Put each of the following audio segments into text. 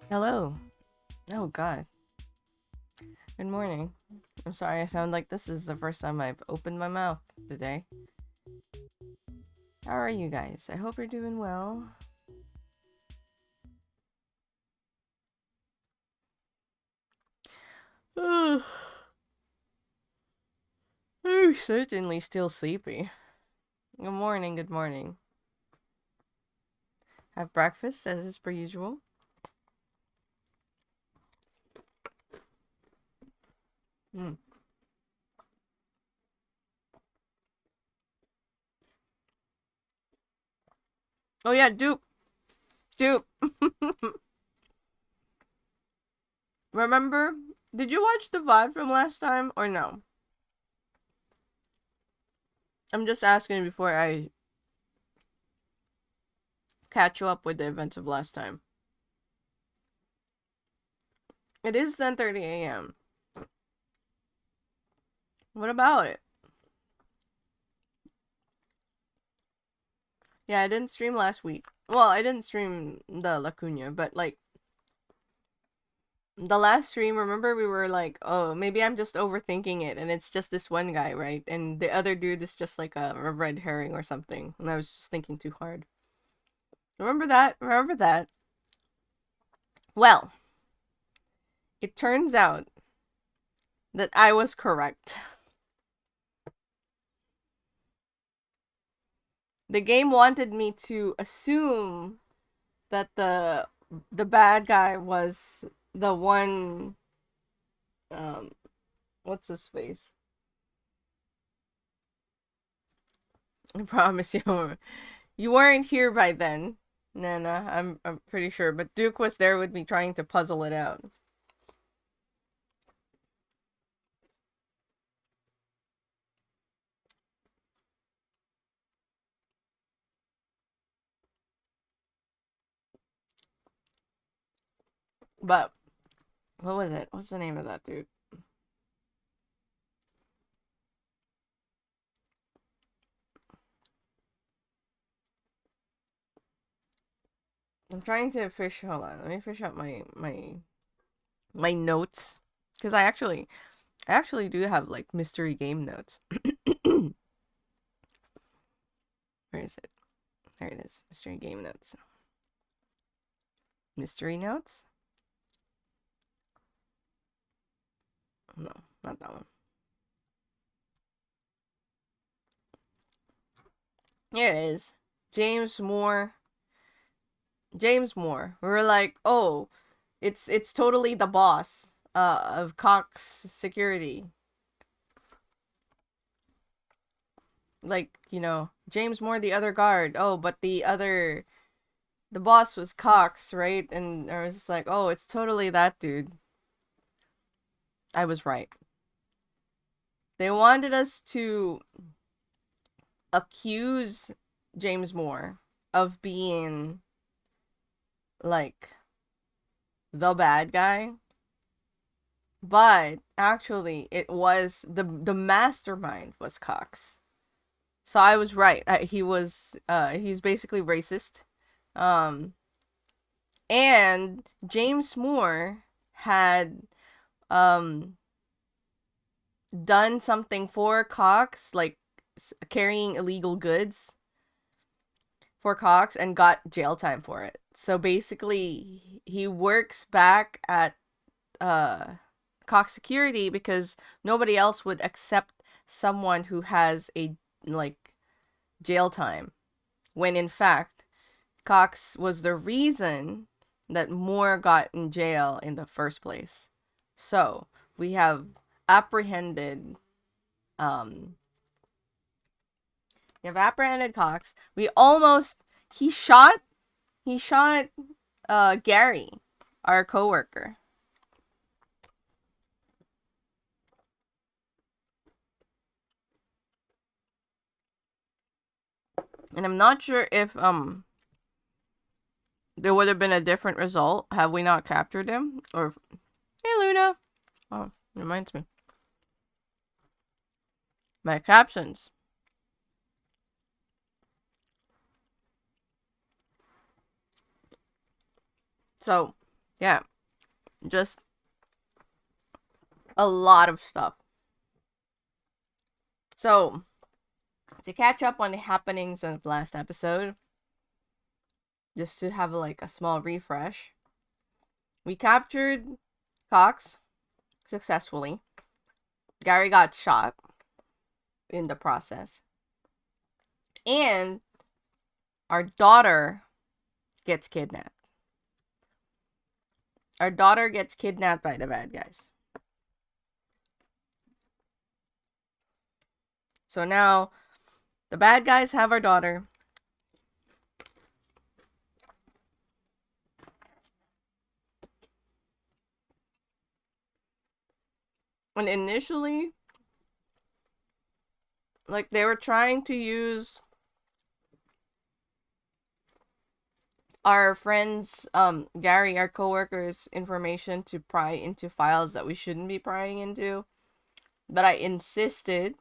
Hello. Oh, God. Good morning. I'm sorry I sound like this is the first time I've opened my mouth today. How are you guys? I hope you're doing well. I'm certainly still sleepy. Good morning, good morning. Have breakfast as is per usual. Mm. Oh, yeah, Duke. Duke. Remember? Did you watch the VOD from last time or no? I'm just asking before I catch you up with the events of last time. It is 10:30 a.m. What about it? Yeah, I didn't stream last week. Well, I didn't stream the Lacuna, but like the last stream, remember we were like, oh, maybe I'm just overthinking it and it's just this one guy, right? And the other dude is just like a red herring or something. And I was just thinking too hard. Remember that? Remember that? Well, it turns out that I was correct. The game wanted me to assume that the bad guy was the one um what's his face? I promise you. You weren't here by then, Nana. I'm pretty sure, but Duke was there with me trying to puzzle it out. But what was it? What's the name of that dude? I'm trying to fish. Hold on, let me fish out my notes because I actually do have like mystery game notes. Where is it? There it is. Mystery game notes. Mystery notes? No, not that one. Here it is. James Moore. James Moore. We were like, oh, it's totally the boss of Cox Security. Like, James Moore, the other guard. Oh, but the boss was Cox, right? And I was just like, oh, it's totally that dude. I was right. They wanted us to accuse James Moore of being like the bad guy, but actually it was the mastermind was Cox. So I was right. He's basically racist. Um and James Moore had um done something for Cox, like carrying illegal goods for Cox and got jail time for it. So basically he works back at uh Cox Security because nobody else would accept someone who has a like jail time, when in fact Cox was the reason that Moore got in jail in the first place. So we have apprehended um Cox. We almost he shot Gary, our coworker. And I'm not sure if there would have been a different result had we not captured him. Or hey Luna. Oh, reminds me. My captions. So Yeah, just a lot of stuff. So, to catch up on the happenings of last episode, just to have like a small refresh, we captured Cox successfully. Gary got shot in the process. And our daughter gets kidnapped. Our daughter gets kidnapped by the bad guys. So now the bad guys have our daughter. And initially, like, they were trying to use our friends, Gary, our coworkers' information to pry into files that we shouldn't be prying into. But I insisted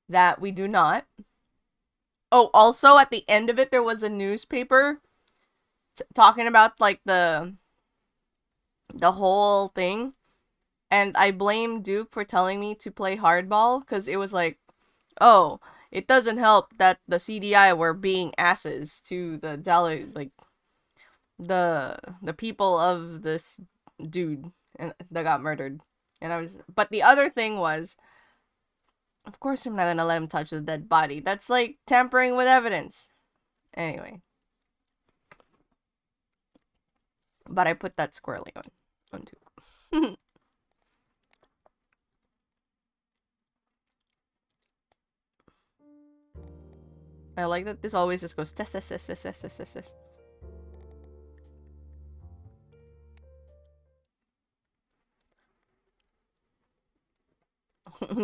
that we do not. Oh, also at the end of it, there was a newspaper talking about like the whole thing, and I blame Duke for telling me to play hardball because it was like, oh, it doesn't help that the CDI were being asses to the like the people of this dude and that got murdered. And I was, but the other thing was, of course I'm not gonna let him touch the dead body. That's like tampering with evidence. Anyway, but I put that squarely on Duke. I like that this always just goes test test test test test test test test.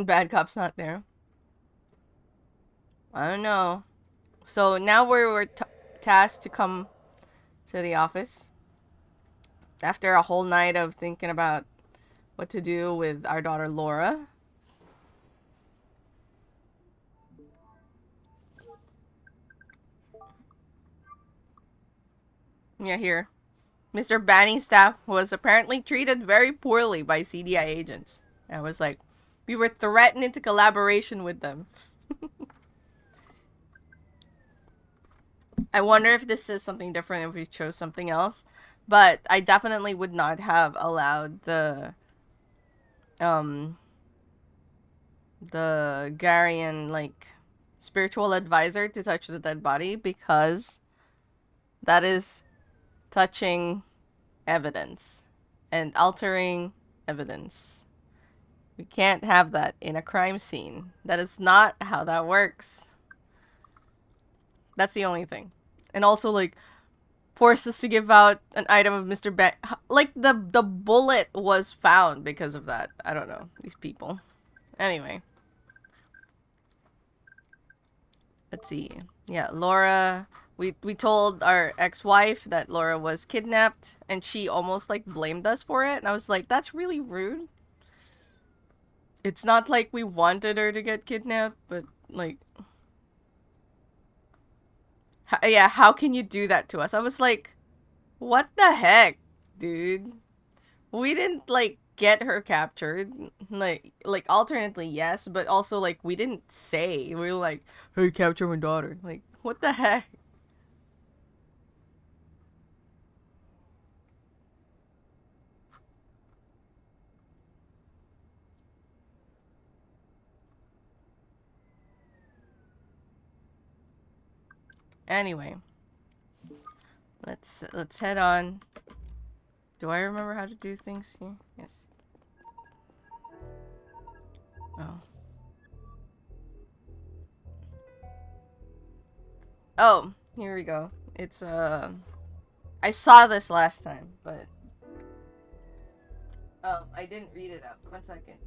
Bad cop's not there. I don't know. So now we're tasked to come to the office after a whole night of thinking about what to do with our daughter Laura. Yeah, here. Mr. Banny's staff was apparently treated very poorly by CDI agents. I was like, we were threatened into collaboration with them. I wonder if this is something different if we chose something else. But I definitely would not have allowed um the Garian like spiritual advisor to touch the dead body because that is touching evidence and altering evidence. We can't have that in a crime scene. That is not how that works. That's the only thing. And also, like, force us to give out an item of Mr. Like, the bullet was found because of that. I don't know. These people. Anyway. Let's see. Yeah, Laura. We told our ex-wife that Laura was kidnapped, and she almost, like, blamed us for it. And I was like, that's really rude. It's not like we wanted her to get kidnapped, but, like... yeah, how can you do that to us? I was like, what the heck, dude? We didn't, like, get her captured. Like alternately, yes, but also, like, we didn't say. We were like, hey, capture my daughter. Like, what the heck? Anyway, let's head on. Do I remember how to do things here? Yes. Oh. Oh, here we go. It's I saw this last time, but oh, I didn't read it out. 1 second.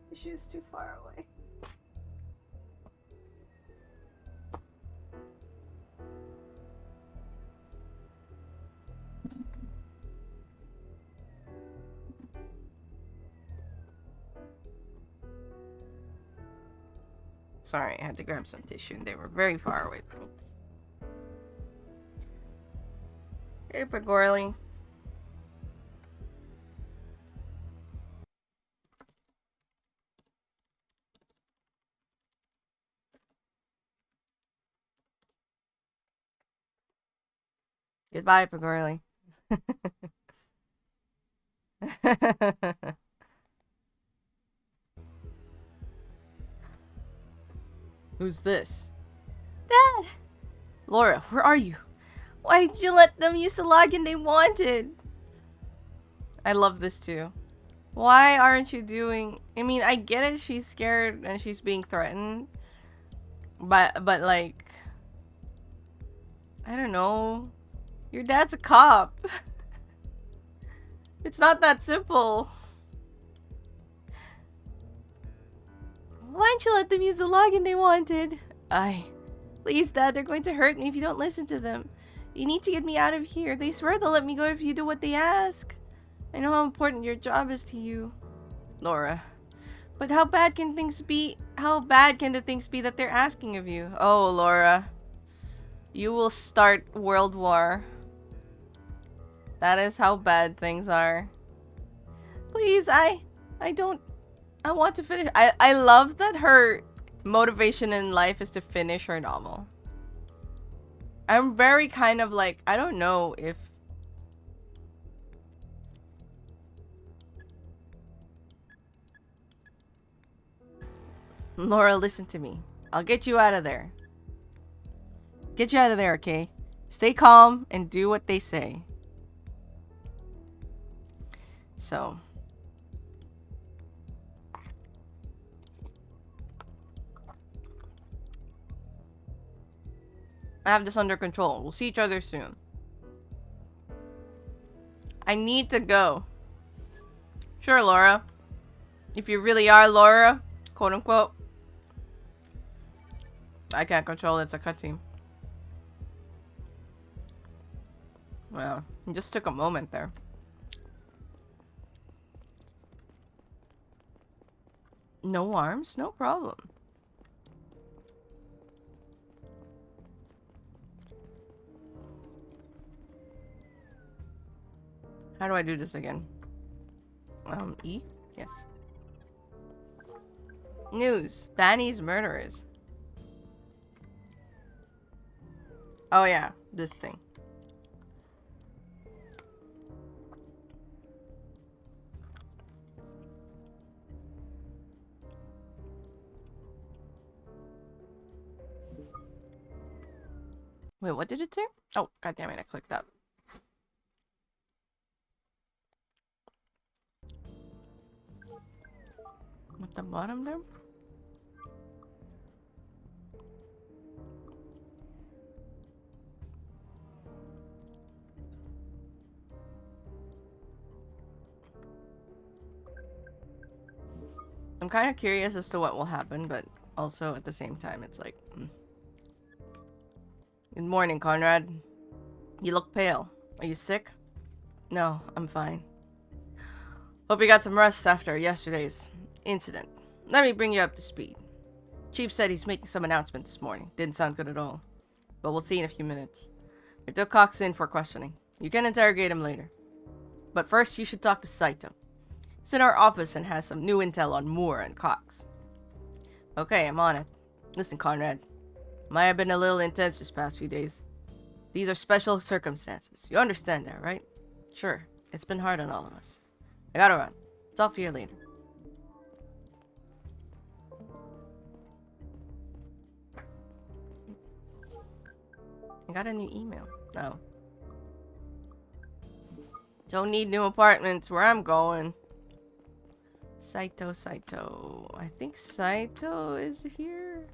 The shoe's too far away. Sorry, I had to grab some tissue and they were very far away from me. Hey, Pagorling. Goodbye, Pagorling. Who's this? Dad! Laura, where are you? Why'd you let them use the login they wanted? I love this too. Why aren't you doing... I mean, I get it, she's scared and she's being threatened. But like... I don't know. Your dad's a cop. It's not that simple. Why didn't you let them use the login they wanted? Please, Dad, they're going to hurt me if you don't listen to them. You need to get me out of here. They swear they'll let me go if you do what they ask. I know how important your job is to you. Laura. But how bad can things be? How bad can the things be that they're asking of you? Oh, Laura. You will start World War. That is how bad things are. Please, I want to finish. I love that her motivation in life is to finish her novel. I'm very kind of like, I don't know if... Laura, listen to me. I'll get you out of there. Get you out of there, okay? Stay calm and do what they say. So... I have this under control. We'll see each other soon. I need to go. Sure, Laura. If you really are Laura, quote unquote. I can't control it. It's a cutscene. Well, it just took a moment there. No arms? No problem. How do I do this again? E? Yes. News. Banny's murderers. Oh yeah, this thing. Wait, what did it say? Oh, god damn it, I clicked that. At the bottom there? I'm kind of curious as to what will happen, but also at the same time, it's like... Good morning, Conrad. You look pale. Are you sick? No, I'm fine. Hope you got some rest after yesterday's incident. Let me bring you up to speed. Chief said he's making some announcement this morning. Didn't sound good at all. But we'll see in a few minutes. We took Cox in for questioning. You can interrogate him later. But first, you should talk to Saito. He's in our office and has some new intel on Moore and Cox. Okay, I'm on it. Listen, Conrad. Might have been a little intense this past few days. These are special circumstances. You understand that, right? Sure. It's been hard on all of us. I gotta run. Talk to you later. I got a new email. Oh. Don't need new apartments where I'm going. Saito. I think Saito is here.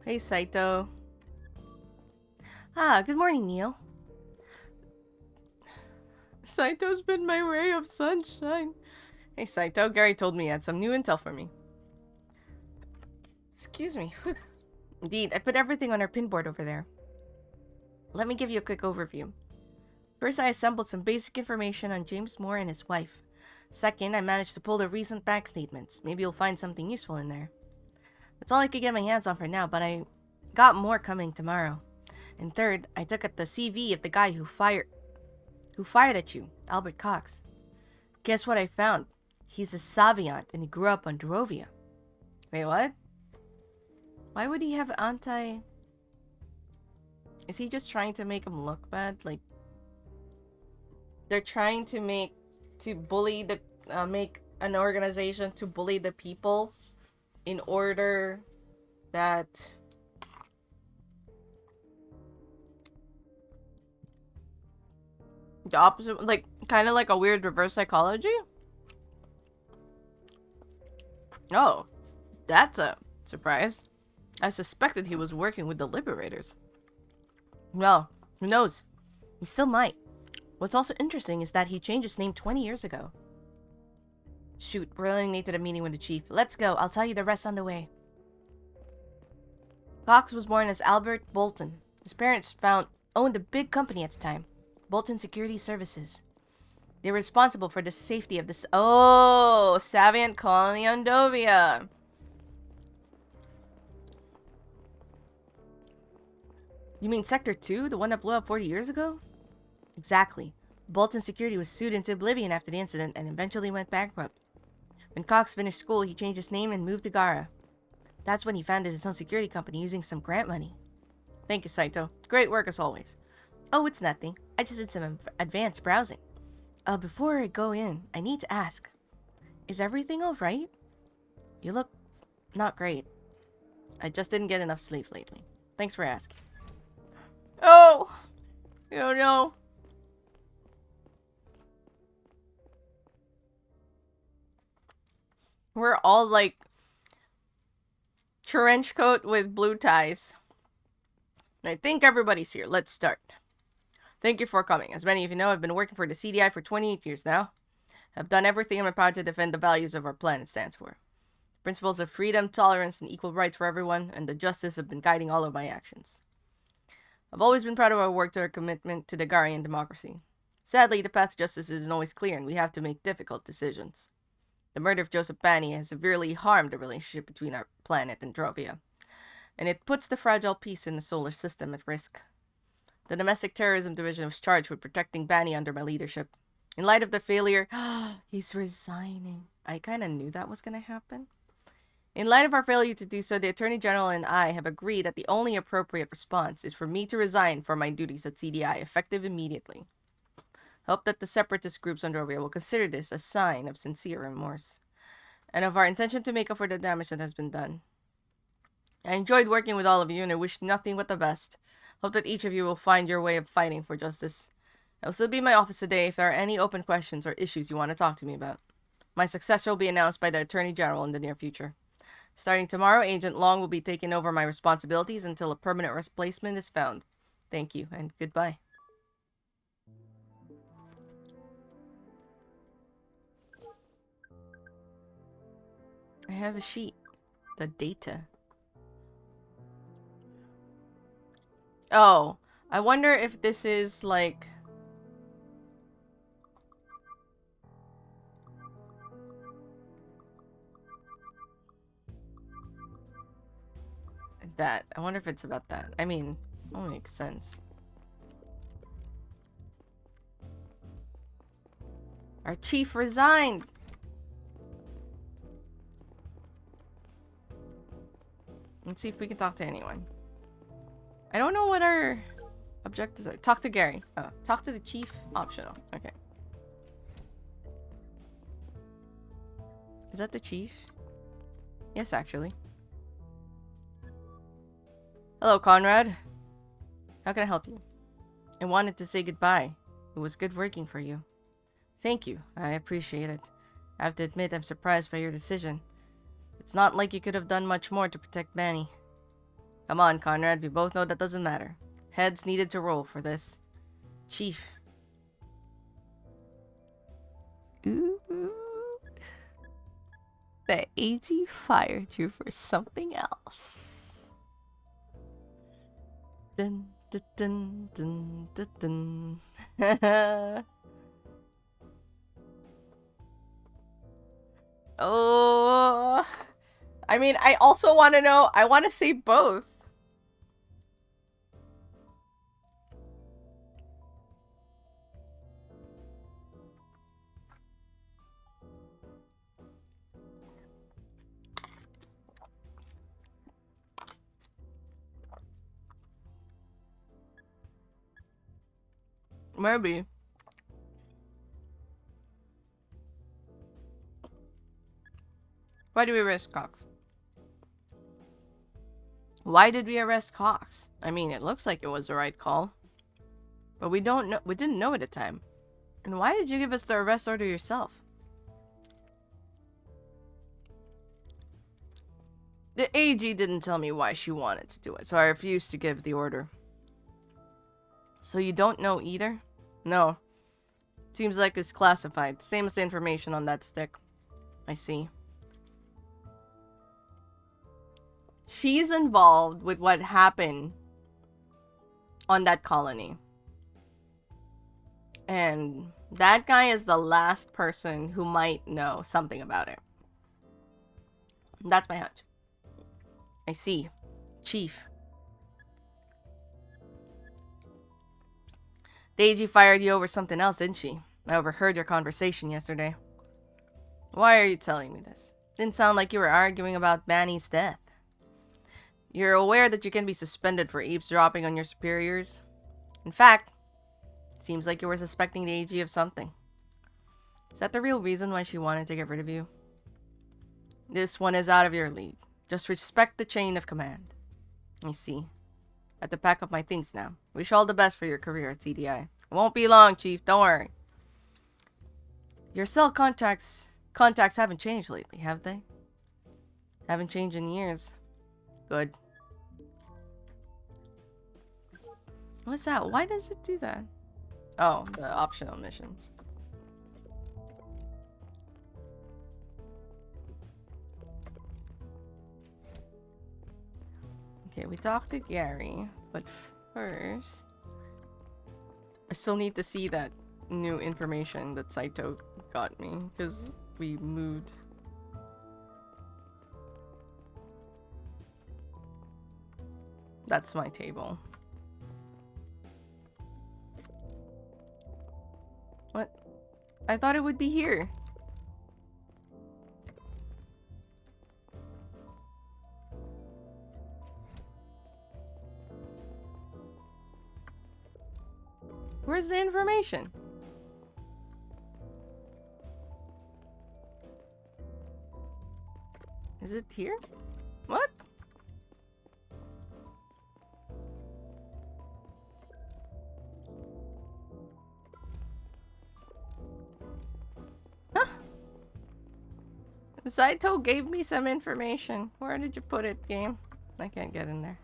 Hey, Saito. Ah, good morning, Neil. Saito's been my ray of sunshine. Hey, Saito. Gary told me he had some new intel for me. Excuse me. Indeed, I put everything on our pinboard over there. Let me give you a quick overview. First, I assembled some basic information on James Moore and his wife. Second, I managed to pull their recent bank statements. Maybe you'll find something useful in there. That's all I could get my hands on for now, but I got more coming tomorrow. And third, I took at the CV of the guy who fired at you, Albert Cox. Guess what I found? He's a Saviant and he grew up on Drovia. Wait, what? Why would he have anti... Is he just trying to make him look bad? Like, they're trying to make an organization to bully the people in order that the opposite, like, kind of like a weird reverse psychology. Oh, that's a surprise. I suspected he was working with the Liberators. Well, who knows? He still might. What's also interesting is that he changed his name 20 years ago. Shoot, we're running late to the meeting with the chief. Let's go. I'll tell you the rest on the way. Cox was born as Albert Bolton. His parents owned a big company at the time, Bolton Security Services. They were responsible for the safety of this... Oh, Savient Colony on Dovia. You mean Sector 2? The one that blew up 40 years ago? Exactly. Bolton Security was sued into oblivion after the incident and eventually went bankrupt. When Cox finished school, he changed his name and moved to Gara. That's when he founded his own security company using some grant money. Thank you, Saito. Great work as always. Oh, it's nothing. I just did some advanced browsing. Before I go in, I need to ask. Is everything alright? You look not great. I just didn't get enough sleep lately. Thanks for asking. Oh! Oh no. We're all like trench coat with blue ties. I think everybody's here. Let's start. Thank you for coming. As many of you know, I've been working for the CDI for 28 years now. I've done everything in my power to defend the values of our planet stands for. Principles of freedom, tolerance, and equal rights for everyone, and the justice have been guiding all of my actions. I've always been proud of our work to our commitment to the Garian democracy. Sadly, the path to justice isn't always clear, and we have to make difficult decisions. The murder of Joseph Bani has severely harmed the relationship between our planet and Drovia, and it puts the fragile peace in the solar system at risk. The Domestic Terrorism Division was charged with protecting Bani under my leadership. In light of the failure... He's resigning. I kind of knew that was going to happen. In light of our failure to do so, the Attorney General and I have agreed that the only appropriate response is for me to resign from my duties at CDI, effective immediately. Hope that the separatist groups on Drovia will consider this a sign of sincere remorse, and of our intention to make up for the damage that has been done. I enjoyed working with all of you, and I wish nothing but the best. Hope that each of you will find your way of fighting for justice. I will still be in my office today if there are any open questions or issues you want to talk to me about. My successor will be announced by the Attorney General in the near future. Starting tomorrow, Agent Long will be taking over my responsibilities until a permanent replacement is found. Thank you, and goodbye. I have a sheet. The data. Oh, I wonder if this is like... that. I wonder if it's about that. I mean, it only makes sense. Our chief resigned! Let's see if we can talk to anyone. I don't know what our objectives are. Talk to Gary. Oh, talk to the chief. Optional. Okay. Is that the chief? Yes, actually. Hello, Conrad. How can I help you? I wanted to say goodbye. It was good working for you. Thank you. I appreciate it. I have to admit I'm surprised by your decision. It's not like you could have done much more to protect Manny. Come on, Conrad. We both know that doesn't matter. Heads needed to roll for this. Chief. Ooh. The AG fired you for something else. Dun dun dun dun dun dun. Oh, I mean, I also want to know, I want to say both. Maybe. Why do we risk Cox? Why did we arrest Cox? I mean, it looks like it was the right call. But we didn't know at the time. And why did you give us the arrest order yourself? The AG didn't tell me why she wanted to do it, so I refused to give the order. So you don't know either? No. Seems like it's classified. Same as the information on that stick. I see. She's involved with what happened on that colony. And that guy is the last person who might know something about it. That's my hunch. I see. Chief. The AG fired you over something else, didn't she? I overheard your conversation yesterday. Why are you telling me this? Didn't sound like you were arguing about Manny's death. You're aware that you can be suspended for eavesdropping on your superiors? In fact, seems like you were suspecting the AG of something. Is that the real reason why she wanted to get rid of you? This one is out of your league. Just respect the chain of command. I see. I have to pack up my things now. Wish all the best for your career at CDI. It won't be long, Chief. Don't worry. Your cell contacts haven't changed lately, have they? Haven't changed in years. Good. What's that? Why does it do that? Oh, the optional missions. Okay, we talked to Gary, but first... I still need to see that new information that Saito got me, because we moved. That's my table. What? I thought it would be here. Where's the information? Is it here? What? Huh? Saito gave me some information. Where did you put it, game? I can't get in there.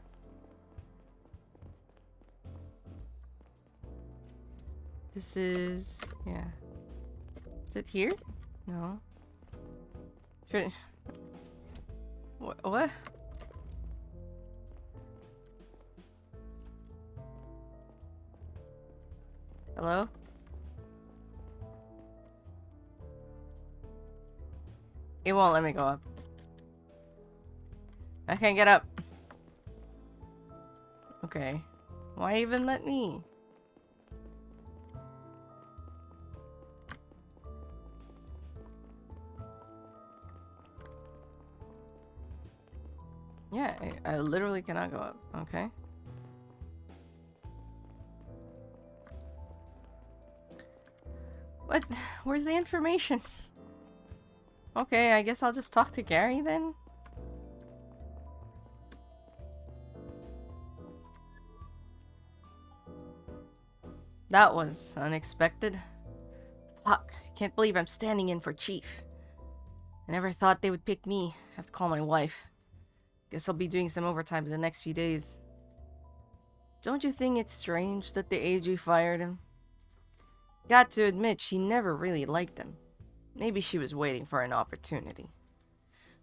This is... yeah. Is it here? No. Should... What? Hello? It won't let me go up. I can't get up. Okay. Why even let me? Yeah, I literally cannot go up. Okay. What? Where's the information? Okay, I guess I'll just talk to Gary then. That was unexpected. Fuck, I can't believe I'm standing in for Chief. I never thought they would pick me. I have to call my wife. Guess I'll be doing some overtime in the next few days. Don't you think it's strange that the AG fired him? Got to admit, she never really liked him. Maybe she was waiting for an opportunity.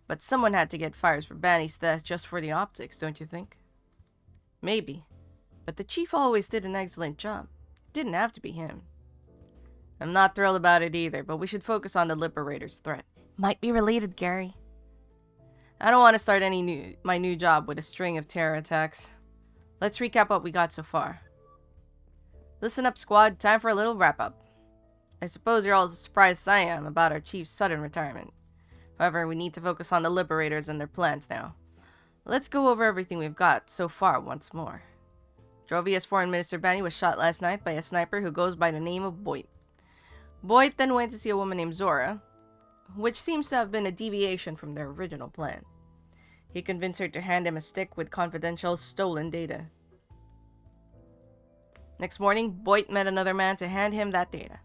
But someone had to get fired for Banny's death just for the optics, don't you think? Maybe. But the chief always did an excellent job. It didn't have to be him. I'm not thrilled about it either, but we should focus on the Liberator's threat. Might be related, Gary. I don't want to start my new job with a string of terror attacks. Let's recap what we got so far. Listen up, squad. Time for a little wrap-up. I suppose you're all as surprised as I am about our chief's sudden retirement. However, we need to focus on the Liberators and their plans now. Let's go over everything we've got so far once more. Drovia's Foreign Minister Benny was shot last night by a sniper who goes by the name of Boyd. Boyd then went to see a woman named Zora, which seems to have been a deviation from their original plan. He convinced her to hand him a stick with confidential stolen data. Next morning, Boyd met another man to hand him that data.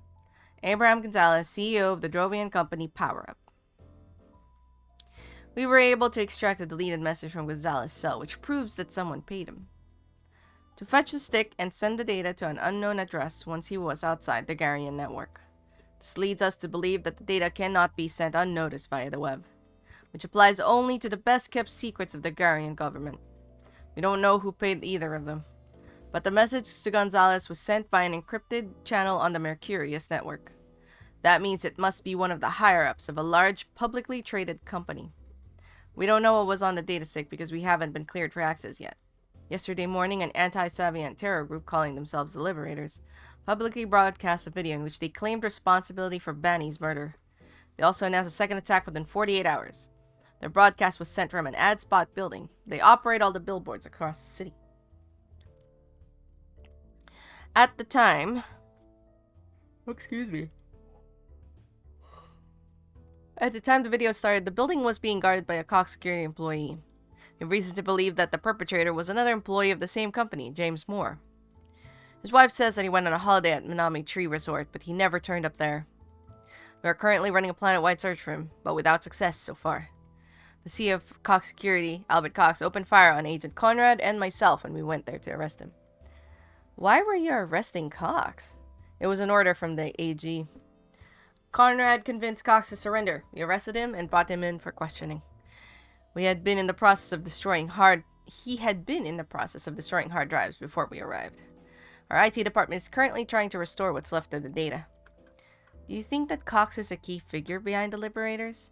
Abraham Gonzalez, CEO of the Drovian company Power Up. We were able to extract a deleted message from Gonzalez's cell, which proves that someone paid him to fetch the stick and send the data to an unknown address once he was outside the Garian network. This leads us to believe that the data cannot be sent unnoticed via the web, which applies only to the best-kept secrets of the Garian government. We don't know who paid either of them, but the message to Gonzalez was sent by an encrypted channel on the Mercurius network. That means it must be one of the higher-ups of a large, publicly traded company. We don't know what was on the datastick because we haven't been cleared for access yet. Yesterday morning, an anti-Saviant terror group calling themselves the Liberators publicly broadcast a video in which they claimed responsibility for Banny's murder. They also announced a second attack within 48 hours. Their broadcast was sent from an ad spot building. They operate all the billboards across the city. At the time... Excuse me. At the time the video started, the building was being guarded by a Cox security employee. We have reason to believe that the perpetrator was another employee of the same company, James Moore. His wife says that he went on a holiday at Minami Tree Resort, but he never turned up there. We are currently running a planet-wide search for him, but without success so far. The CEO of Cox Security, Albert Cox, opened fire on Agent Conrad and myself when we went there to arrest him. Why were you arresting Cox? It was an order from the AG. Conrad convinced Cox to surrender. We arrested him and brought him in for questioning. He had been in the process of destroying hard drives before we arrived. Our IT department is currently trying to restore what's left of the data. Do you think that Cox is a key figure behind the Liberators?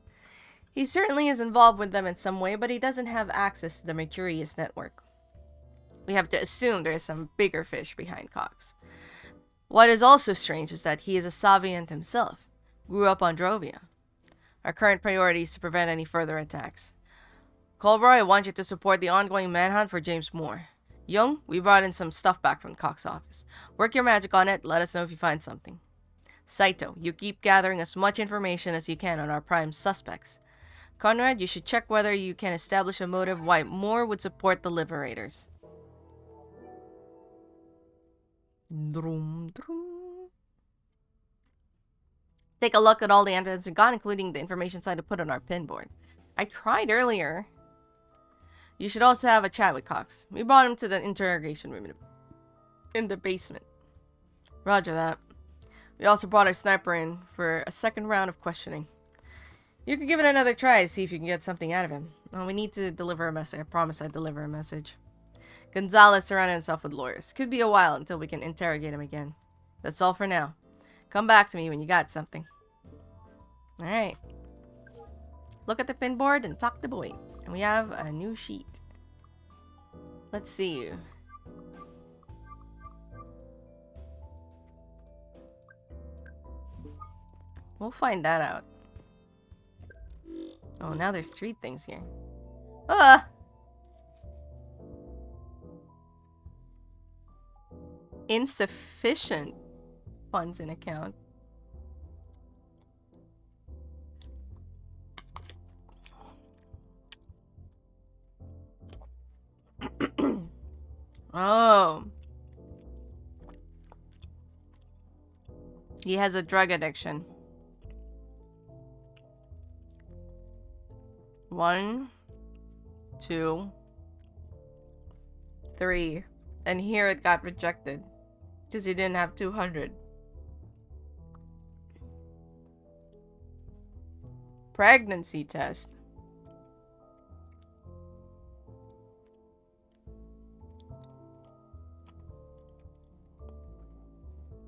He certainly is involved with them in some way, but he doesn't have access to the Mercurius network. We have to assume there is some bigger fish behind Cox. What is also strange is that he is a Saviant himself, grew up on Drovia. Our current priority is to prevent any further attacks. Colroy, I want you to support the ongoing manhunt for James Moore. Young, we brought in some stuff back from Cox's office. Work your magic on it, let us know if you find something. Saito, you keep gathering as much information as you can on our prime suspects. Conrad, you should check whether you can establish a motive why Moore would support the Liberators. Take a look at all the evidence we got, including the information site to put on our pinboard. I tried earlier. You should also have a chat with Cox. We brought him to the interrogation room in the basement. Roger that. We also brought our sniper in for a second round of questioning. You could give it another try, see if you can get something out of him. We need to deliver a message. I promise I'd deliver a message. Gonzalez surrounded himself with lawyers. Could be a while until we can interrogate him again. That's all for now. Come back to me when you got something. Alright. Look at the pinboard and talk to Boyd. And we have a new sheet. Let's see you. We'll find that out. Oh, now there's 3 things here. Insufficient funds in account. Oh. He has a drug addiction. 1, 2, 3. And here it got rejected. Because he didn't have 200. Pregnancy test.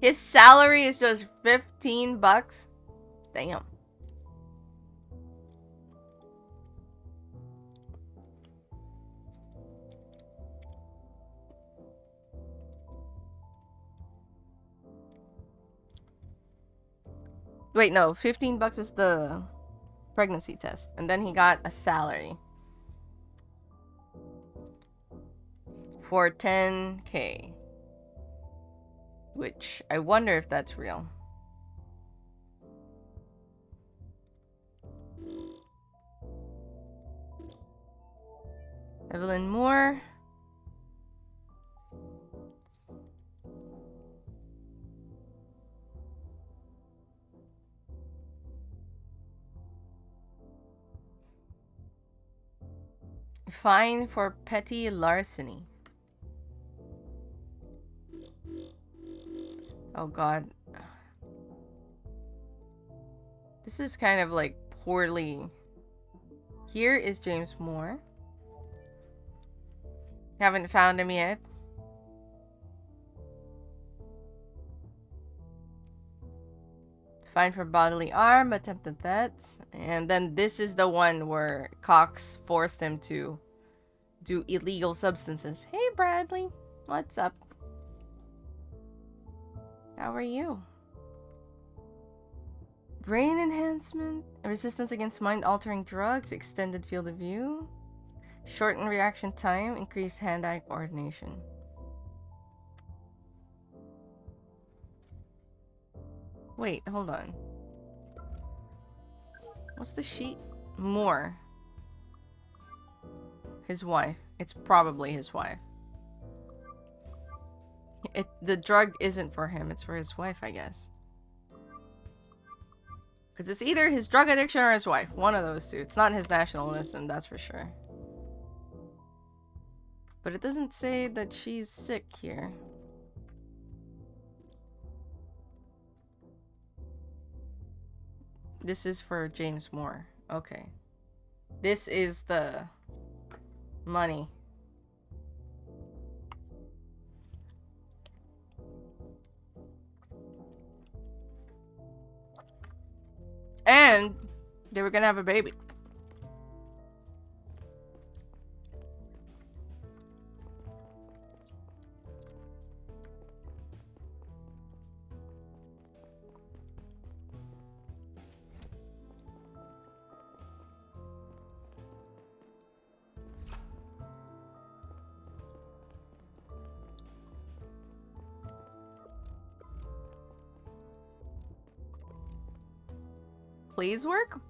His salary is just $15. Damn. Wait, no, 15 bucks is the pregnancy test. And then he got a salary for 10K. Which, I wonder if that's real. Evelyn Moore. Fine for petty larceny. Oh god. This is kind of like poorly. Here is James Moore. Haven't found him yet. Fine for bodily harm, attempted theft. And then this is the one where Cox forced him to do illegal substances. Hey Bradley, what's up? How are you? Brain enhancement, resistance against mind-altering drugs, extended field of view, shortened reaction time, increased hand-eye coordination. Wait, hold on. What's the sheet? More. His wife. It's probably his wife. The drug isn't for him, it's for his wife, I guess. Because it's either his drug addiction or his wife. One of those two. It's not his nationalism, that's for sure. But it doesn't say that she's sick here. This is for James Moore. Okay. This is the money. And they were gonna have a baby. Please work?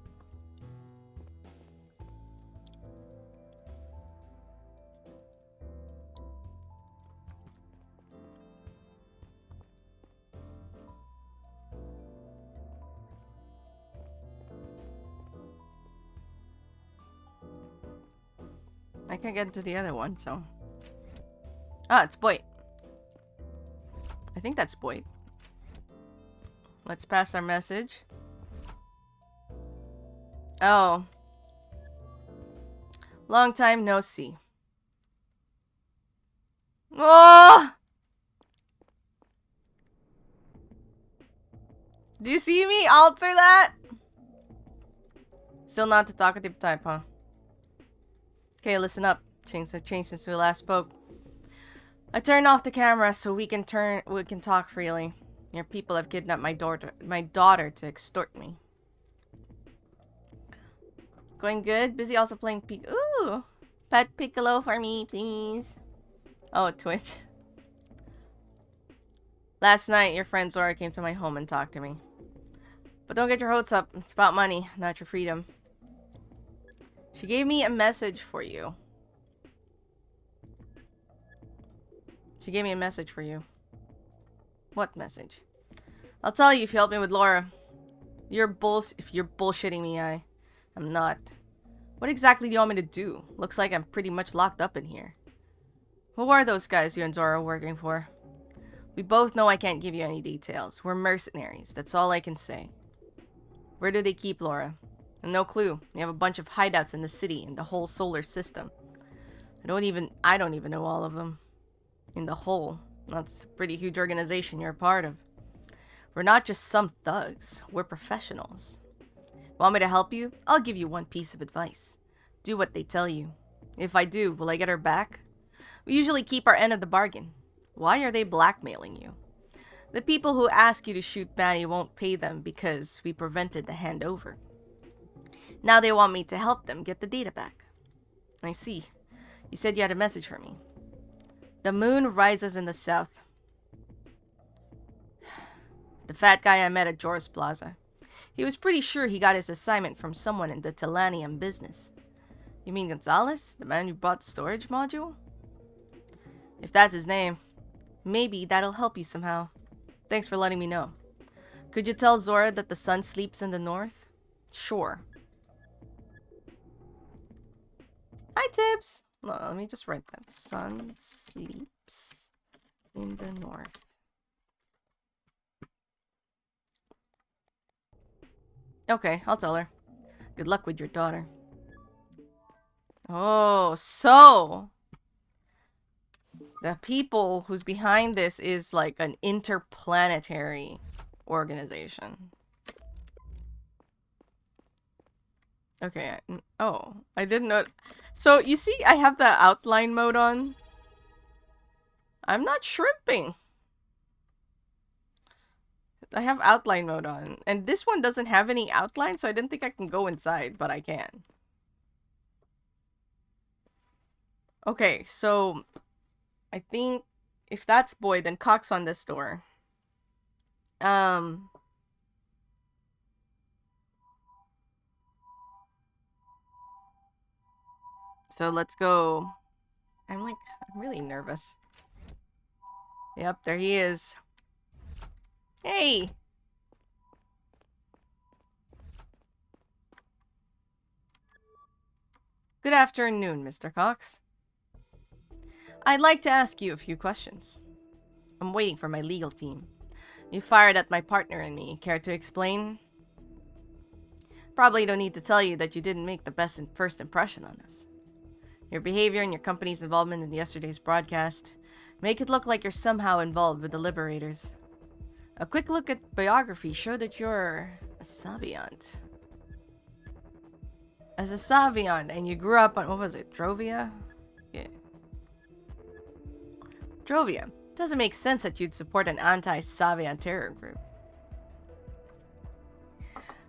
I can't get into the other one, so. Ah, it's Boyd. I think that's Boyd. Let's pass our message. Oh. Long time no see. Oh! Do you see me alter that? Still not the talkative type, huh? Okay, listen up. Things have changed since we last spoke. I turned off the camera so we can talk freely. Your people have kidnapped my daughter to extort me. Going good? Busy also playing Ooh! Pet Piccolo for me, please. Oh, Twitch. Last night, your friend Zora came to my home and talked to me. But don't get your hopes up. It's about money, not your freedom. She gave me a message for you. She gave me a message for you. What message? I'll tell you if you help me with Laura. If you're bullshitting me, I'm not. What exactly do you want me to do? Looks like I'm pretty much locked up in here. Who are those guys you and Zora are working for? We both know I can't give you any details. We're mercenaries. That's all I can say. Where do they keep Laura? No clue. We have a bunch of hideouts in the city and the whole solar system. I don't even know all of them. In the whole. That's a pretty huge organization you're a part of. We're not just some thugs. We're professionals. Want me to help you? I'll give you one piece of advice. Do what they tell you. If I do, will I get her back? We usually keep our end of the bargain. Why are they blackmailing you? The people who ask you to shoot Manny won't pay them because we prevented the handover. Now they want me to help them get the data back. I see. You said you had a message for me. The moon rises in the south. The fat guy I met at Joris Plaza. He was pretty sure he got his assignment from someone in the Telanium business. You mean Gonzalez? The man who bought the storage module? If that's his name, maybe that'll help you somehow. Thanks for letting me know. Could you tell Zora that the sun sleeps in the north? Sure. Hi, Tibbs! No, let me just write that. Sun sleeps in the north. Okay, I'll tell her. Good luck with your daughter. Oh, so the people who's behind this is like an interplanetary organization. Okay. Oh, I didn't know. So you see, I have the outline mode on. I'm not shrimping. I have outline mode on. And this one doesn't have any outline, so I didn't think I can go inside, but I can. Okay, so I think if that's Boy, then Cock's on this door. So let's go. I'm really nervous. Yep, there he is. Hey! Good afternoon, Mr. Cox. I'd like to ask you a few questions. I'm waiting for my legal team. You fired at my partner and me. Care to explain? Probably don't need to tell you that you didn't make the best first impression on us. Your behavior and your company's involvement in yesterday's broadcast make it look like you're somehow involved with the Liberators. A quick look at biography showed that you're a Saviant. As a Saviant, and you grew up on, what was it, Drovia? Yeah. Drovia. Doesn't make sense that you'd support an anti-Saviant terror group.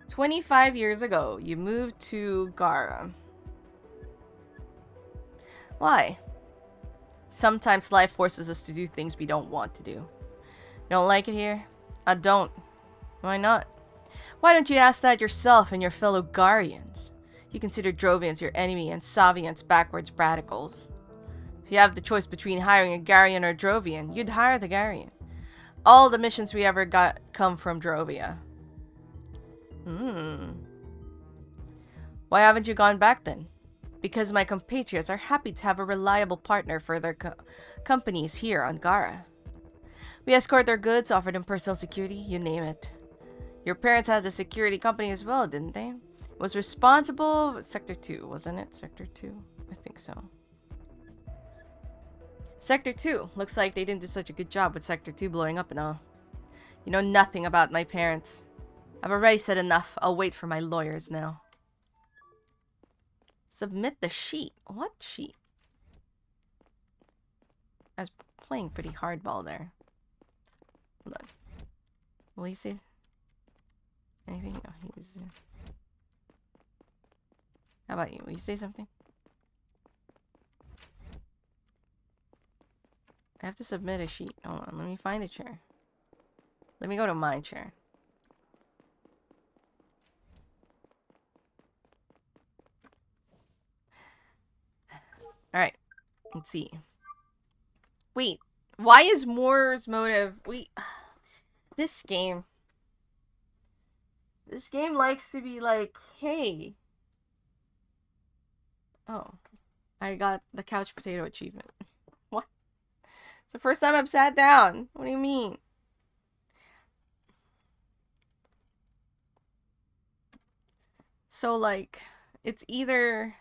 25 years ago, you moved to Gara. Why? Sometimes life forces us to do things we don't want to do. Don't like it here? I don't. Why not? Why don't you ask that yourself and your fellow Garians? You consider Drovians your enemy and Savians backwards radicals. If you have the choice between hiring a Garian or a Drovian, you'd hire the Garian. All the missions we ever got come from Drovia. Why haven't you gone back then? Because my compatriots are happy to have a reliable partner for their companies here on Gara. We escort their goods, offer them personal security, you name it. Your parents had a security company as well, didn't they? It was responsible... Sector 2, wasn't it? Sector 2? I think so. Sector 2. Looks like they didn't do such a good job with Sector 2 blowing up and all. You know nothing about my parents. I've already said enough. I'll wait for my lawyers now. Submit the sheet. What sheet? I was playing pretty hardball there. Hold on. Will he say anything? No, he's... How about you? Will you say something? I have to submit a sheet. Hold on, let me find a chair. Let me go to my chair. Alright. Let's see. Wait. Why is Moore's motive... Wait. This game... This game likes to be like, hey... Oh. I got the couch potato achievement. What? It's the first time I've sat down. What do you mean? So, like, it's either...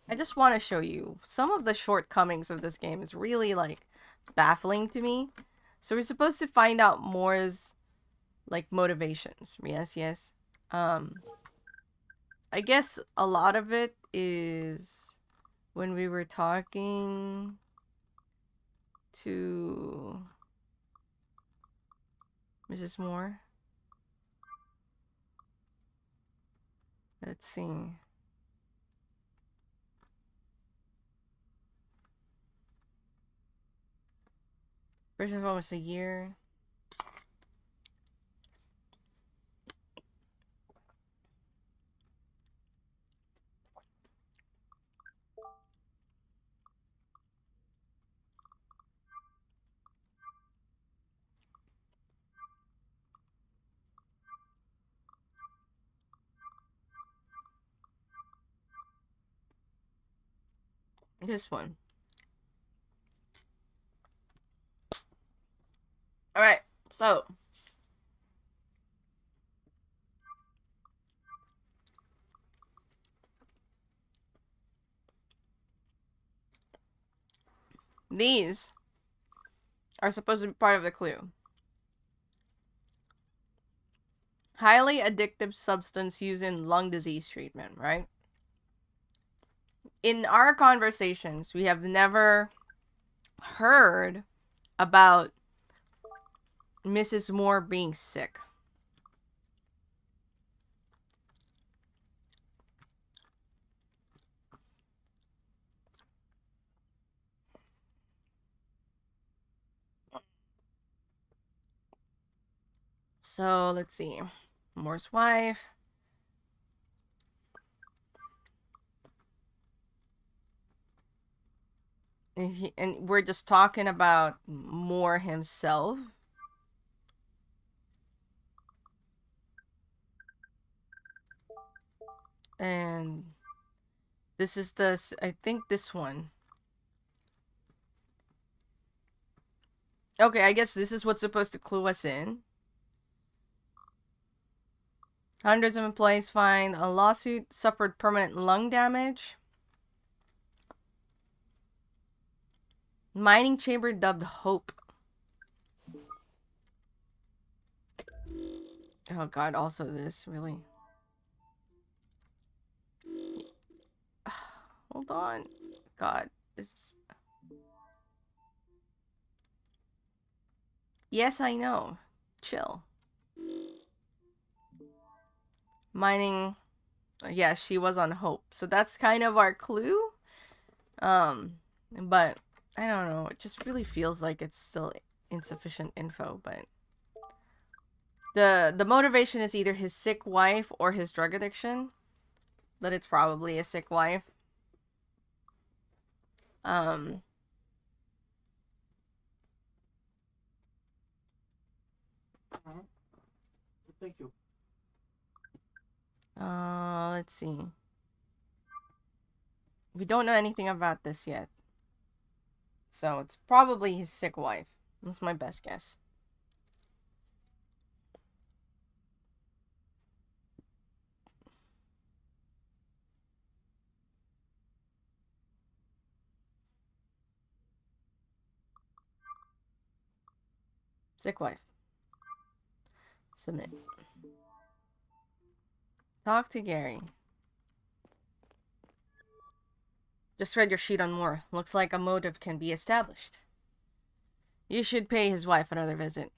I just want to show you some of the shortcomings of this game is really, like, baffling to me. So we're supposed to find out Moore's, like, motivations. Yes. I guess a lot of it is when we were talking to Mrs. Moore. Let's see. First of almost a year. This one. Alright, so. These are supposed to be part of the clue. Highly addictive substance used in lung disease treatment, right? In our conversations, we have never heard about Mrs. Moore being sick. So let's see. Moore's wife. And we're just talking about Moore himself. And this is I think this one. Okay, I guess this is what's supposed to clue us in. Hundreds of employees fined. A lawsuit suffered permanent lung damage. Mining chamber dubbed Hope. Oh god, also this, really. Hold on. God, this. Yes, I know. Chill. Mining. Yeah, she was on Hope. So that's kind of our clue. But I don't know. It just really feels like it's still insufficient info, but the motivation is either his sick wife or his drug addiction. But it's probably a sick wife. Thank you. Let's see. We don't know anything about this yet. So it's probably his sick wife. That's my best guess. Sick wife. Submit. Talk to Gary. Just read your sheet on Moore. Looks like a motive can be established. You should pay his wife another visit.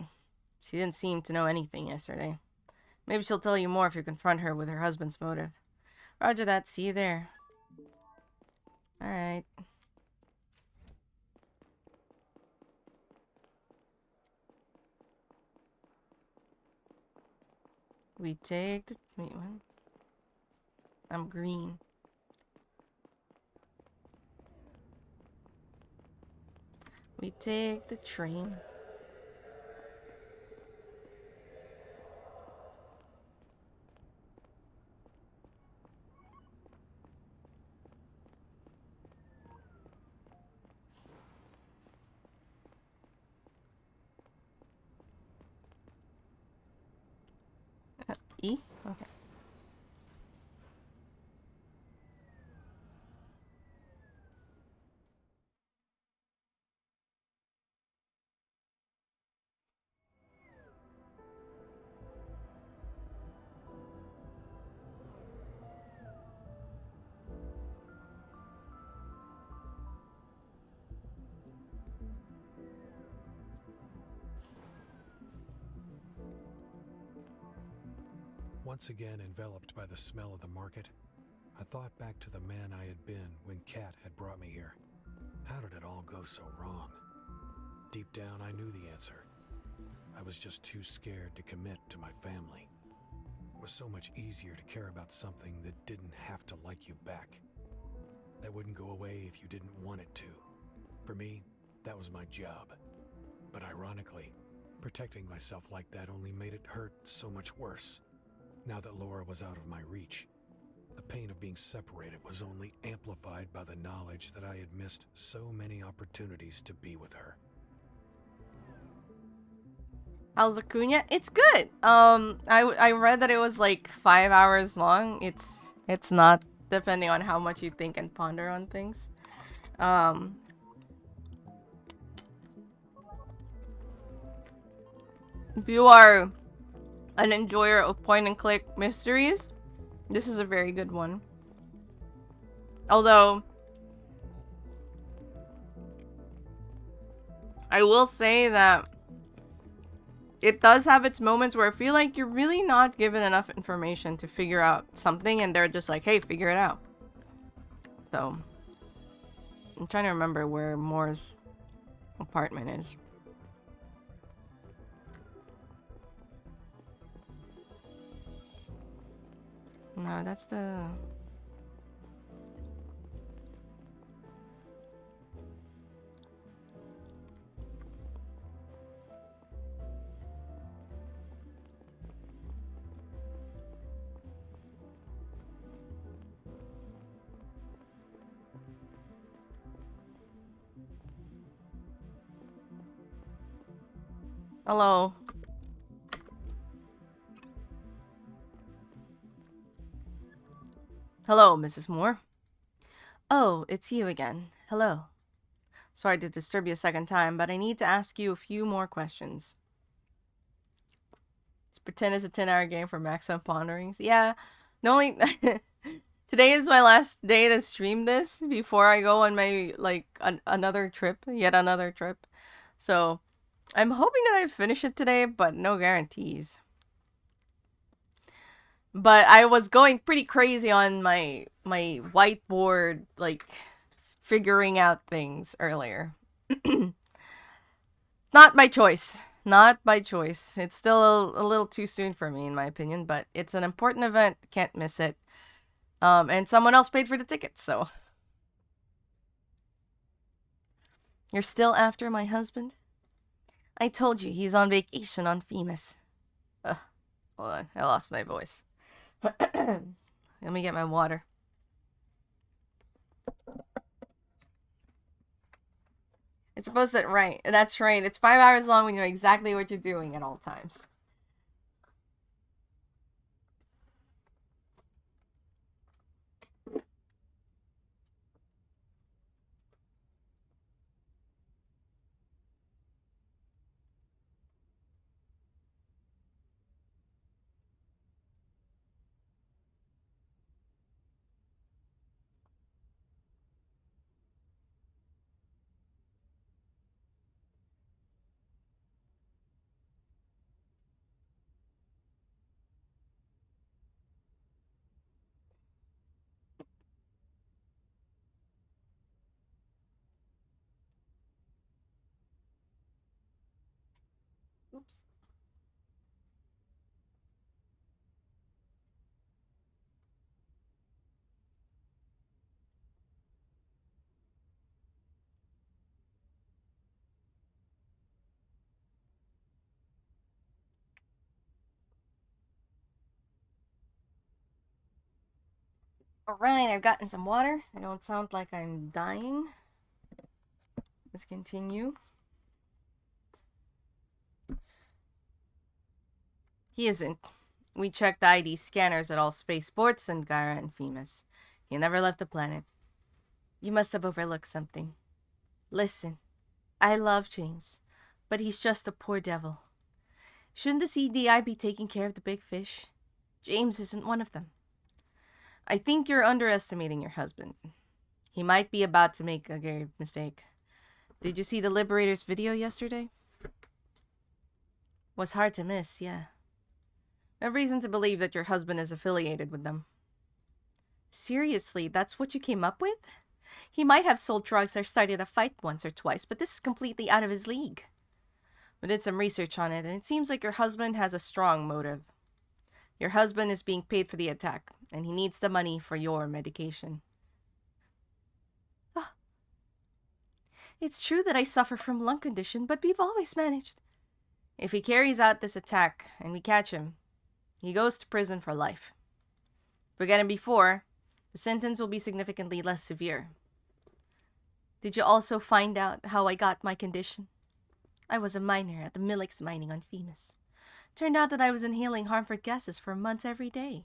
She didn't seem to know anything yesterday. Maybe she'll tell you more if you confront her with her husband's motive. Roger that. See you there. Alright. We take the... Wait, what? I'm green. We take the train. E? Okay. Once again enveloped by the smell of the market, I thought back to the man I had been when Kat had brought me here. How did it all go so wrong? Deep down, I knew the answer. I was just too scared to commit to my family. It was so much easier to care about something that didn't have to like you back. That wouldn't go away if you didn't want it to. For me, that was my job. But ironically, protecting myself like that only made it hurt so much worse. Now that Laura was out of my reach, the pain of being separated was only amplified by the knowledge that I had missed so many opportunities to be with her. How's Lacuna? It's good. I read that it was like 5 hours long. It's not, depending on how much you think and ponder on things. If you are an enjoyer of point and click mysteries, this is a very good one. Although I will say that it does have its moments where I feel like you're really not given enough information to figure out something, and they're just like, hey, figure it out. So, I'm trying to remember where Moore's apartment is. No, that's the... Hello. Hello, Mrs. Moore. Oh, it's you again. Hello. Sorry to disturb you a second time, but I need to ask you a few more questions. Let's pretend it's a 10-hour game for maximum ponderings. Yeah. The only... Today is my last day to stream this before I go on my, like, another trip. Yet another trip. So, I'm hoping that I finish it today, but no guarantees. But I was going pretty crazy on my whiteboard, like, figuring out things earlier. Not by choice. Not by choice. It's still a little too soon for me, in my opinion, but it's an important event. Can't miss it. And someone else paid for the tickets, so. You're still after my husband? I told you he's on vacation on Femus. Hold on, I lost my voice. Let me get my water. It's supposed to, right, that's right. It's 5 hours long when you know exactly what you're doing at all times. Oops. Alright, I've gotten some water. I don't sound like I'm dying. Let's continue. He isn't. We checked the ID scanners at all spaceports in Gaia and Femus. He never left the planet. You must have overlooked something. Listen, I love James, but he's just a poor devil. Shouldn't the CDI be taking care of the big fish? James isn't one of them. I think you're underestimating your husband. He might be about to make a grave mistake. Did you see the Liberator's video yesterday? Was hard to miss, yeah. I have reason to believe that your husband is affiliated with them. Seriously, that's what you came up with? He might have sold drugs or started a fight once or twice, but this is completely out of his league. We did some research on it, and it seems like your husband has a strong motive. Your husband is being paid for the attack, and he needs the money for your medication. Ah, it's true that I suffer from lung condition, but we've always managed. If he carries out this attack and we catch him, he goes to prison for life. If we get him before, the sentence will be significantly less severe. Did you also find out how I got my condition? I was a miner at the Millix mining on Femus. Turned out that I was inhaling harmful gases for months every day.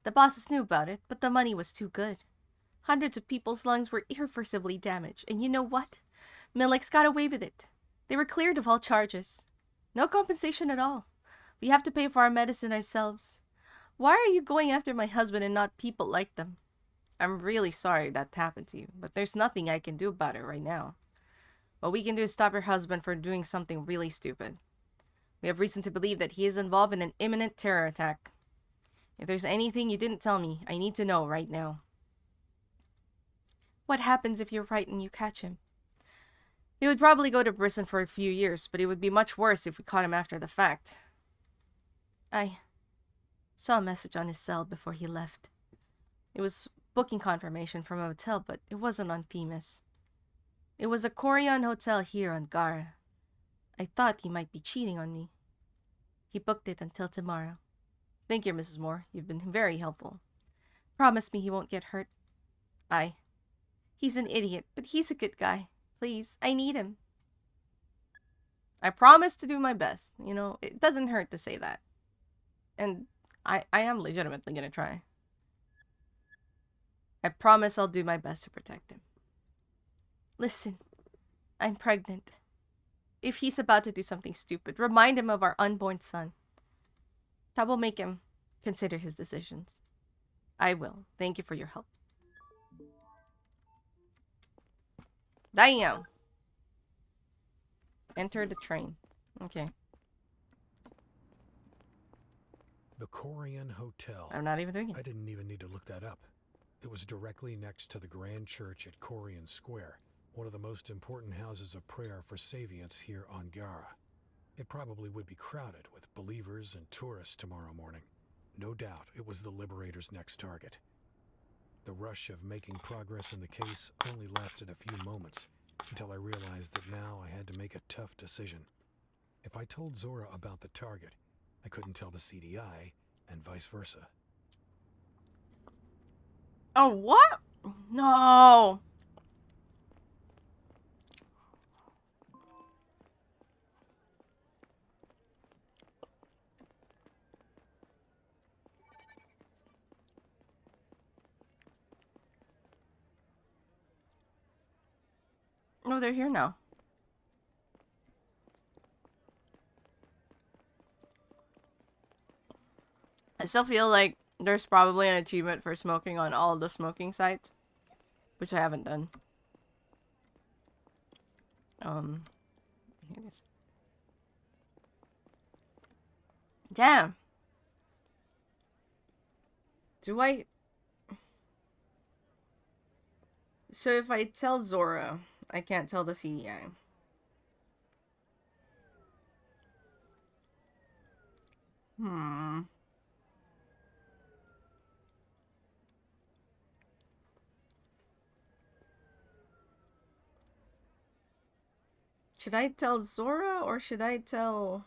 The bosses knew about it, but the money was too good. Hundreds of people's lungs were irreversibly damaged, and you know what? Millix got away with it. They were cleared of all charges. No compensation at all. We have to pay for our medicine ourselves. Why are you going after my husband and not people like them? I'm really sorry that happened to you, but there's nothing I can do about it right now. What we can do is stop your husband from doing something really stupid. We have reason to believe that he is involved in an imminent terror attack. If there's anything you didn't tell me, I need to know right now. What happens if you're right and you catch him? He would probably go to prison for a few years, but it would be much worse if we caught him after the fact. I saw a message on his cell before he left. It was booking confirmation from a hotel, but it wasn't on Femus. It was a Corian hotel here on Gara. I thought he might be cheating on me. He booked it until tomorrow. Thank you, Mrs. Moore. You've been very helpful. Promise me he won't get hurt. He's an idiot, but he's a good guy. Please, I need him. I promise to do my best. You know, it doesn't hurt to say that. And I am legitimately gonna try. I promise I'll do my best to protect him. Listen, I'm pregnant. If he's about to do something stupid, remind him of our unborn son. That will make him consider his decisions. I will. Thank you for your help. Damn! Enter the train. Okay. The Corian Hotel. I'm not even doing it. I didn't even need to look that up. It was directly next to the Grand Church at Corian Square, one of the most important houses of prayer for Saviants here on Gara. It probably would be crowded with believers and tourists tomorrow morning. No doubt it was the Liberator's next target. The rush of making progress in the case only lasted a few moments, until I realized that now I had to make a tough decision. If I told Zora about the target, I couldn't tell the CDI, and vice versa. Oh, what? No! Oh, they're here now. I still feel like there's probably an achievement for smoking on all the smoking sites, which I haven't done. Here it is. Damn. Do I... So if I tell Zora, I can't tell the CDI. Should I tell Zora or should I tell...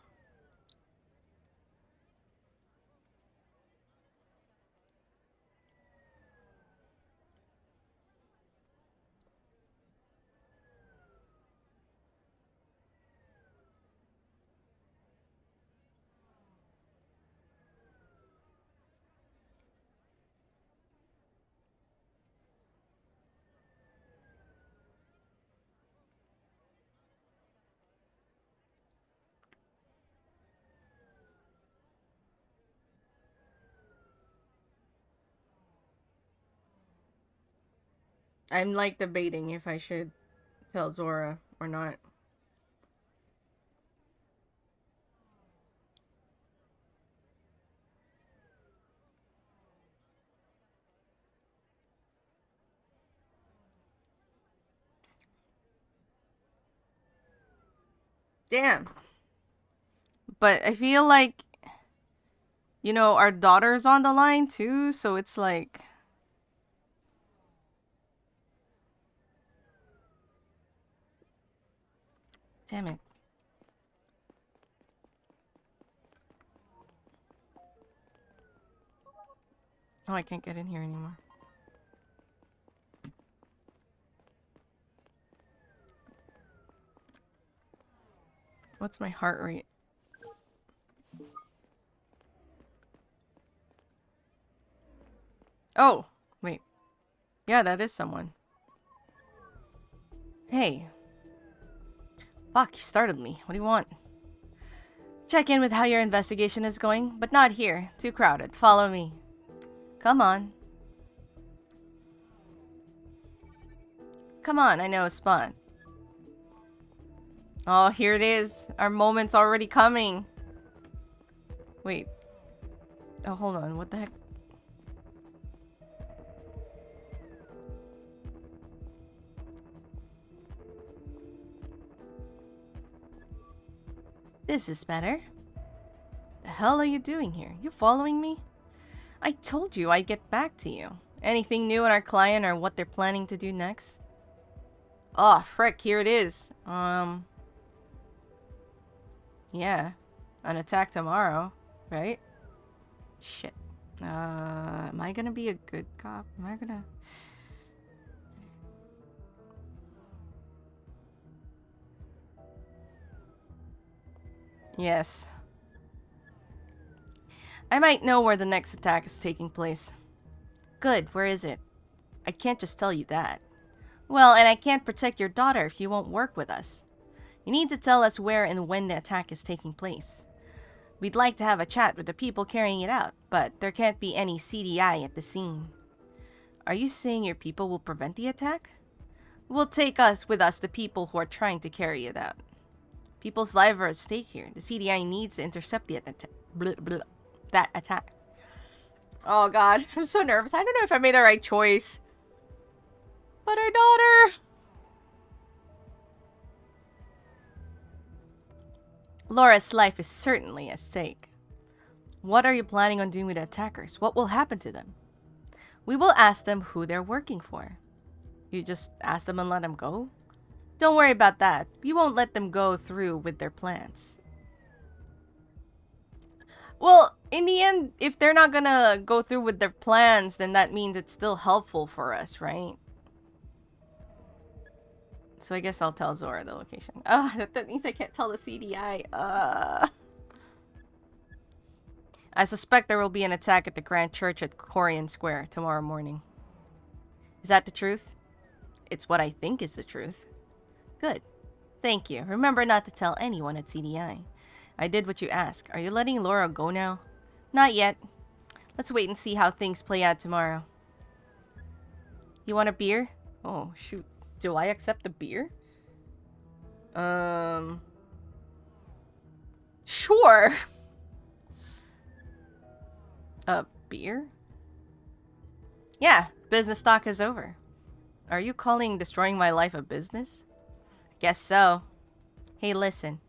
I'm like debating if I should tell Zora or not. Damn. But I feel like, you know, our daughter's on the line too, so it's like... Damn it. Oh, I can't get in here anymore. What's my heart rate? Oh, wait. Yeah, that is someone. Hey. Fuck, you startled me. What do you want? Check in with how your investigation is going, but not here. Too crowded. Follow me. Come on. Come on, I know a spot. Oh, here it is. Our moment's already coming. Wait. Oh, hold on. What the heck? This is better. The hell are you doing here? You following me? I told you I'd get back to you. Anything new on our client or what they're planning to do next? Oh, frick, here it is. Yeah. An attack tomorrow, right? Shit. Am I gonna be a good cop? Am I gonna... Yes. I might know where the next attack is taking place. Good, where is it? I can't just tell you that. Well, and I can't protect your daughter if you won't work with us. You need to tell us where and when the attack is taking place. We'd like to have a chat with the people carrying it out, but there can't be any CDI at the scene. Are you saying your people will prevent the attack? We'll take us with us the people who are trying to carry it out. People's lives are at stake here. The CDI needs to intercept that attack. Oh god, I'm so nervous. I don't know if I made the right choice. But our daughter... Laura's life is certainly at stake. What are you planning on doing with the attackers? What will happen to them? We will ask them who they're working for. You just ask them and let them go? Don't worry about that. We won't let them go through with their plans. Well, in the end, if they're not gonna go through with their plans, then that means it's still helpful for us, right? So I guess I'll tell Zora the location. That means I can't tell the CDI. I suspect there will be an attack at the Grand Church at Corian Square tomorrow morning. Is that the truth? It's what I think is the truth. Good. Thank you. Remember not to tell anyone at CDI. I did what you asked. Are you letting Laura go now? Not yet. Let's wait and see how things play out tomorrow. You want a beer? Oh, shoot. Do I accept a beer? Sure. A beer? Yeah, business talk is over. Are you calling destroying my life a business? Guess so. Hey, listen.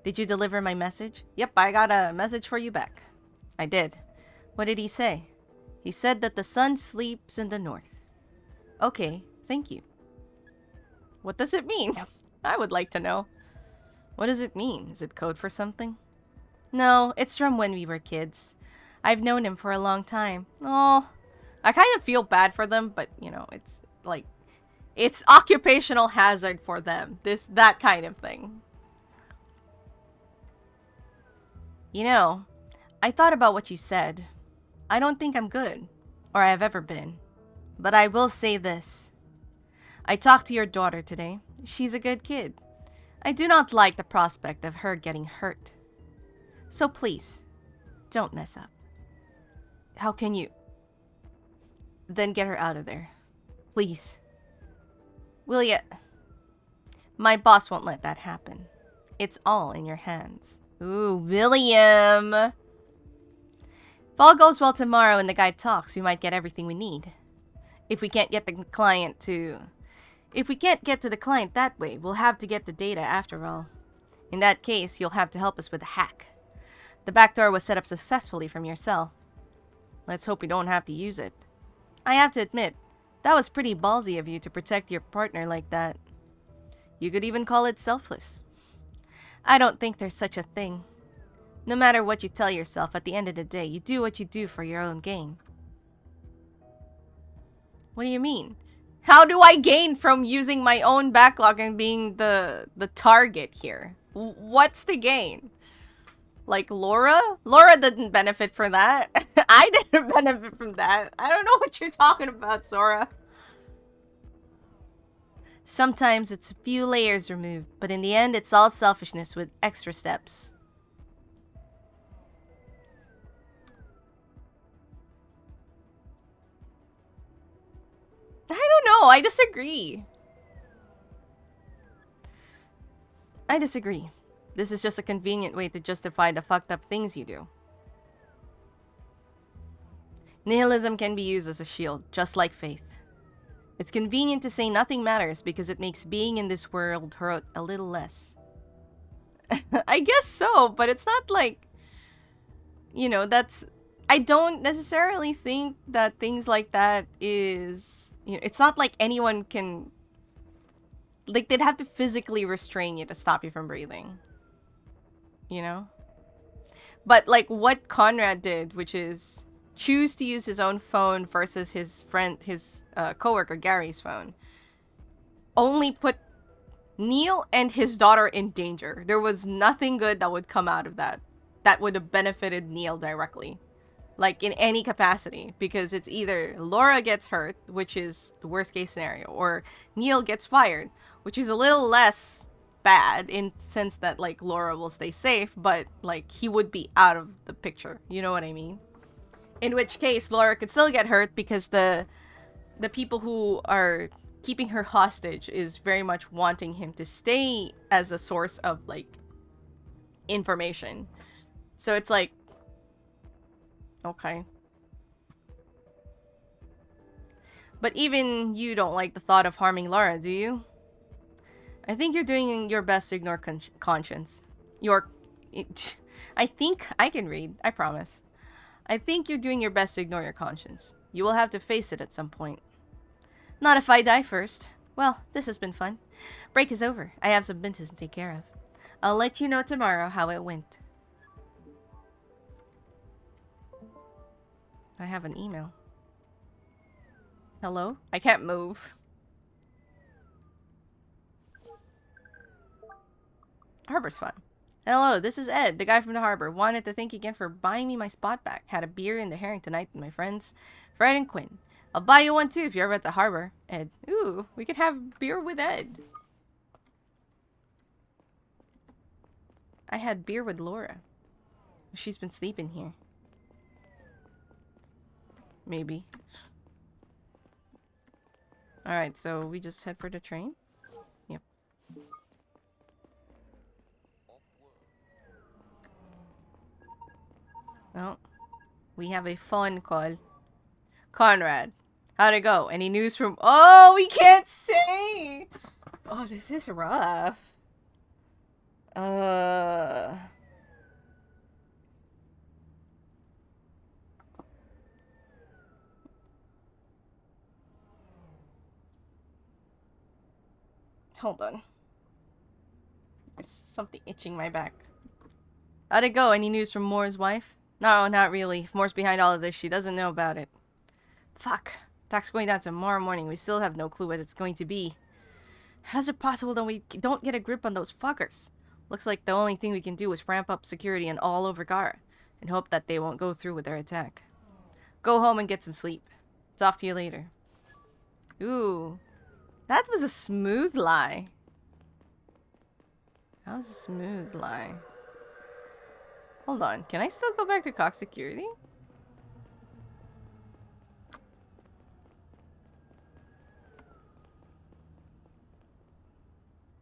Did you deliver my message? Yep, I got a message for you back. I did. What did he say? He said that the sun sleeps in the north. Okay, thank you. What does it mean? I would like to know. What does it mean? Is it code for something? No, it's from when we were kids. I've known him for a long time. Oh, I kind of feel bad for them, but, you know, it's like... It's occupational hazard for them. That kind of thing. You know, I thought about what you said. I don't think I'm good, or I have ever been. But I will say this. I talked to your daughter today. She's a good kid. I do not like the prospect of her getting hurt. So please, don't mess up. How can you? Then get her out of there. Please. Will ya? My boss won't let that happen. It's all in your hands. Ooh, William. If all goes well tomorrow and the guy talks, we might get everything we need. If we can't get to the client that way, we'll have to get the data after all. In that case, you'll have to help us with the hack. The back door was set up successfully from your cell. Let's hope we don't have to use it. I have to admit, that was pretty ballsy of you to protect your partner like that. You could even call it selfless. I don't think there's such a thing. No matter what you tell yourself, at the end of the day, you do what you do for your own gain. What do you mean? How do I gain from using my own backlog and being the target here? What's the gain? Like Laura? Laura didn't benefit from that. I didn't benefit from that. I don't know what you're talking about, Sora. Sometimes it's a few layers removed, but in the end, it's all selfishness with extra steps. I don't know. I disagree. I disagree. This is just a convenient way to justify the fucked up things you do. Nihilism can be used as a shield, just like faith. It's convenient to say nothing matters because it makes being in this world hurt a little less. I guess so, but it's not like... You know, that's... I don't necessarily think that things like that is... You know, it's not like anyone can... Like, they'd have to physically restrain you to stop you from breathing. You know? But, like, what Conrad did, which is choose to use his own phone versus his coworker Gary's phone, only put Neil and his daughter in danger. There was nothing good that would come out of that. That would have benefited Neil directly. Like, in any capacity. Because it's either Laura gets hurt, which is the worst case scenario, or Neil gets fired, which is a little less bad in the sense that, like, Laura will stay safe, but, like, he would be out of the picture. You know what I mean? In which case, Laura could still get hurt because the people who are keeping her hostage is very much wanting him to stay as a source of, like, information. So it's like, okay. But even you don't like the thought of harming Laura, do you? I think you're doing your best to ignore conscience. I think I can read, I promise. I think you're doing your best to ignore your conscience. You will have to face it at some point. Not if I die first. Well, this has been fun. Break is over. I have some business to take care of. I'll let you know tomorrow how it went. I have an email. Hello? I can't move. Harbor's fun. Hello, this is Ed, the guy from the harbor. Wanted to thank you again for buying me my spot back. Had a beer in the herring tonight with my friends, Fred and Quinn. I'll buy you one too if you're ever at the harbor, Ed. Ooh, we could have beer with Ed. I had beer with Laura. She's been sleeping here. Maybe. Alright, so we just head for the train? Yep. Oh. We have a phone call. Conrad. How'd it go? Any news from... Oh, we can't say! Oh, this is rough. Hold on. There's something itching my back. How'd it go? Any news from Moore's wife? No, not really. If Moore's behind all of this, she doesn't know about it. Fuck. Talk's going down tomorrow morning. We still have no clue what it's going to be. How's it possible that we don't get a grip on those fuckers? Looks like the only thing we can do is ramp up security and all over Gara, and hope that they won't go through with their attack. Go home and get some sleep. Talk to you later. Ooh. That was a smooth lie. That was a smooth lie. Hold on. Can I still go back to Cox Security?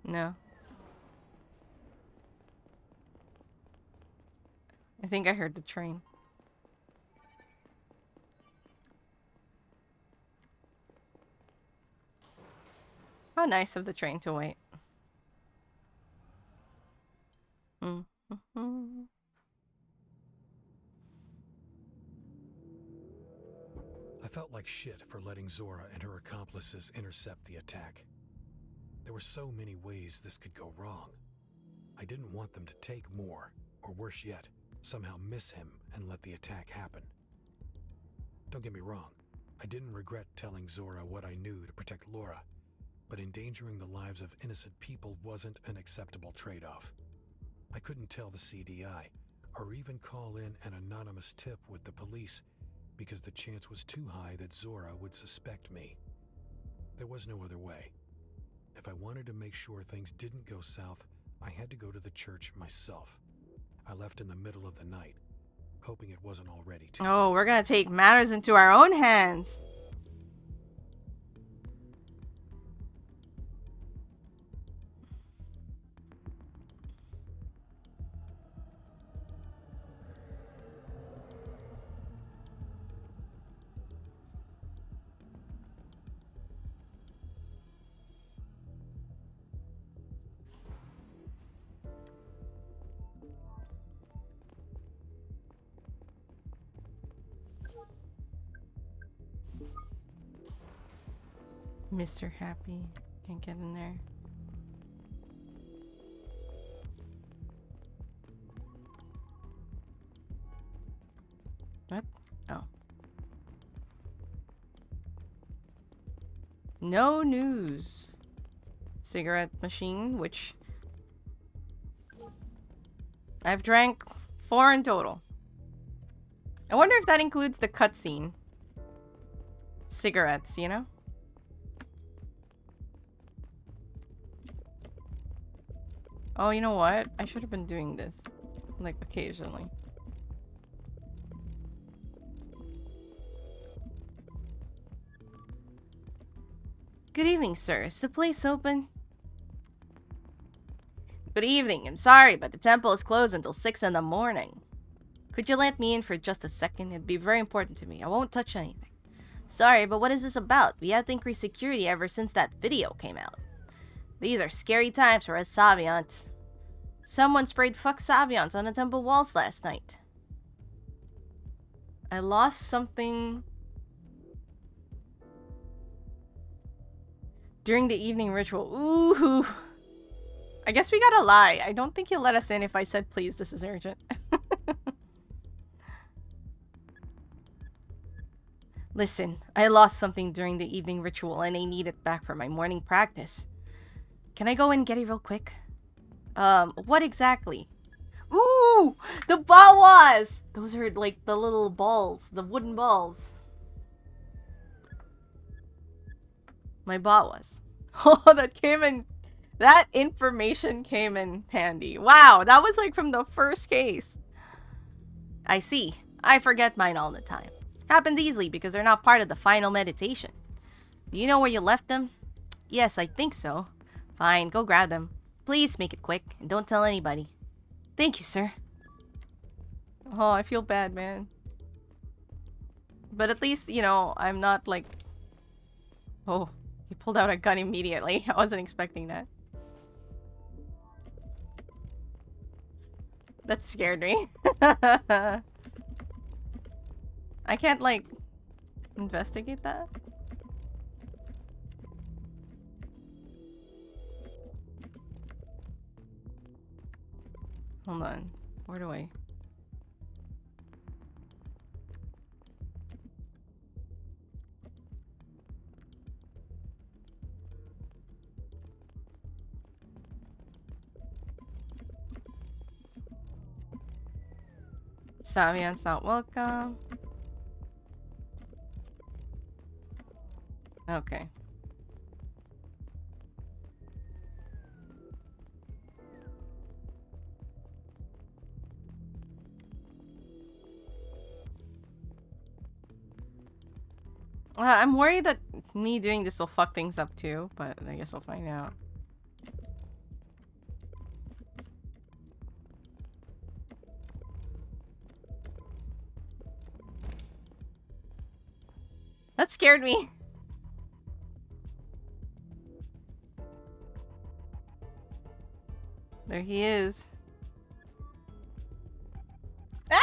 No. I think I heard the train. How nice of the train to wait. felt like shit for letting Zora and her accomplices intercept the attack. There were so many ways this could go wrong. I didn't want them to take more, or worse yet, somehow miss him and let the attack happen. Don't get me wrong, I didn't regret telling Zora what I knew to protect Laura, but endangering the lives of innocent people wasn't an acceptable trade-off. I couldn't tell the CDI, or even call in an anonymous tip with the police, because the chance was too high that Zora would suspect me. There was no other way. If I wanted to make sure things didn't go south, I had to go to the church myself. I left in the middle of the night, hoping it wasn't already too Oh, late. we're gonna take matters into our own hands. Mr. Happy can't get in there. What? Oh. No news. Cigarette machine, which I've drank 4 in total. I wonder if that includes the cutscene. Cigarettes, you know? Oh, you know what? I should have been doing this, like, occasionally. Good evening, sir. Is the place open? Good evening. I'm sorry, but the temple is closed until 6 in the morning. Could you let me in for just a second? It'd be very important to me. I won't touch anything. Sorry, but what is this about? We had to increase security ever since that video came out. These are scary times for us Saviants. Someone sprayed fuck Saviants on the temple walls last night. I lost something during the evening ritual. Ooh. I guess we gotta lie. I don't think he'll let us in if I said, please, this is urgent. Listen, I lost something during the evening ritual and I need it back for my morning practice. Can I go and get it real quick? What exactly? Ooh! The bawas! Those are like the little balls, the wooden balls. My bawas. Oh, that information came in handy. Wow, that was like from the first case. I see. I forget mine all the time. Happens easily because they're not part of the final meditation. Do you know where you left them? Yes, I think so. Fine, go grab them. Please make it quick and don't tell anybody. Thank you, sir. Oh, I feel bad, man. But at least, you know, I'm not like... Oh, he pulled out a gun immediately. I wasn't expecting that. That scared me. I can't, like, investigate that? Hold on. Where do I... Savian's not welcome. Okay. I'm worried that me doing this will fuck things up too, but I guess we'll find out. That scared me. There he is. Ah!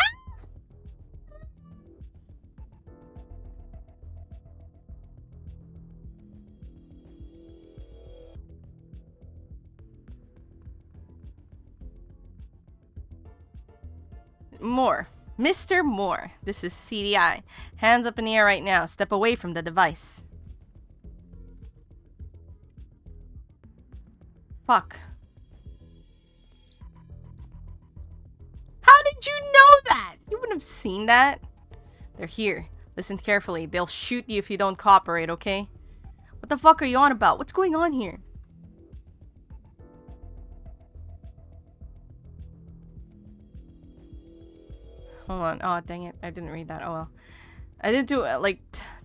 Moore. Mr. Moore. This is CDI. Hands up in the air right now. Step away from the device. Fuck. How did you know that? You wouldn't have seen that. They're here. Listen carefully. They'll shoot you if you don't cooperate, okay? What the fuck are you on about? What's going on here? Hold on. Oh, dang it. I didn't read that. Oh, well. I didn't do it. Like,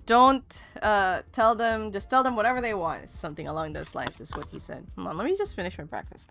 don't tell them. Just tell them whatever they want. Something along those lines is what he said. Hold on. Let me just finish my breakfast.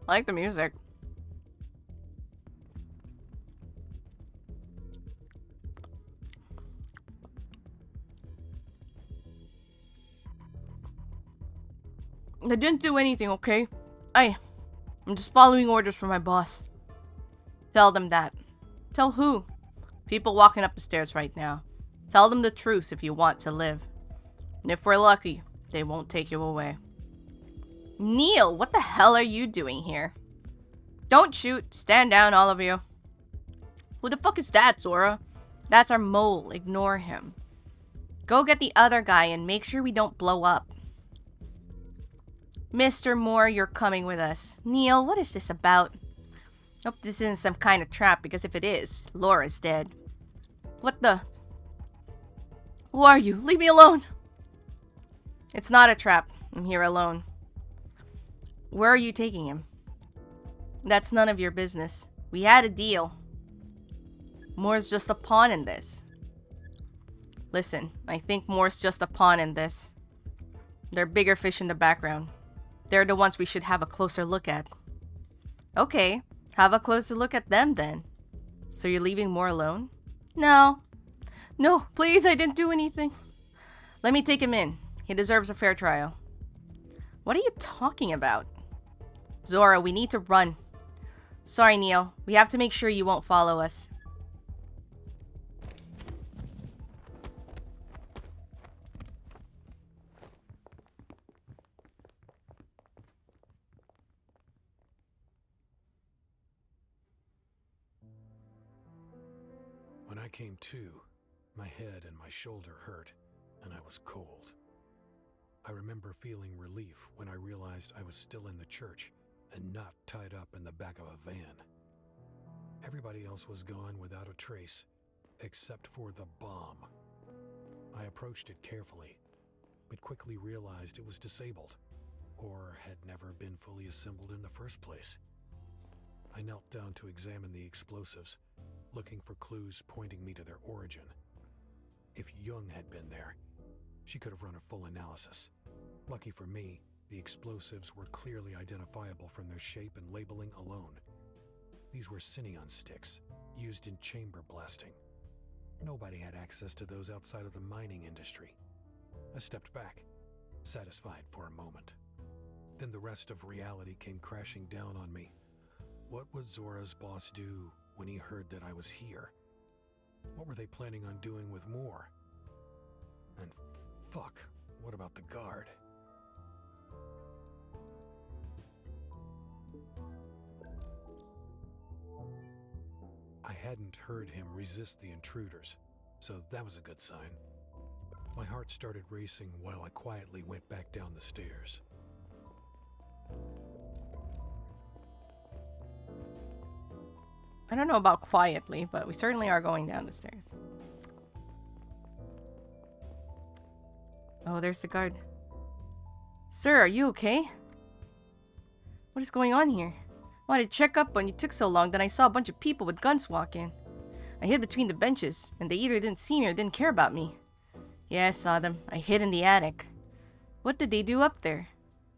I like the music. I didn't do anything, okay? I'm just following orders from my boss. Tell them that. Tell who? People walking up the stairs right now. Tell them the truth if you want to live. And if we're lucky, they won't take you away. Neil, what the hell are you doing here? Don't shoot. Stand down, all of you. Who the fuck is that, Zora? That's our mole. Ignore him. Go get the other guy and make sure we don't blow up. Mr. Moore, you're coming with us. Neil, what is this about? Hope this isn't some kind of trap, because if it is, Laura's dead. What the? Who are you? Leave me alone! It's not a trap. I'm here alone. Where are you taking him? That's none of your business. We had a deal. Moore's just a pawn in this. Listen, I think Moore's just a pawn in this. There are bigger fish in the background. They're the ones we should have a closer look at. Okay, have a closer look at them then. So you're leaving Moore alone? No. No, please, I didn't do anything. Let me take him in. He deserves a fair trial. What are you talking about? Zora, we need to run. Sorry, Neil. We have to make sure you won't follow us. When I came to, my head and my shoulder hurt, and I was cold. I remember feeling relief when I realized I was still in the church and not tied up in the back of a van. Everybody else was gone without a trace, except for the bomb. I approached it carefully, but quickly realized it was disabled, or had never been fully assembled in the first place. I knelt down to examine the explosives, looking for clues pointing me to their origin. If Young had been there, she could have run a full analysis. Lucky for me, the explosives were clearly identifiable from their shape and labeling alone. These were Cineon sticks, used in chamber blasting. Nobody had access to those outside of the mining industry. I stepped back, satisfied for a moment. Then the rest of reality came crashing down on me. What would Zora's boss do when he heard that I was here? What were they planning on doing with Moore? And fuck, what about the guard? I hadn't heard him resist the intruders, so that was a good sign. My heart started racing while I quietly went back down the stairs. I don't know about quietly, but we certainly are going down the stairs. Oh, there's the guard. Sir, are you okay? What is going on here? I wanted to check up when you took so long, then I saw a bunch of people with guns walk in. I hid between the benches, and they either didn't see me or didn't care about me. Yeah, I saw them. I hid in the attic. What did they do up there?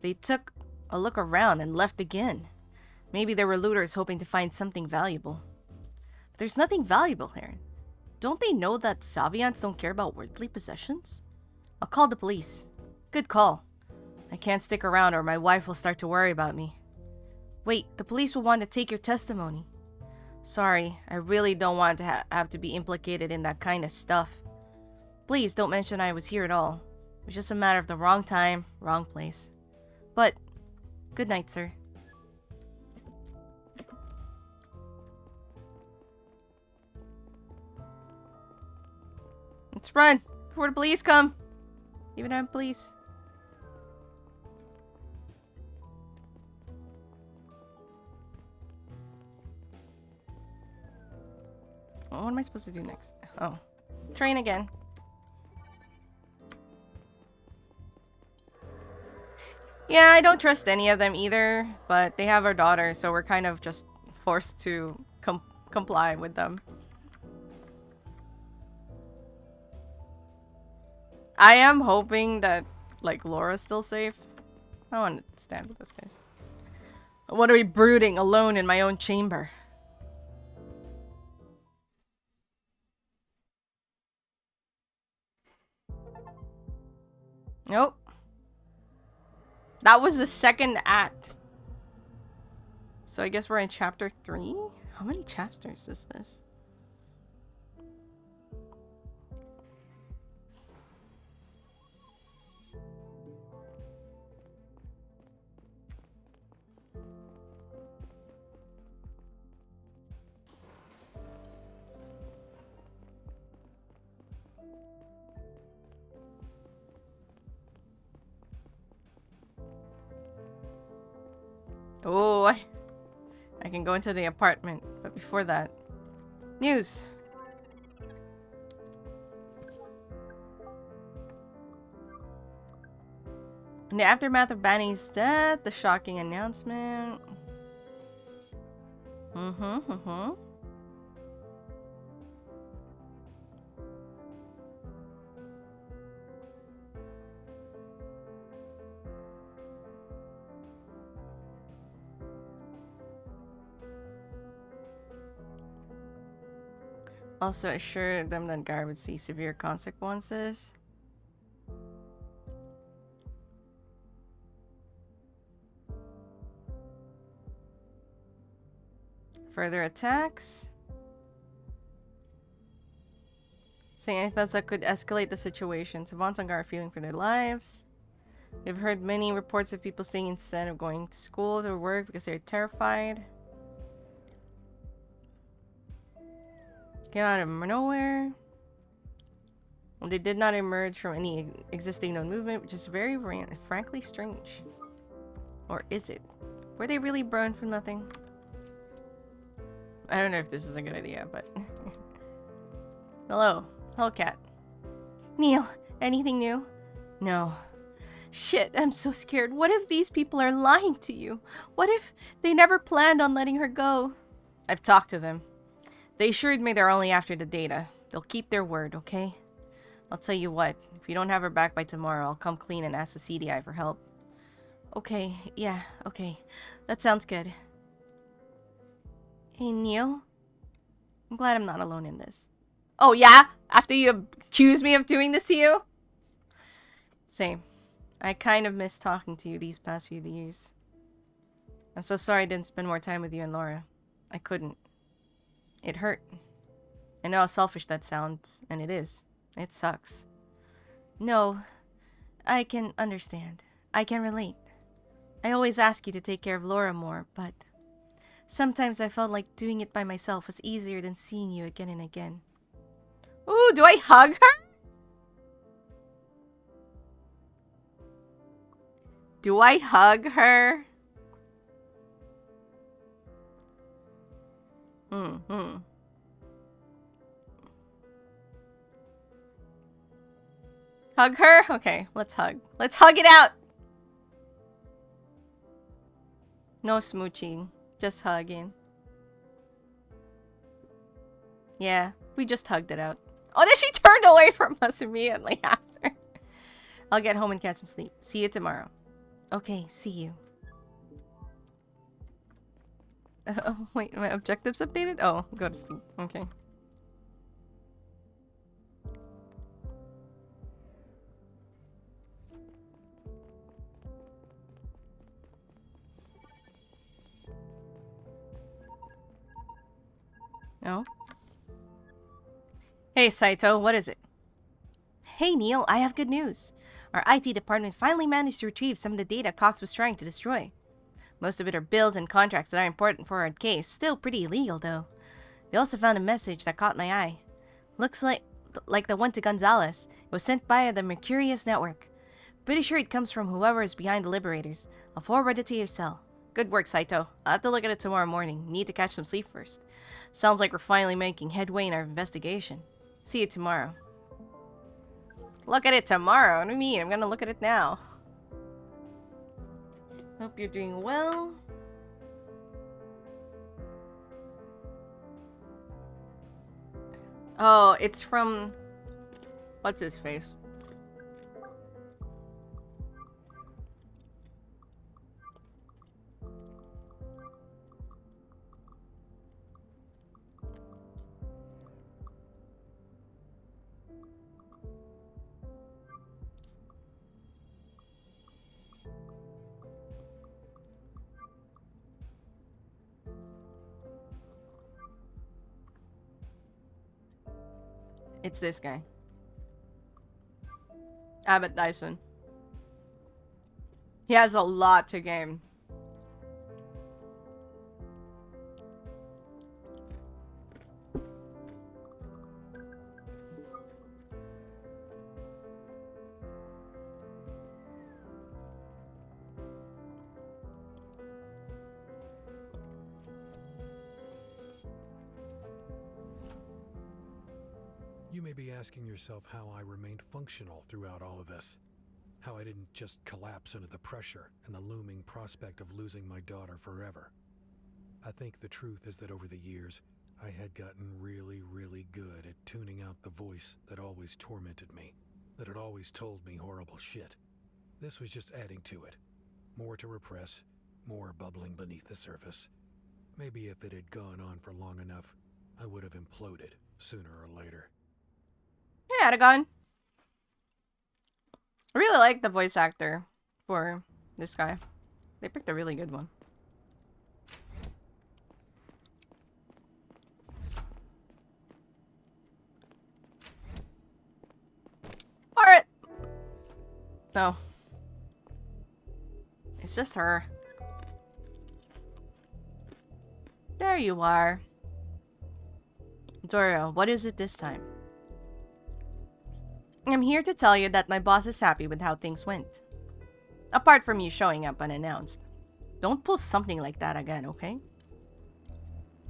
They took a look around and left again. Maybe there were looters hoping to find something valuable. But there's nothing valuable here. Don't they know that Savians don't care about worldly possessions? I'll call the police. Good call. I can't stick around or my wife will start to worry about me. Wait, the police will want to take your testimony. Sorry, I really don't want to have to be implicated in that kind of stuff. Please don't mention I was here at all. It was just a matter of the wrong time, wrong place. But, good night, sir. Let's run before the police come. Even I'm police. Oh, what am I supposed to do next? Oh, train again. Yeah, I don't trust any of them either, but they have our daughter, so we're kind of just forced to comply with them. I am hoping that, like, Laura's still safe. I want to stand with those guys. What are we brooding alone in my own chamber? Nope. That was the second act. So I guess we're in chapter 3? How many chapters is this? Oh, I can go into the apartment, but before that, news. In the aftermath of Banny's death, the shocking announcement. Also assured them that Gar would see severe consequences. Further attacks. Saying anything that could escalate the situation. Savants and Gar are feeling for their lives. We've heard many reports of people staying instead of going to school or work because they're terrified. Came out of nowhere. Well, they did not emerge from any existing known movement, which is very frankly strange. Or is it? Were they really burned from nothing? I don't know if this is a good idea, but... Hello. Hello, cat. Neil, anything new? No. Shit, I'm so scared. What if these people are lying to you? What if they never planned on letting her go? I've talked to them. They assured me they're only after the data. They'll keep their word, okay? I'll tell you what. If you don't have her back by tomorrow, I'll come clean and ask the CDI for help. Okay, yeah, okay. That sounds good. Hey, Neil? I'm glad I'm not alone in this. Oh, yeah? After you accuse me of doing this to you? Same. I kind of miss talking to you these past few years. I'm so sorry I didn't spend more time with you and Laura. I couldn't. It hurt. I know how selfish that sounds, and it is. It sucks. No, I can understand. I can relate. I always ask you to take care of Laura more, but sometimes I felt like doing it by myself was easier than seeing you again and again. Ooh, do I hug her? Do I hug her? Hug her? Okay, let's hug. Let's hug it out! No smooching. Just hugging. Yeah, we just hugged it out. Oh, then she turned away from us immediately after. I'll get home and catch some sleep. See you tomorrow. Okay, see you. Wait, my objectives updated? Oh, go to sleep. Okay. No? Hey, Saito, what is it? Hey, Neil, I have good news. Our IT department finally managed to retrieve some of the data Cox was trying to destroy. Most of it are bills and contracts that are important for our case. Still pretty illegal, though. They also found a message that caught my eye. Looks like the one to Gonzalez. It was sent via the Mercurius network. Pretty sure it comes from whoever is behind the Liberators. I'll forward it to your cell. Good work, Saito. I'll have to look at it tomorrow morning. Need to catch some sleep first. Sounds like we're finally making headway in our investigation. See you tomorrow. Look at it tomorrow? What do you mean? I'm gonna look at it now. Hope you're doing well. Oh, it's from... What's his face? It's this guy. Abbott Dyson. He has a lot to gain. You may be asking yourself how I remained functional throughout all of this. How I didn't just collapse under the pressure and the looming prospect of losing my daughter forever. I think the truth is that over the years, I had gotten really, really good at tuning out the voice that always tormented me, that had always told me horrible shit. This was just adding to it. More to repress, more bubbling beneath the surface. Maybe if it had gone on for long enough, I would have imploded sooner or later. Hey, Aragon. I really like the voice actor for this guy. They picked a really good one. Alright. No. It's just her. There you are. Zora, what is it this time? I'm here to tell you that my boss is happy with how things went. Apart from you showing up unannounced. Don't pull something like that again, okay?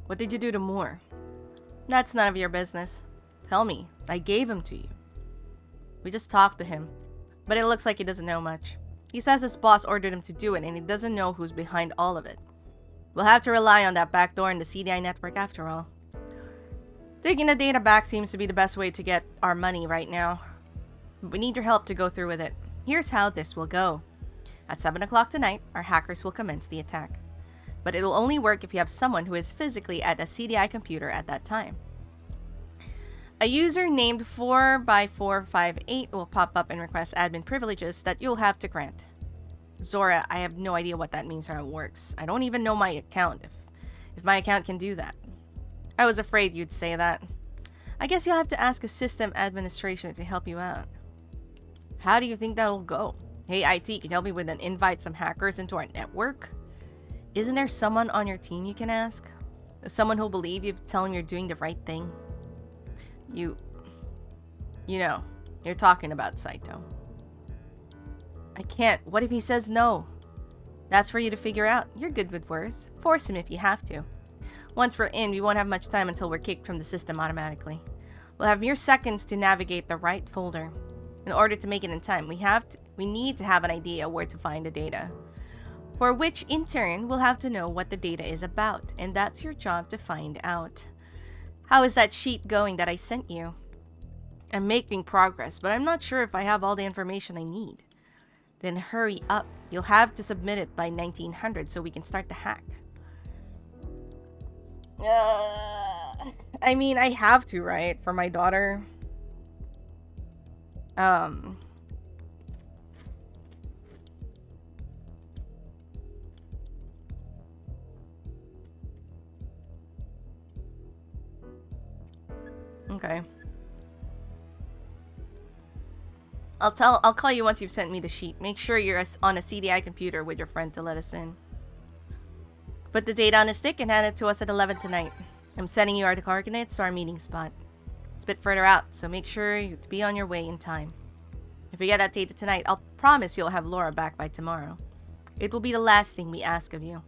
What did you do to Moore? That's none of your business. Tell me. I gave him to you. We just talked to him. But it looks like he doesn't know much. He says his boss ordered him to do it and he doesn't know who's behind all of it. We'll have to rely on that back door in the CDI network after all. Taking the data back seems to be the best way to get our money right now. We need your help to go through with it. Here's how this will go. At 7 o'clock tonight, our hackers will commence the attack. But it'll only work if you have someone who is physically at a CDI computer at that time. A user named 4x458 will pop up and request admin privileges that you'll have to grant. Zora, I have no idea what that means or how it works. I don't even know my account, if my account can do that. I was afraid you'd say that. I guess you'll have to ask a system administration to help you out. How do you think that'll go? Hey, IT, can you help me with an invite some hackers into our network? Isn't there someone on your team you can ask? Someone who'll believe you, tell him you're doing the right thing? You know, you're talking about Saito. I can't. What if he says no? That's for you to figure out. You're good with words. Force him if you have to. Once we're in, we won't have much time until we're kicked from the system automatically. We'll have mere seconds to navigate the right folder. In order to make it in time, we need to have an idea where to find the data. For which, in turn, we'll have to know what the data is about, and that's your job to find out. How is that sheet going that I sent you? I'm making progress, but I'm not sure if I have all the information I need. Then hurry up. You'll have to submit it by 1900 so we can start the hack. I mean, I have to, right? For my daughter. Um. Okay. I'll call you once you've sent me the sheet. Make sure you're on a CDI computer with your friend to let us in. Put the data on a stick and hand it to us at 11 tonight. I'm sending you our coordinates to our meeting spot. It's a bit further out, so make sure to be on your way in time. If we get that data tonight, I'll promise you'll have Laura back by tomorrow. It will be the last thing we ask of you.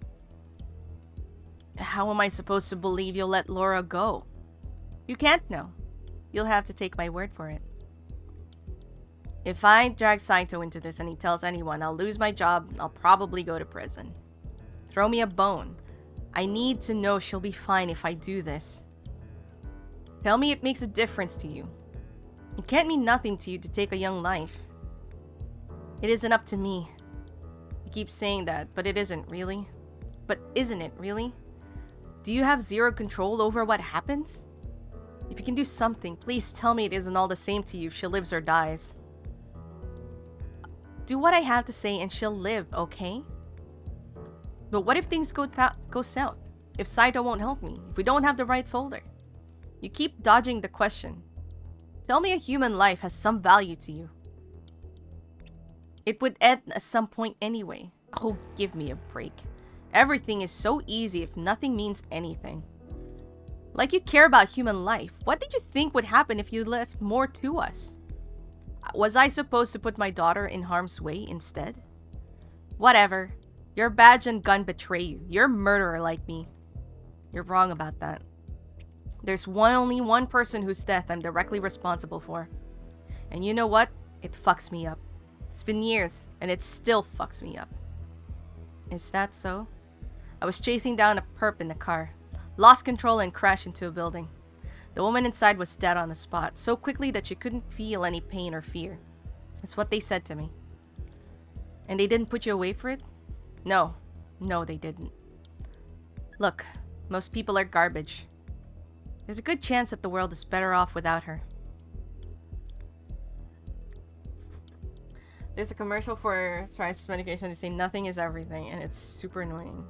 How am I supposed to believe you'll let Laura go? You can't know. You'll have to take my word for it. If I drag Saito into this and he tells anyone, I'll lose my job, I'll probably go to prison. Throw me a bone. I need to know she'll be fine if I do this. Tell me it makes a difference to you. It can't mean nothing to you to take a young life. It isn't up to me. You keep saying that, but it isn't really. But isn't it really? Do you have zero control over what happens? If you can do something, please tell me it isn't all the same to you if she lives or dies. Do what I have to say and she'll live, okay? But what if things go south? If Saito won't help me? If we don't have the right folder? You keep dodging the question. Tell me a human life has some value to you. It would end at some point anyway. Oh, give me a break. Everything is so easy if nothing means anything. Like you care about human life. What did you think would happen if you left more to us? Was I supposed to put my daughter in harm's way instead? Whatever. Your badge and gun betray you. You're a murderer like me. You're wrong about that. There's only one person whose death I'm directly responsible for. And you know what? It fucks me up. It's been years, and it still fucks me up. Is that so? I was chasing down a perp in the car, lost control and crashed into a building. The woman inside was dead on the spot, so quickly that she couldn't feel any pain or fear. That's what they said to me. And they didn't put you away for it? No, they didn't. Look, most people are garbage. There's a good chance that the world is better off without her. There's a commercial for psoriasis medication. They say nothing is everything, and it's super annoying.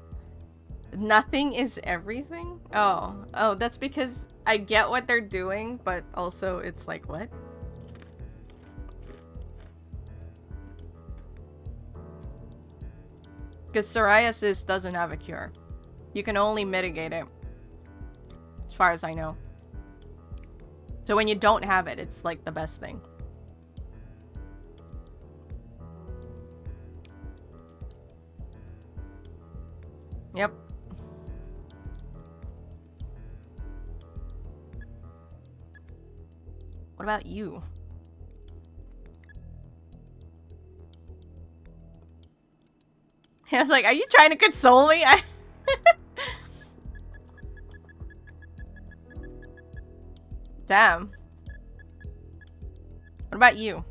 Nothing is everything? Oh, that's because I get what they're doing, but also it's like, what? Because psoriasis doesn't have a cure. You can only mitigate it, as far as I know. So when you don't have it, it's like the best thing. Yep. What about you? I was like, are you trying to console me? Damn. What about you?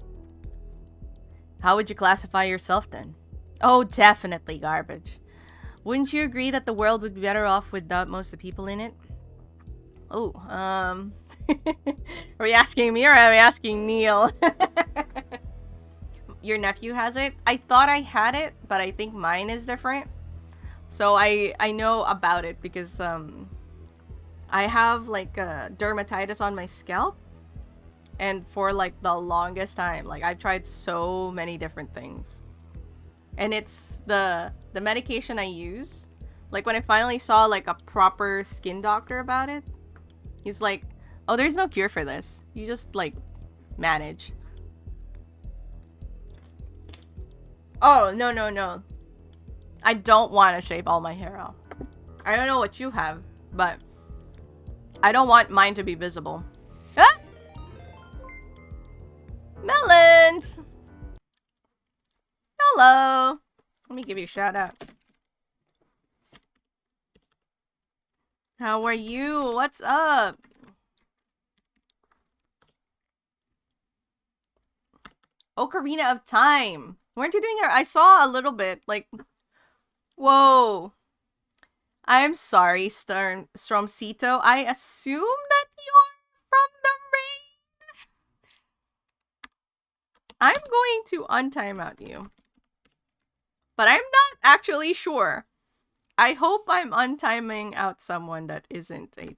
How would you classify yourself then? Oh, definitely garbage. Wouldn't you agree that the world would be better off without most of the people in it? Oh, are we asking me or are we asking Neil? Your nephew has it? I thought I had it, but I think mine is different. So I know about it because I have like dermatitis on my scalp. And for like the longest time, like I've tried so many different things. And it's the medication I use. Like when I finally saw like a proper skin doctor about it, he's like, oh, there's no cure for this. You just like manage. Oh, no. I don't want to shave all my hair off. I don't know what you have, but I don't want mine to be visible. Ah! Melons! Hello! Let me give you a shout out. How are you? What's up? Ocarina of Time. Weren't you doing it? I saw a little bit. Like, whoa. I'm sorry, Stromcito. I assume that you're from the raid. I'm going to untime out you. But I'm not actually sure. I hope I'm untiming out someone that isn't a thing.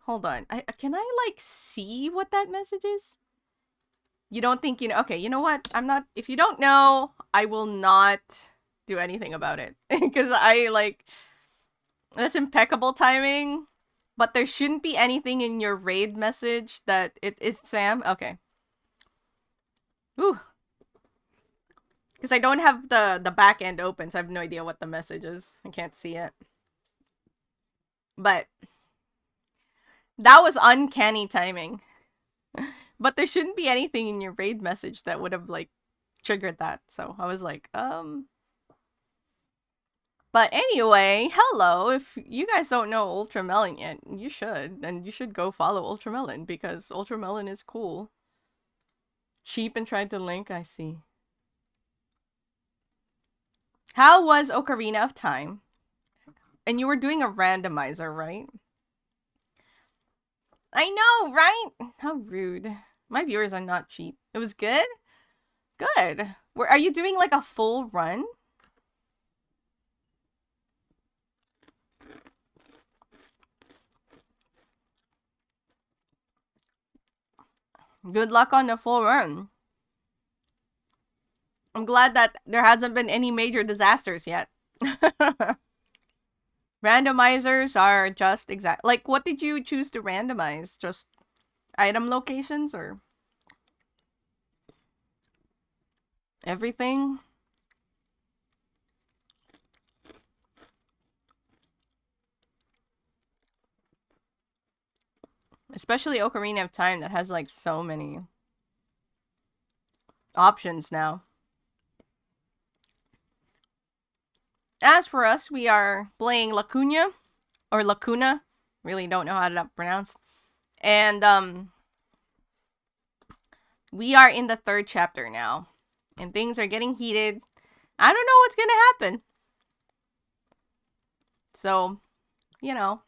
Hold on. Can I, like, see what that message is? You don't think you know? Okay, you know what? I'm not... If you don't know, I will not do anything about it. Because I, like... That's impeccable timing. But there shouldn't be anything in your raid message that it is spam. Okay. Ooh. Because I don't have the back end open, so I have no idea what the message is. I can't see it. But... That was uncanny timing. But there shouldn't be anything in your raid message that would have, like, triggered that. So I was like, But anyway, hello. If you guys don't know Ultramelon yet, you should. And you should go follow Ultramelon because Ultramelon is cool. Cheap and tried to link, I see. How was Ocarina of Time? And you were doing a randomizer, right? I know, right? How rude. My viewers are not cheap. It was good? Good. Are you doing like a full run? Good luck on the full run. I'm glad that there hasn't been any major disasters yet. Randomizers are just exact. Like, what did you choose to randomize? Just item locations or everything? Especially Ocarina of Time that has like so many options now. As for us, we are playing Lacuna or Lacuna. Really don't know how to pronounce. And we are in the 3rd chapter now. And things are getting heated. I don't know what's gonna happen. So, you know.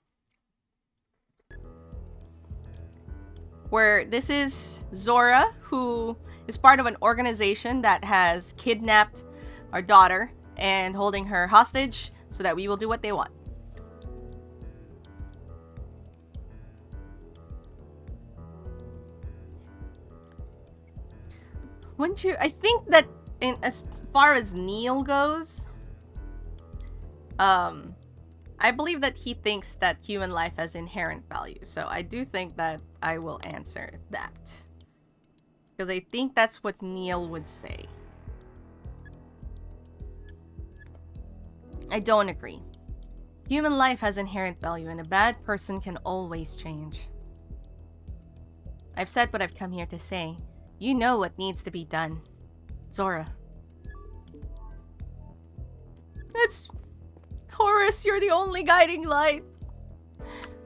Where this is Zora, who is part of an organization that has kidnapped our daughter and holding her hostage so that we will do what they want. Wouldn't you? I think that as far as Neil goes, I believe that he thinks that human life has inherent value. So I do think that I will answer that. Because I think that's what Neil would say. I don't agree. Human life has inherent value and a bad person can always change. I've said what I've come here to say. You know what needs to be done. Zora. It's... Horace, you're the only guiding light.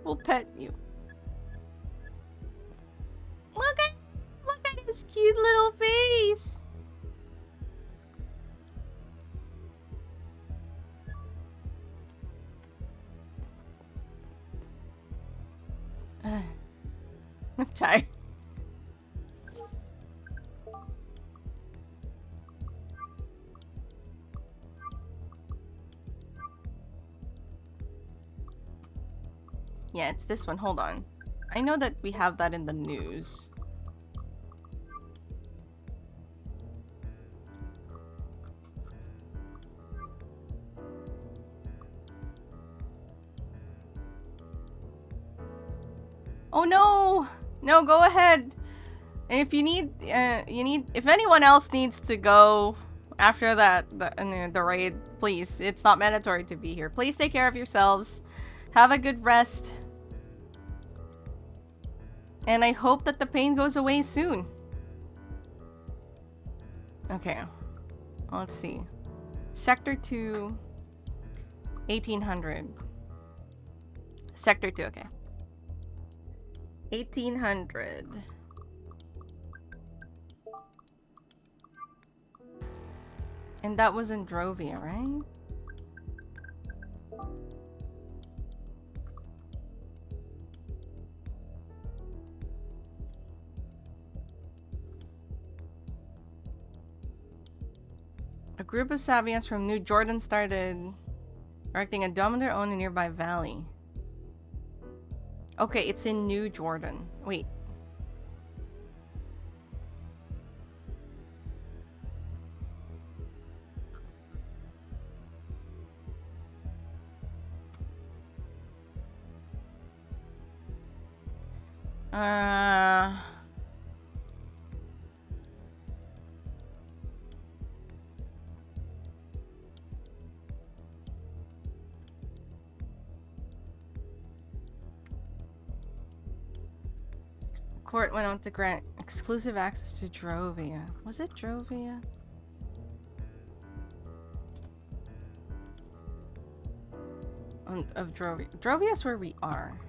We'll pet you. Look at his cute little face. I'm tired. Yeah, it's this one. Hold on. I know that we have that in the news. Oh no! No, go ahead. And if you need, if anyone else needs to go after that, the raid, please. It's not mandatory to be here. Please take care of yourselves. Have a good rest. And I hope that the pain goes away soon. Okay. Let's see. Sector 2. 1800. Sector 2, okay. 1800. And that was in Drovia, right? A group of Sabians from New Jordan started erecting a dome of their own in a nearby valley. Okay, it's in New Jordan. Wait. Uh... Court went on to grant exclusive access to Drovia. Was it Drovia? Of Drovia. Drovia is where we are.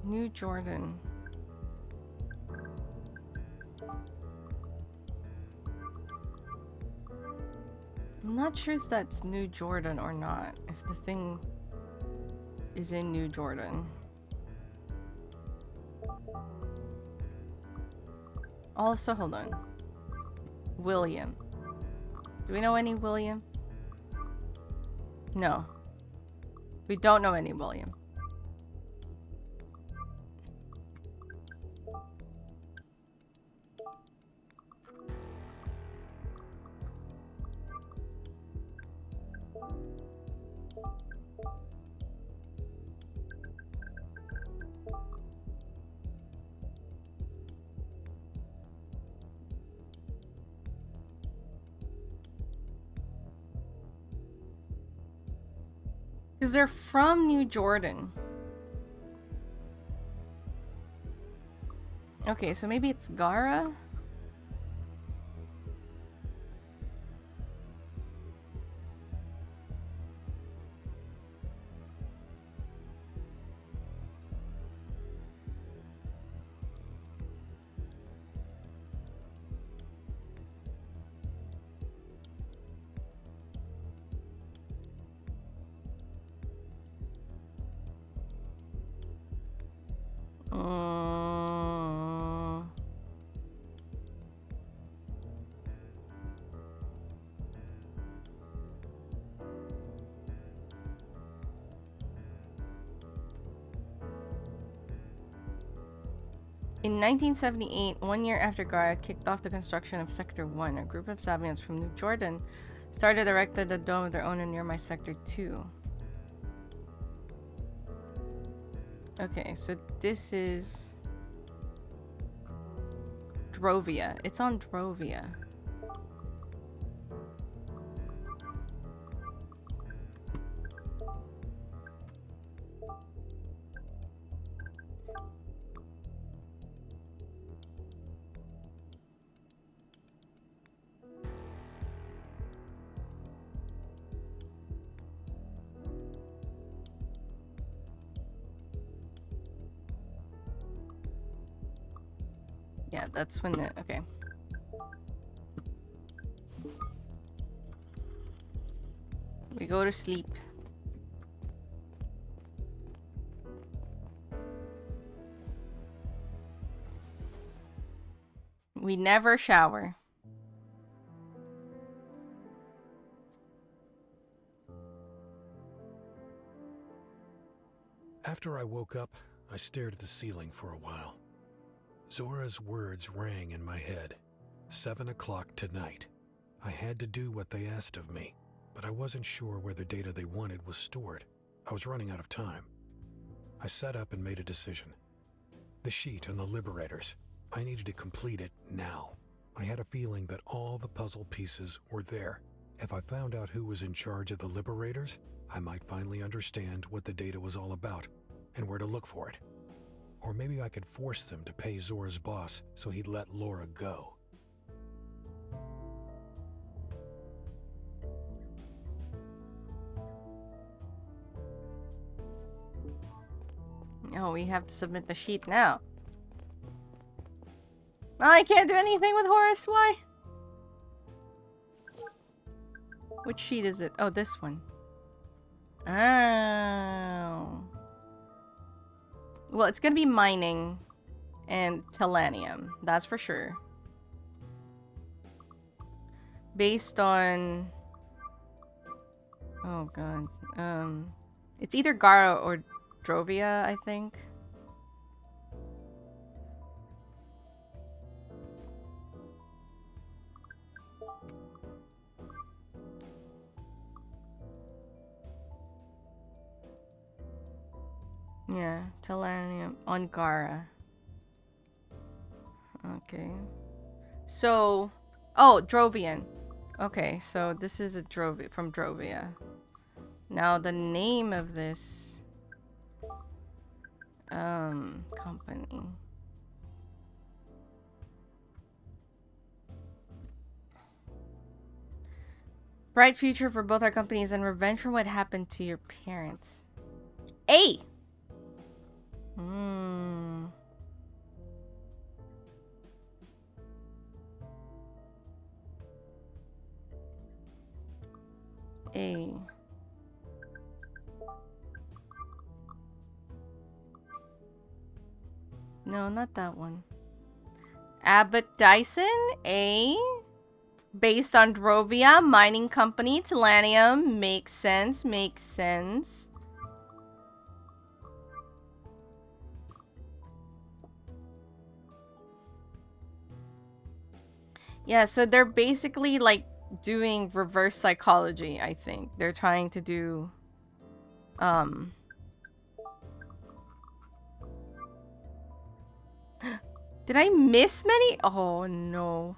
New Jordan. I'm not sure if that's New Jordan or not. If the thing is in New Jordan. Also, hold on. William. Do we know any William? No. We don't know any William. Because they're from New Jordan. Okay, so maybe it's Gara? In 1978, 1 year after Gara kicked off the construction of Sector 1, a group of Sabians from New Jordan started erected a dome of their own in nearby Sector 2. Okay, so this is Drovia. It's on Drovia. Yeah, that's when the... Okay. We go to sleep. We never shower. After I woke up, I stared at the ceiling for a while. Zora's words rang in my head. 7 o'clock tonight. I had to do what they asked of me, but I wasn't sure where the data they wanted was stored. I was running out of time. I sat up and made a decision. The sheet on the Liberators. I needed to complete it now. I had a feeling that all the puzzle pieces were there. If I found out who was in charge of the Liberators, I might finally understand what the data was all about and where to look for it. Or maybe I could force them to pay Zora's boss so he'd let Laura go. Oh, we have to submit the sheet now. I can't do anything with Horace. Why? Which sheet is it? Oh, this one. Oh. Well, it's gonna be mining and Telanium. That's for sure. based on... Oh god. It's either Gara or Drovia, I think. Yeah, Telanium on Gara. Okay. So, oh, Drovian. Okay, so this is a from Drovia. Now the name of this company. Bright future for both our companies and revenge for what happened to your parents. A. Hmm. A. No, not that one. Abbott Dyson, A. Based on Drovia, mining company, Telanium. Makes sense, makes sense. Yeah, so they're basically like doing reverse psychology, I think. They're trying to do Did I miss many? Oh no.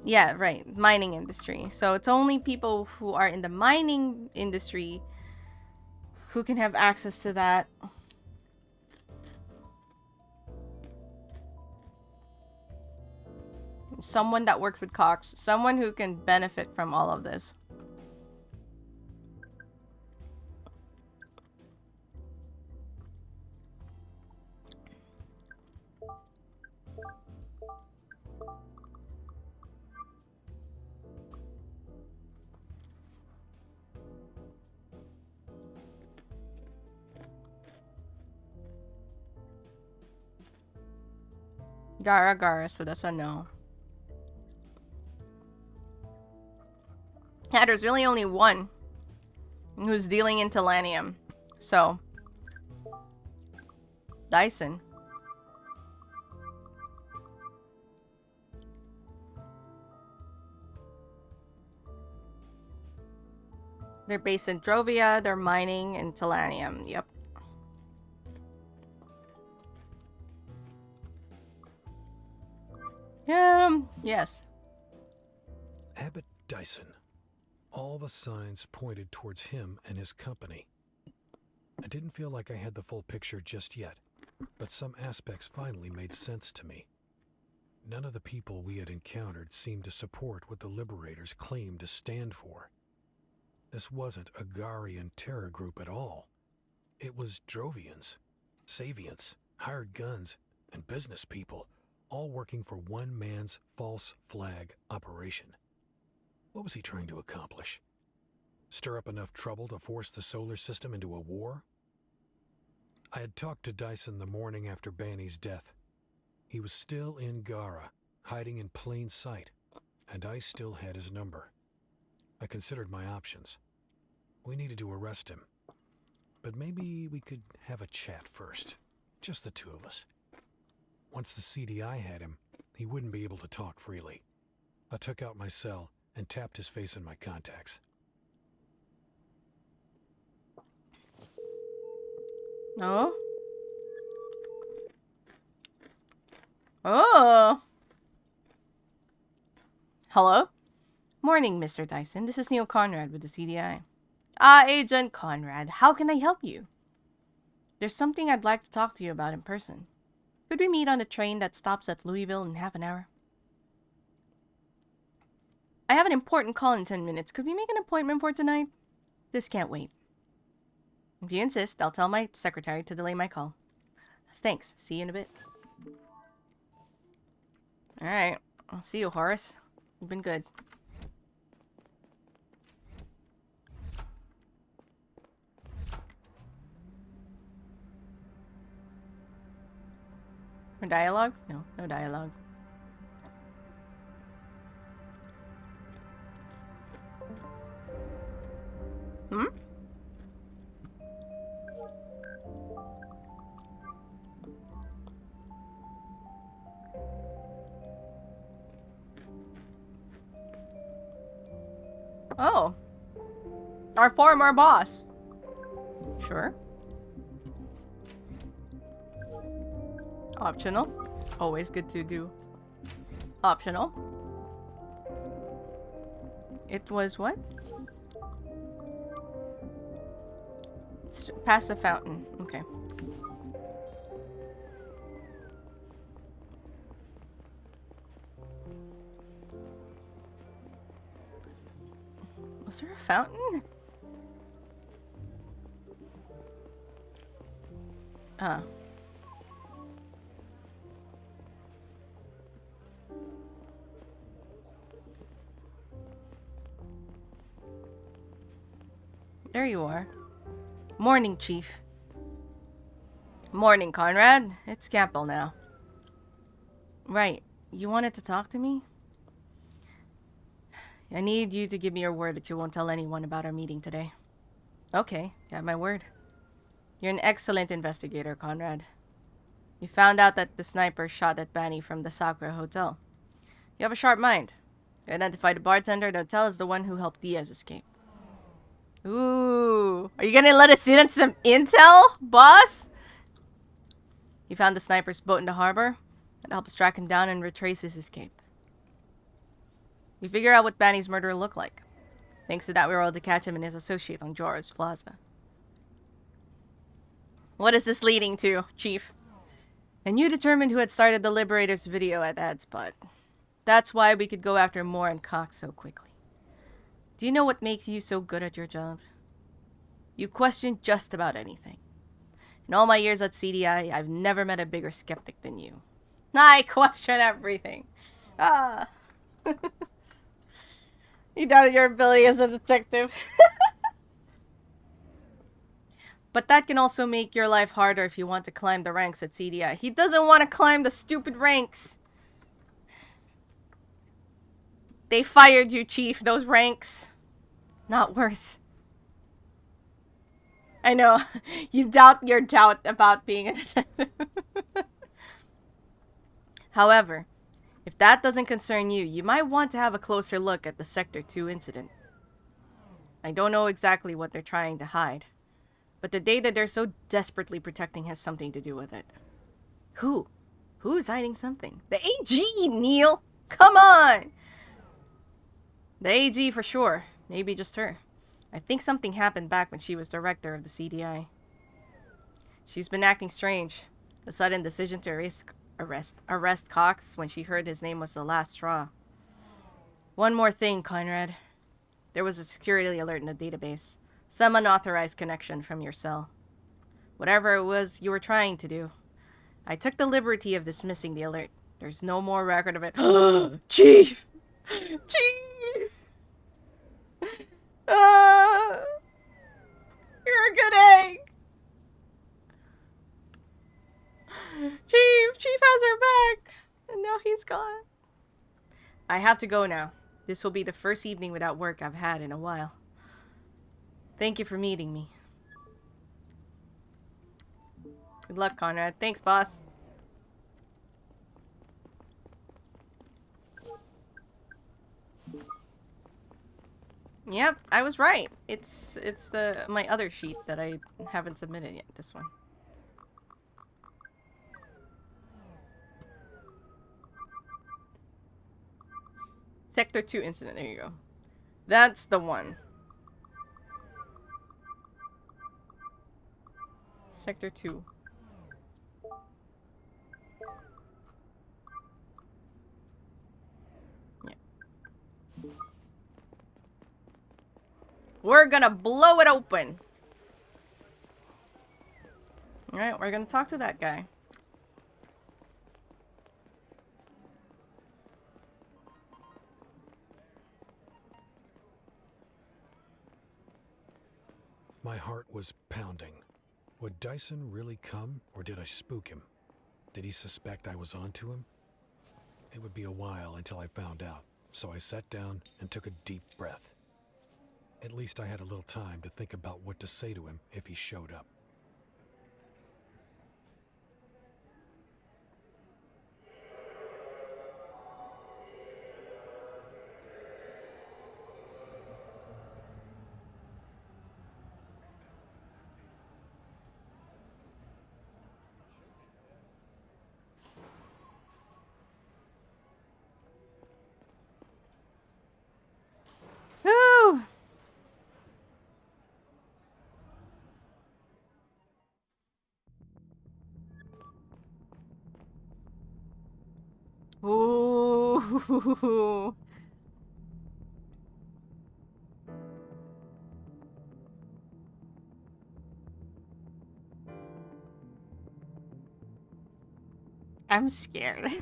Yeah, right. Mining industry. So it's only people who are in the mining industry who can have access to that. Someone that works with Cox. Someone who can benefit from all of this. Gara, so that's a no. Yeah, there's really only one who's dealing in Telanium. So, Dyson. They're based in Drovia. They're mining in Telanium. Yep. Yes. Abbott Dyson. All the signs pointed towards him and his company. I didn't feel like I had the full picture just yet, but some aspects finally made sense to me. None of the people we had encountered seemed to support what the Liberators claimed to stand for. This wasn't a Garian terror group at all. It was Drovians, Savians, hired guns, and business people, all working for one man's false flag operation. What was he trying to accomplish? Stir up enough trouble to force the solar system into a war? I had talked to Dyson the morning after Banny's death. He was still in Gara, hiding in plain sight, and I still had his number. I considered my options. We needed to arrest him, but maybe we could have a chat first. Just the two of us. Once the CDI had him, he wouldn't be able to talk freely. I took out my cell and tapped his face in my contacts. No? Oh. Hello? Morning, Mr. Dyson. This is Neil Conrad with the CDI. Agent Conrad. How can I help you? There's something I'd like to talk to you about in person. Could we meet on the train that stops at Louisville in half an hour? I have an important call in 10 minutes. Could we make an appointment for tonight? This can't wait. If you insist, I'll tell my secretary to delay my call. Thanks. See you in a bit. Alright. I'll see you, Horace. You've been good. No dialogue? No, no dialogue. Oh. Our former boss. Sure. Optional. Always good to do. Optional. It was what? Past the fountain. Okay. Was there a fountain? Ah. There you are. Morning, Chief. Morning, Conrad. It's Campbell now. Right. You wanted to talk to me? I need you to give me your word that you won't tell anyone about our meeting today. Okay, got my word. You're an excellent investigator, Conrad. You found out that the sniper shot at Banny from the Sakura Hotel. You have a sharp mind. You identified the bartender at the hotel as the one who helped Diaz escape. Ooh. Are you gonna let us in on some intel, boss? You found the sniper's boat in the harbor. That helps track him down and retrace his escape. We figure out what Banny's murderer looked like. Thanks to that, we were able to catch him and his associate on Jora's Plaza. What is this leading to, Chief? And you determined who had started the Liberators video at that spot. That's why we could go after Moore and Cox so quickly. Do you know what makes you so good at your job? You question just about anything. In all my years at CDI, I've never met a bigger skeptic than you. I question everything. Ah. You doubted your ability as a detective. But that can also make your life harder if you want to climb the ranks at CDI. He doesn't want to climb the stupid ranks. They fired you, Chief. Those ranks. Not worth. I know. You doubt your doubt about being a detective. However, if that doesn't concern you, you might want to have a closer look at the Sector 2 incident. I don't know exactly what they're trying to hide, but the data they're so desperately protecting has something to do with it. Who? Who's hiding something? The AG, Neil! Come on! The AG for sure. Maybe just her. I think something happened back when she was director of the CDI. She's been acting strange. The sudden decision to arrest Cox when she heard his name was the last straw. One more thing, Conrad. There was a security alert in the database. Some unauthorized connection from your cell. Whatever it was you were trying to do. I took the liberty of dismissing the alert. There's no more record of it. Chief! Chief! You're a good egg! Chief has her back! And now he's gone. I have to go now. This will be the first evening without work I've had in a while. Thank you for meeting me. Good luck, Conrad. Thanks, boss. Yep, I was right. It's my other sheet that I haven't submitted yet. This one. Sector 2 incident. There you go. That's the one. Sector 2. Yeah. We're gonna blow it open. Alright, we're gonna talk to that guy. My heart was pounding. Would Dyson really come, or did I spook him? Did he suspect I was onto him? It would be a while until I found out, so I sat down and took a deep breath. At least I had a little time to think about what to say to him if he showed up. Ooh. I'm scared.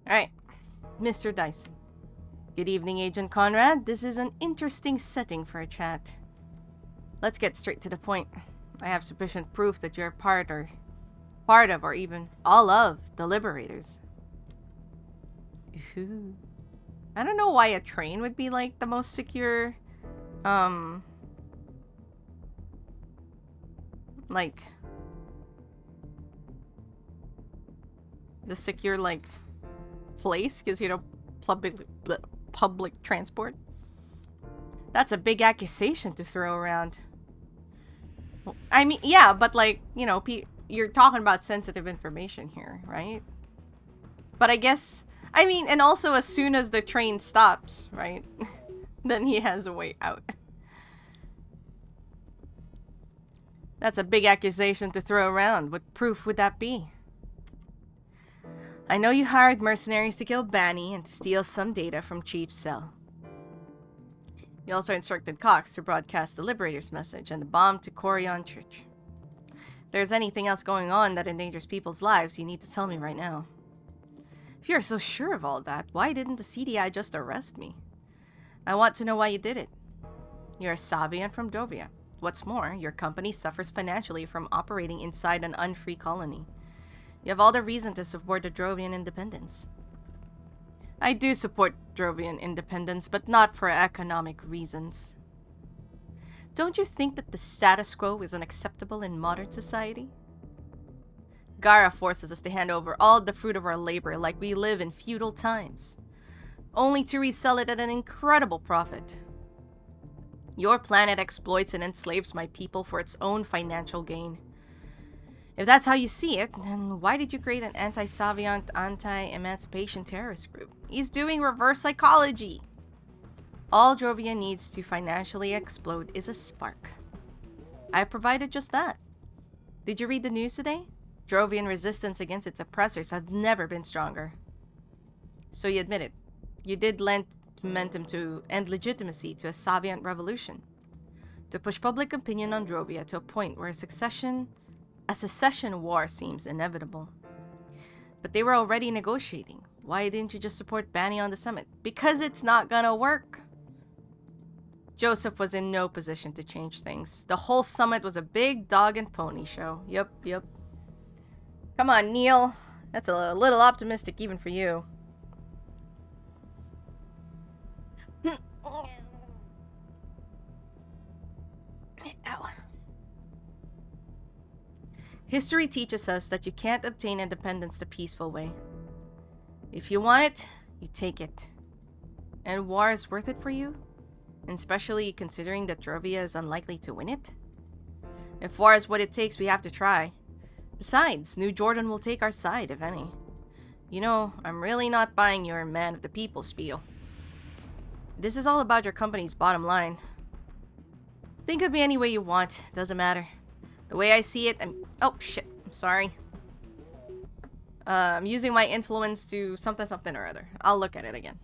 Alright, Mr. Dyson. Good evening, Agent Conrad. This is an interesting setting for a chat. Let's get straight to the point. I have sufficient proof that you're part of, or even all of, the Liberators. Ooh. I don't know why a train would be like the most secure, like, the secure, like, place, because, you know, public transport. That's a big accusation to throw around. I mean, yeah, but, like, you know, you're talking about sensitive information here, right? But I guess, I mean, and also as soon as the train stops, right? Then he has a way out. That's a big accusation to throw around. What proof would that be? I know you hired mercenaries to kill Banny and to steal some data from Chief's cell. You also instructed Cox to broadcast the Liberator's message and the bomb to Corion Church. If there's anything else going on that endangers people's lives, you need to tell me right now. If you're so sure of all that, why didn't the CDI just arrest me? I want to know why you did it. You're a Savian from Drovia. What's more, your company suffers financially from operating inside an unfree colony. You have all the reason to support the Drovian independence. I do support Drovian independence, but not for economic reasons. Don't you think that the status quo is unacceptable in modern society? Gara forces us to hand over all the fruit of our labor like we live in feudal times, only to resell it at an incredible profit. Your planet exploits and enslaves my people for its own financial gain. If that's how you see it, then why did you create an anti-Saviant, anti-emancipation terrorist group? He's doing reverse psychology. All Drovia needs to financially explode is a spark. I provided just that. Did you read the news today? Drovian resistance against its oppressors have never been stronger. So you admit it. You did lend momentum to and legitimacy to a Saviant revolution. To push public opinion on Drovia to a point where a secession war seems inevitable. But they were already negotiating. Why didn't you just support Banny on the summit? Because it's not gonna work. Joseph was in no position to change things. The whole summit was a big dog and pony show. Yep. Come on, Neil. That's a little optimistic even for you. Ow. History teaches us that you can't obtain independence the peaceful way. If you want it, you take it. And war is worth it for you? And especially considering that Drovia is unlikely to win it? If war is what it takes, we have to try. Besides, New Jordan will take our side, if any. You know, I'm really not buying your man of the people spiel. This is all about your company's bottom line. Think of me any way you want, doesn't matter. The way I see it, oh shit, I'm sorry. I'm using my influence to something or other. I'll look at it again.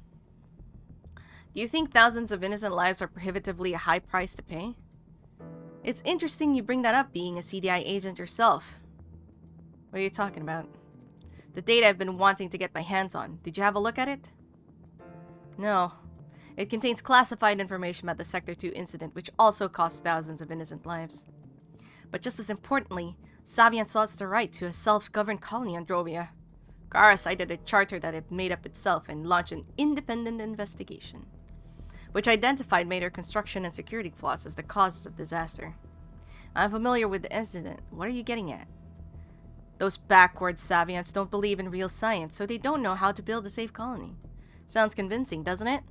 Do you think thousands of innocent lives are prohibitively a high price to pay? It's interesting you bring that up, being a CDI agent yourself. What are you talking about? The data I've been wanting to get my hands on. Did you have a look at it? No. It contains classified information about the Sector 2 incident, which also cost thousands of innocent lives. But just as importantly, Savian lost the right to a self-governed colony on Drovia. Gara cited a charter that it made up itself and launched an independent investigation, which identified major construction and security flaws as the causes of disaster. I'm familiar with the incident. What are you getting at? Those backward Savians don't believe in real science, so they don't know how to build a safe colony. Sounds convincing, doesn't it?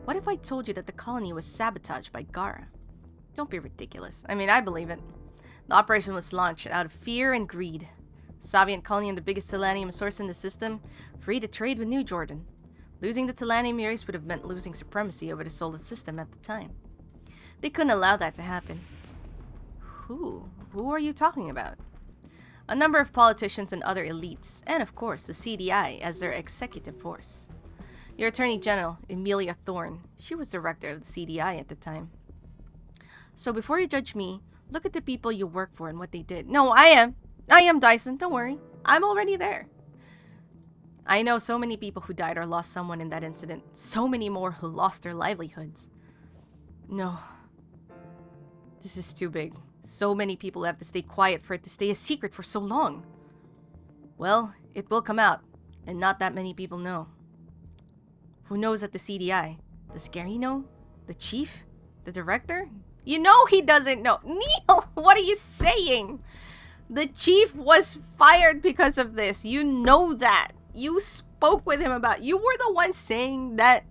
What if I told you that the colony was sabotaged by Gara? Don't be ridiculous. I mean, I believe it. The operation was launched out of fear and greed. Savian colony and the biggest selenium source in the system, free to trade with New Jordan. Losing the Telani would have meant losing supremacy over the solar system at the time. They couldn't allow that to happen. Who? Who are you talking about? A number of politicians and other elites, and of course the CDI as their executive force. Your Attorney General, Emilia Thorne, she was director of the CDI at the time. So before you judge me, look at the people you work for and what they did. No, I am Dyson, don't worry. I'm already there. I know so many people who died or lost someone in that incident. So many more who lost their livelihoods. No. This is too big. So many people have to stay quiet for it to stay a secret for so long. Well, it will come out, and not that many people know. Who knows at the CDI? Does Gary know? The chief? The director? You know he doesn't know. Neil, what are you saying? The chief was fired because of this. You know that. You spoke with him about it. You were the one saying that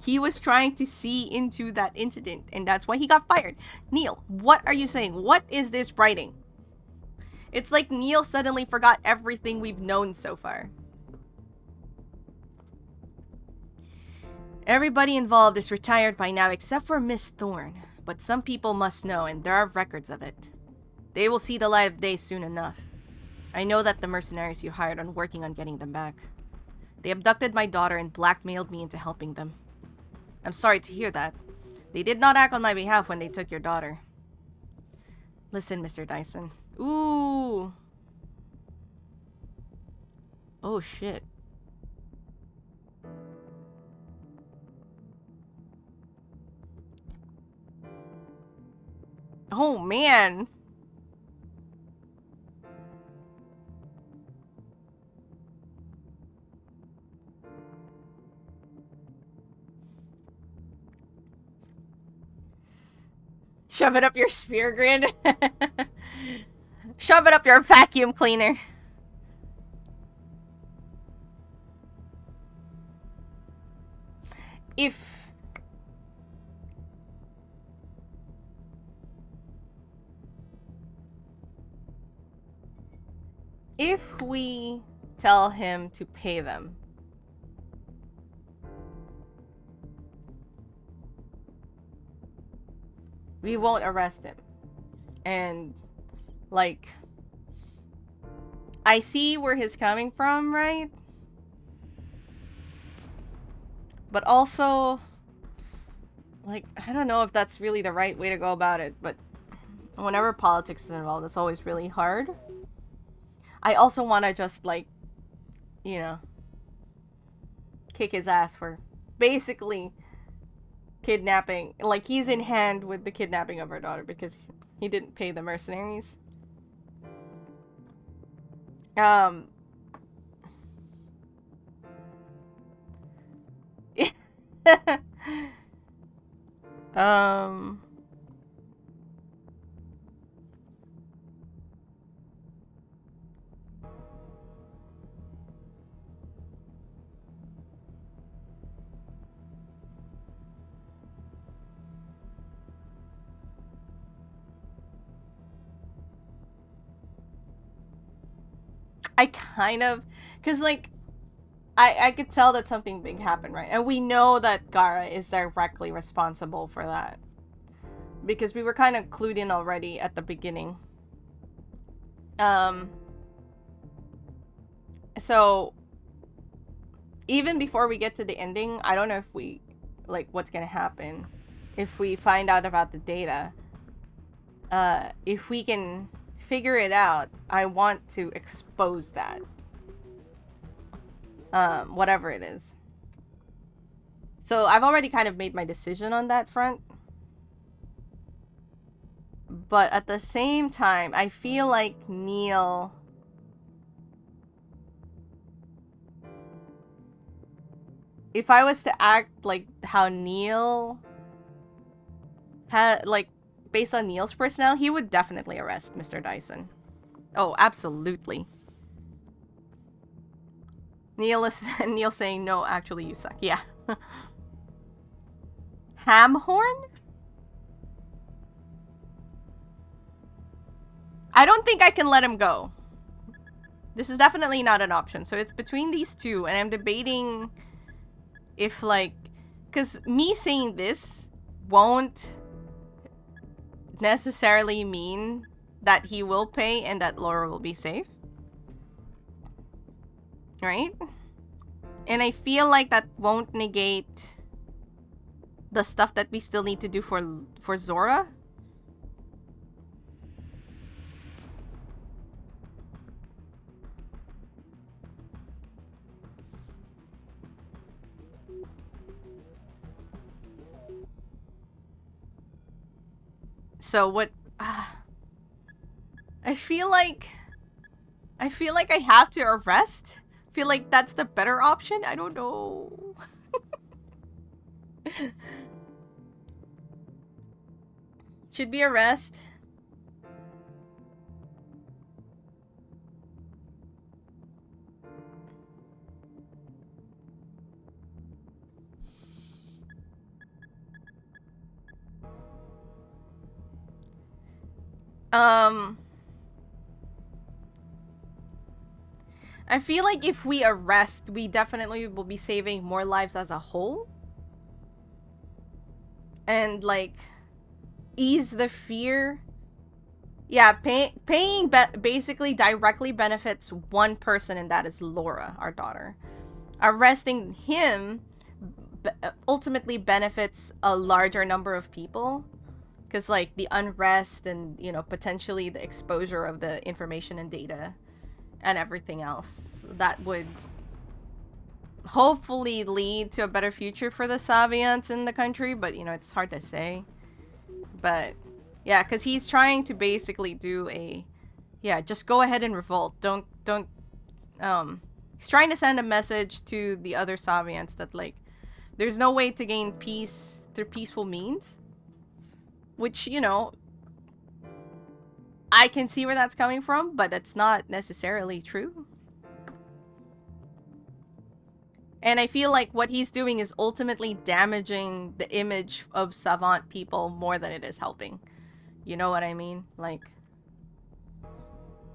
he was trying to see into that incident, and that's why he got fired. Neil, what are you saying? What is this writing? It's like Neil suddenly forgot everything we've known so far. Everybody involved is retired by now except for Miss Thorne, but some people must know, and there are records of it. They will see the light of day soon enough. I know that the mercenaries you hired are working on getting them back. They abducted my daughter and blackmailed me into helping them. I'm sorry to hear that. They did not act on my behalf when they took your daughter. Listen, Mr. Dyson. Ooh. Oh, shit. Oh, man. Shove it up your spear grid. Shove it up your vacuum cleaner. If we tell him to pay them, we won't arrest him. And, like, I see where he's coming from, right? But also, like, I don't know if that's really the right way to go about it, but whenever politics is involved, it's always really hard. I also want to just, like, you know, kick his ass for basically kidnapping. Like, he's in hand with the kidnapping of our daughter because he didn't pay the mercenaries. I kind of, because, like, I could tell that something big happened, right? And we know that Gara is directly responsible for that. Because we were kind of clued in already at the beginning. So, even before we get to the ending, I don't know if we, like, what's gonna happen. If we find out about the data. If we can figure it out, I want to expose that. Whatever it is. So I've already kind of made my decision on that front. But at the same time, I feel like Neil... If I was to act like how Neil had, like, based on Neil's personality, he would definitely arrest Mr. Dyson. Oh, absolutely. Neil saying, no, actually, you suck. Yeah. Hamhorn? I don't think I can let him go. This is definitely not an option. So it's between these two, and I'm debating if like, because me saying this won't necessarily mean that he will pay and that Laura will be safe. Right? And I feel like that won't negate the stuff that we still need to do for Zora. So what I feel like I have to arrest. I feel like that's the better option. I don't know. Should be arrest. I feel like if we arrest, we definitely will be saving more lives as a whole. And, like, ease the fear. Yeah, paying basically directly benefits one person, and that is Laura, our daughter. Arresting him ultimately benefits a larger number of people. Because, like, the unrest and, you know, potentially the exposure of the information and data and everything else that would hopefully lead to a better future for the Savians in the country, but you know, it's hard to say. But yeah, because he's trying to basically do a just go ahead and revolt. Don't he's trying to send a message to the other Savians that, like, there's no way to gain peace through peaceful means, which, you know, I can see where that's coming from, but that's not necessarily true. And I feel like what he's doing is ultimately damaging the image of Savant people more than it is helping. You know what I mean? Like,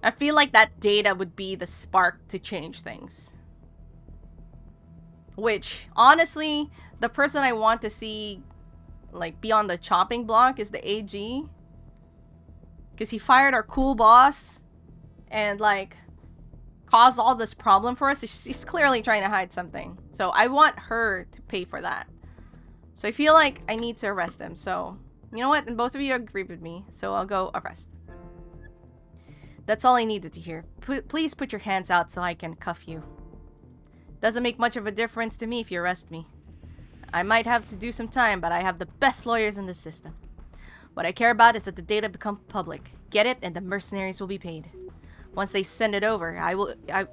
I feel like that data would be the spark to change things. Which, honestly, the person I want to see, like, be on the chopping block is the AG. Because he fired our cool boss and, like, caused all this problem for us. She's clearly trying to hide something. So I want her to pay for that. So I feel like I need to arrest him. So, you know what? And both of you agree with me. So I'll go arrest. That's all I needed to hear. Please put your hands out so I can cuff you. Doesn't make much of a difference to me if you arrest me. I might have to do some time, but I have the best lawyers in the system. What I care about is that the data become public. Get it, and the mercenaries will be paid. Once they send it over,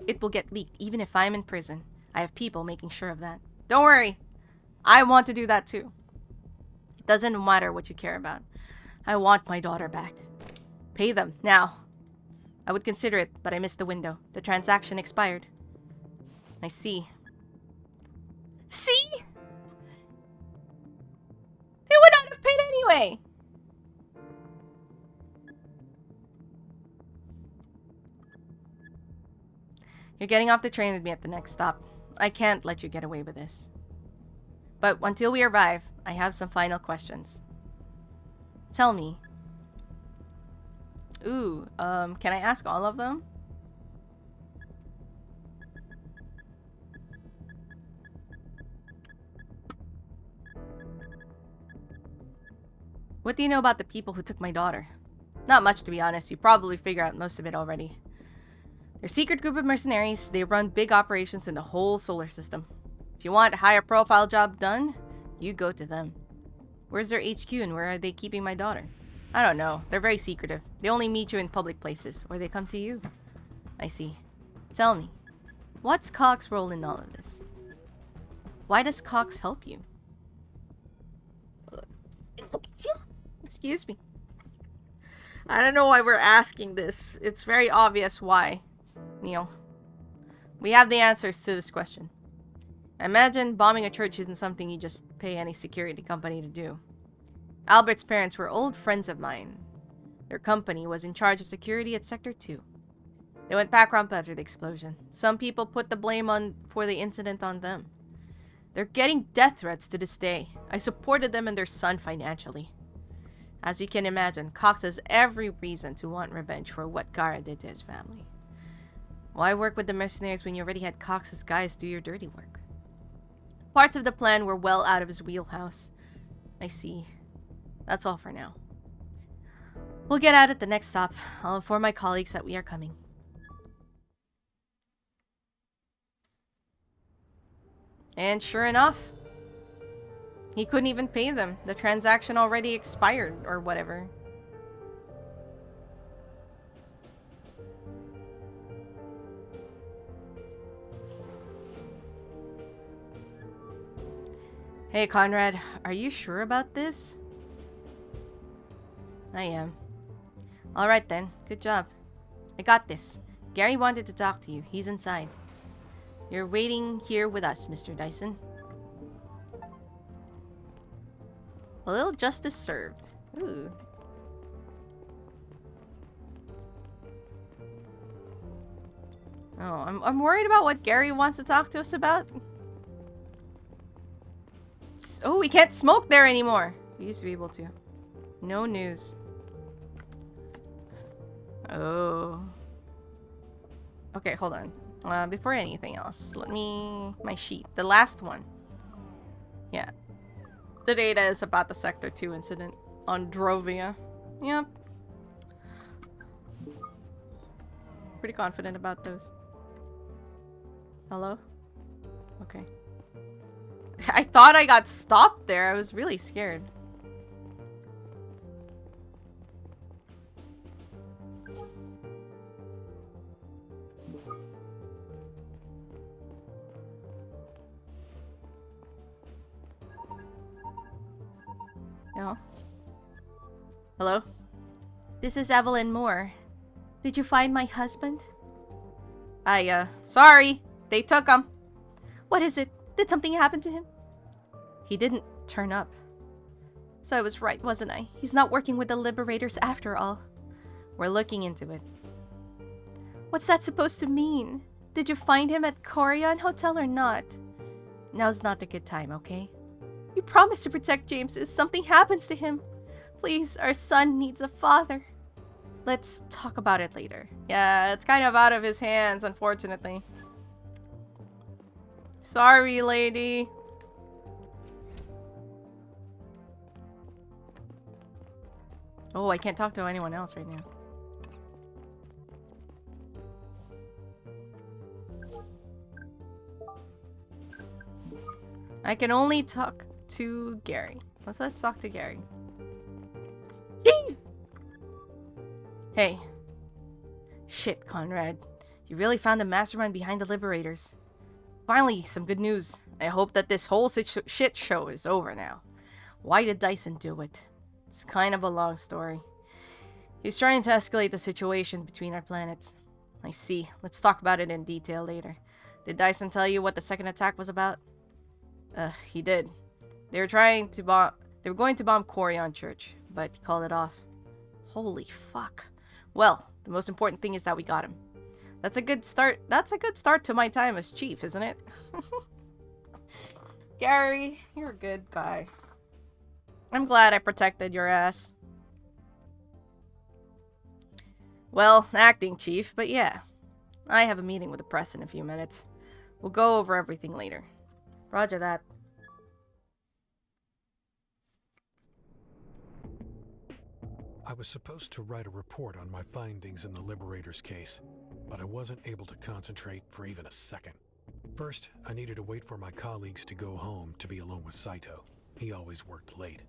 it will get leaked, even if I'm in prison. I have people making sure of that. Don't worry. I want to do that too. It doesn't matter what you care about. I want my daughter back. Pay them, now. I would consider it, but I missed the window. The transaction expired. I see. See? They would not have paid anyway! You're getting off the train with me at the next stop. I can't let you get away with this. But until we arrive, I have some final questions. Tell me. Ooh, can I ask all of them? What do you know about the people who took my daughter? Not much, to be honest. You probably figure out most of it already. They're a secret group of mercenaries. They run big operations in the whole solar system. If you want a higher profile job done, you go to them. Where's their HQ and where are they keeping my daughter? I don't know. They're very secretive. They only meet you in public places, or they come to you. I see. Tell me, what's Cox's role in all of this? Why does Cox help you? Excuse me. I don't know why we're asking this. It's very obvious why. Neil. We have the answers to this question. Imagine bombing a church isn't something you just pay any security company to do. Albert's parents were old friends of mine. Their company was in charge of security at Sector 2. They went bankrupt after the explosion. Some people put the blame for the incident on them. They're getting death threats to this day. I supported them and their son financially. As you can imagine, Cox has every reason to want revenge for what Kara did to his family. Why work with the mercenaries when you already had Cox's guys do your dirty work? Parts of the plan were well out of his wheelhouse. I see. That's all for now. We'll get out at the next stop. I'll inform my colleagues that we are coming. And sure enough, he couldn't even pay them. The transaction already expired or whatever. Hey, Conrad, are you sure about this? I am. Alright then, good job. I got this. Gary wanted to talk to you. He's inside. You're waiting here with us, Mr. Dyson. A little justice served. Ooh. Oh, I'm worried about what Gary wants to talk to us about. Oh, we can't smoke there anymore. We used to be able to. No news. Oh. Okay, hold on. Before anything else, let me... My sheet. The last one. Yeah. The data is about the Sector 2 incident on Drovia. Yep. Pretty confident about those. Hello? Okay. I thought I got stopped there. I was really scared. No. Hello? This is Evelyn Moore. Did you find my husband? Sorry. They took him. What is it? Did something happen to him? He didn't turn up. So I was right, wasn't I? He's not working with the Liberators after all. We're looking into it. What's that supposed to mean? Did you find him at Corian Hotel or not? Now's not the good time, okay? You promised to protect James if something happens to him. Please, our son needs a father. Let's talk about it later. Yeah, it's kind of out of his hands, unfortunately. Sorry, lady. Oh, I can't talk to anyone else right now. I can only talk to Gary. Let's talk to Gary. Gee! Hey. Shit, Conrad. You really found the mastermind behind the Liberators. Finally, some good news. I hope that this whole shit show is over now. Why did Dyson do it? It's kind of a long story. He was trying to escalate the situation between our planets. I see. Let's talk about it in detail later. Did Dyson tell you what the second attack was about? He did. They were going to bomb Corian Church, but he called it off. Holy fuck. Well, the most important thing is that we got him. That's a good start. That's a good start to my time as chief, isn't it? Gary, you're a good guy. I'm glad I protected your ass. Well, acting chief, but yeah. I have a meeting with the press in a few minutes. We'll go over everything later. Roger that. I was supposed to write a report on my findings in the Liberators case, but I wasn't able to concentrate for even a second. First, I needed to wait for my colleagues to go home to be alone with Saito. He always worked late.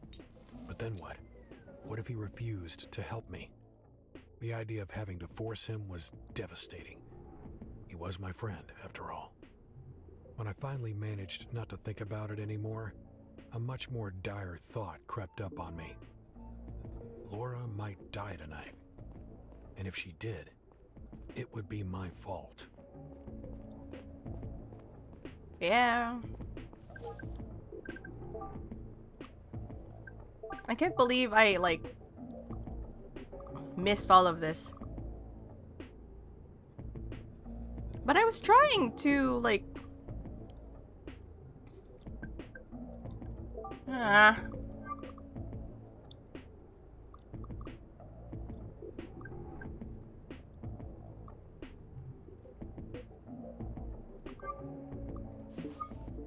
But then what? What if he refused to help me? The idea of having to force him was devastating. He was my friend, after all. When I finally managed not to think about it anymore, a much more dire thought crept up on me. Laura might die tonight. And if she did, it would be my fault. Yeah. I can't believe I, missed all of this. But I was trying to, Ah.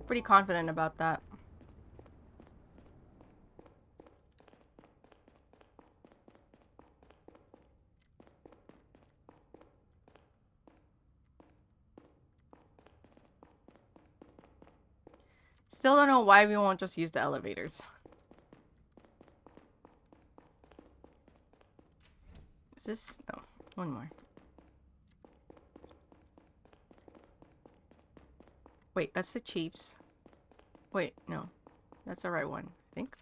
Pretty confident about that. Still don't know why we won't just use the elevators. Is this? No. One more. Wait, that's the Chiefs. Wait, no. That's the right one, I think.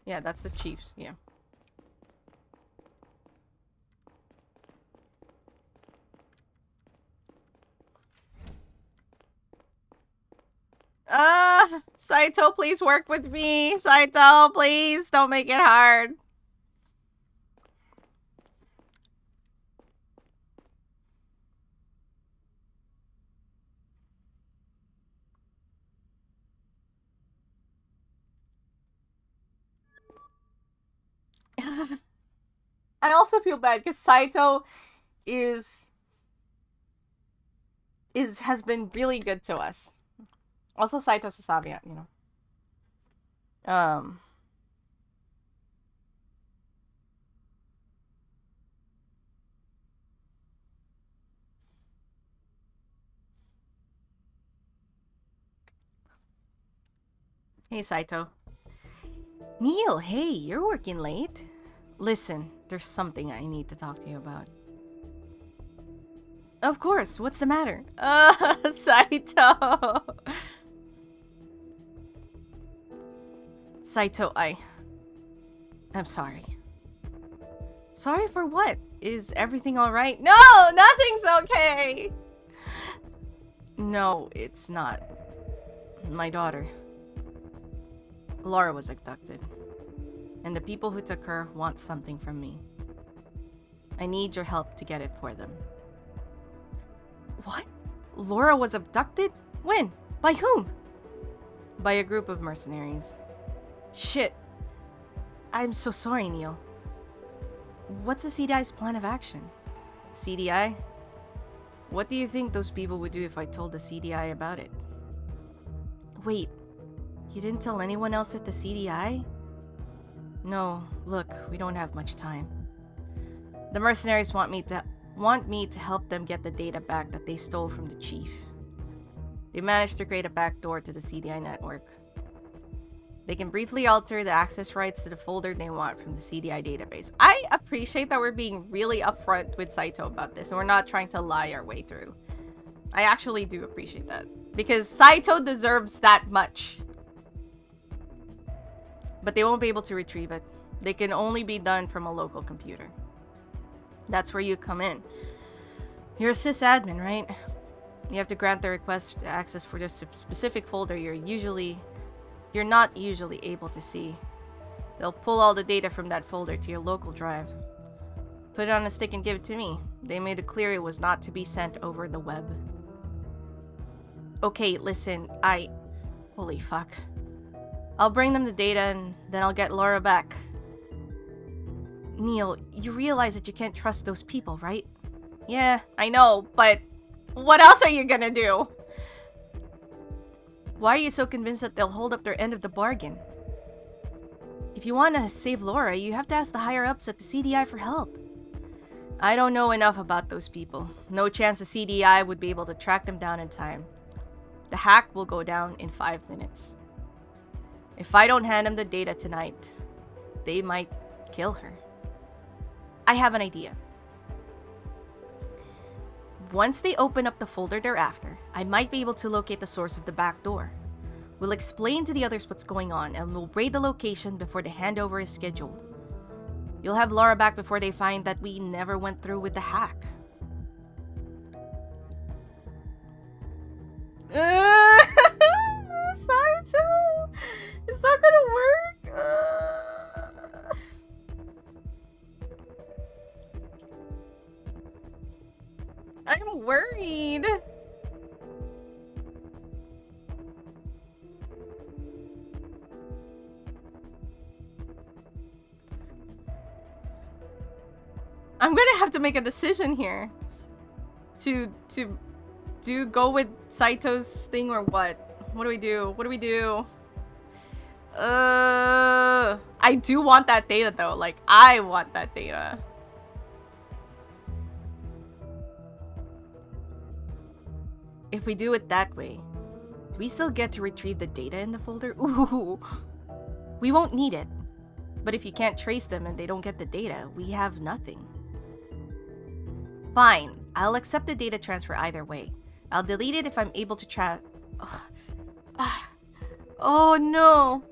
Yeah, that's the Chiefs, yeah. Saito, please work with me. Saito, please don't make it hard. I also feel bad because Saito is has been really good to us. Also, Saito Sasabian, you know. Hey, Saito. Neil, hey, you're working late. Listen, there's something I need to talk to you about. Of course, what's the matter? Saito. Saito, I'm sorry. Sorry for what? Is everything alright? No, nothing's okay! No, it's not. My daughter. Laura was abducted. And the people who took her want something from me. I need your help to get it for them. What? Laura was abducted? When? By whom? By a group of mercenaries. Shit. I'm so sorry, Neil. What's the CDI's plan of action? CDI? What do you think those people would do if I told the CDI about it? Wait, you didn't tell anyone else at the CDI? No, look, we don't have much time. The mercenaries want me to help them get the data back that they stole from the chief. They managed to create a backdoor to the CDI network. They can briefly alter the access rights to the folder they want from the CDI database. I appreciate that we're being really upfront with Saito about this and we're not trying to lie our way through. I actually do appreciate that. Because Saito deserves that much. But they won't be able to retrieve it. They can only be done from a local computer. That's where you come in. You're a sysadmin, right? You have to grant the request to access for this specific folder you're not usually able to see. They'll pull all the data from that folder to your local drive. Put it on a stick and give it to me. They made it clear it was not to be sent over the web. Okay, listen, holy fuck. I'll bring them the data and then I'll get Laura back. Neil, you realize that you can't trust those people, right? Yeah, I know, but what else are you gonna do? Why are you so convinced that they'll hold up their end of the bargain? If you want to save Laura, you have to ask the higher-ups at the CDI for help. I don't know enough about those people. No chance the CDI would be able to track them down in time. The hack will go down in 5 minutes. If I don't hand them the data tonight, they might kill her. I have an idea. Once they open up the folder they're after, I might be able to locate the source of the back door. We'll explain to the others what's going on and we'll raid the location before the handover is scheduled. You'll have Laura back before they find that we never went through with the hack. Saito! It's not gonna work! I'm worried. I'm gonna have to make a decision here. To go with Saito's thing or what? What do we do? What do we do? I do want that data though. Like, I want that data. If we do it that way, do we still get to retrieve the data in the folder? Ooh. We won't need it. But if you can't trace them and they don't get the data, we have nothing. Fine. I'll accept the data transfer either way. I'll delete it if I'm able to Oh no.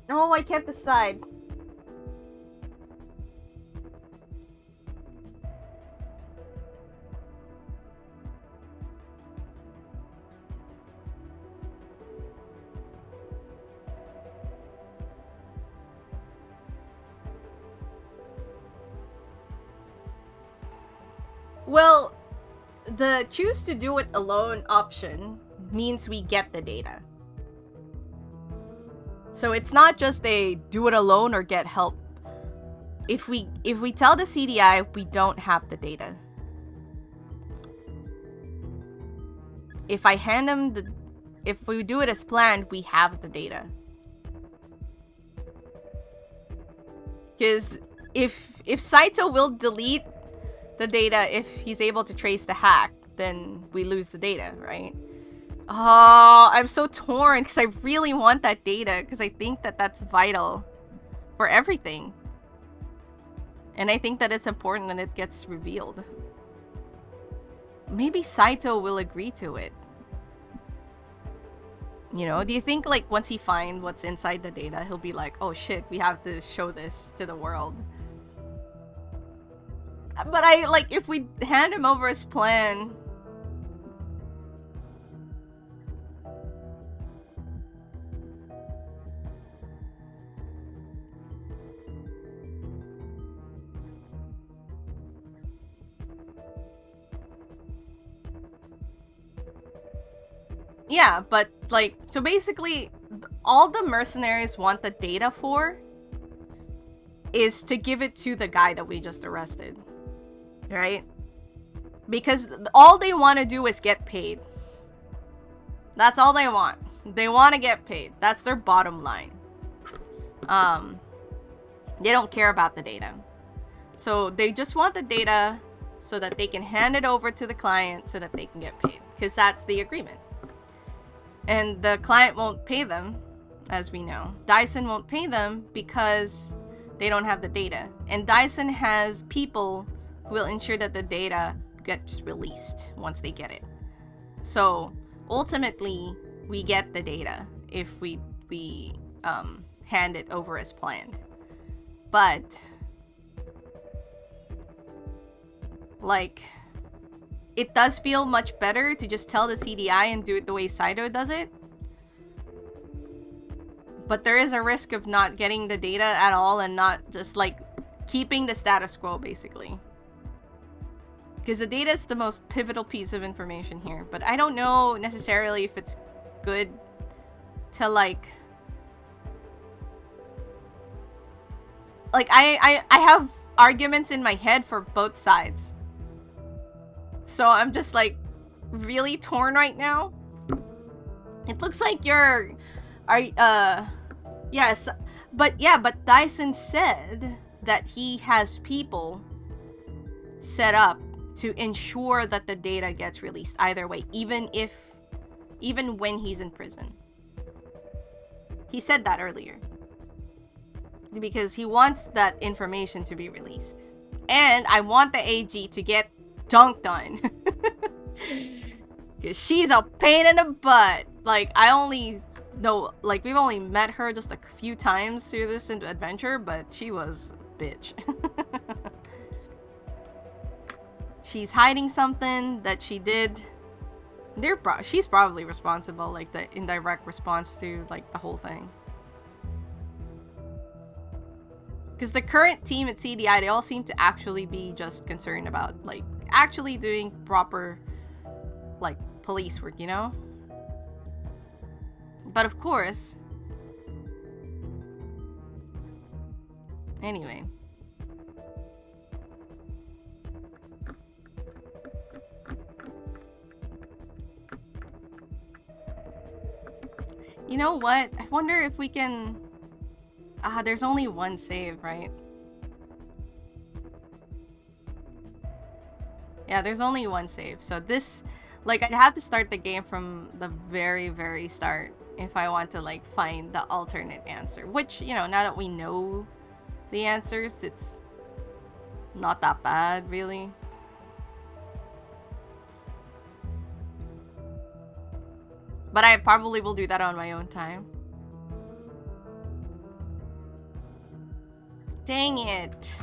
No, I can't decide. Well, the choose to do it alone option means we get the data. So it's not just a do it alone or get help. If we tell the CDI we don't have the data. If I hand them if we do it as planned, we have the data. Because if Saito will delete the data if he's able to trace the hack, then we lose the data, right? Oh, I'm so torn because I really want that data because I think that that's vital for everything. And I think that it's important that it gets revealed. Maybe Saito will agree to it. You know, do you think like once he finds what's inside the data, he'll be like, oh shit, we have to show this to the world? But if we hand him over his plan... Yeah, but like, so basically, all the mercenaries want the data for is to give it to the guy that we just arrested. Right? Because all they want to do is get paid. That's all they want. They want to get paid. That's their bottom line. They don't care about the data. So they just want the data so that they can hand it over to the client so that they can get paid. Because that's the agreement. And the client won't pay them, as we know. Dyson won't pay them because they don't have the data. And Dyson has people who will ensure that the data gets released once they get it. So ultimately, we get the data if we hand it over as planned. But like, it does feel much better to just tell the CDI and do it the way Saito does it. But there is a risk of not getting the data at all and not just like keeping the status quo basically. Because the data is the most pivotal piece of information here. But I don't know necessarily if it's good to like I have arguments in my head for both sides. So I'm just like really torn right now. It looks like yes, but Dyson said that he has people set up to ensure that the data gets released either way, even when he's in prison. He said that earlier. Because he wants that information to be released. And I want the AG to get dunked on. Because she's a pain in the butt. Like, I only know, like, we've only met her just a few times through this adventure, but she was a bitch. She's hiding something that she did. She's probably responsible, like, the indirect response to, like, the whole thing. Because the current team at CDI, they all seem to actually be just concerned about, like, actually doing proper, like, police work, you know? But of course, Anyway. You know what? I wonder if we can... there's only one save, right? Yeah, there's only one save. So this... Like, I'd have to start the game from the very, very start if I want to, like, find the alternate answer. Which, you know, now that we know the answers, it's not that bad, really. But I probably will do that on my own time. Dang it.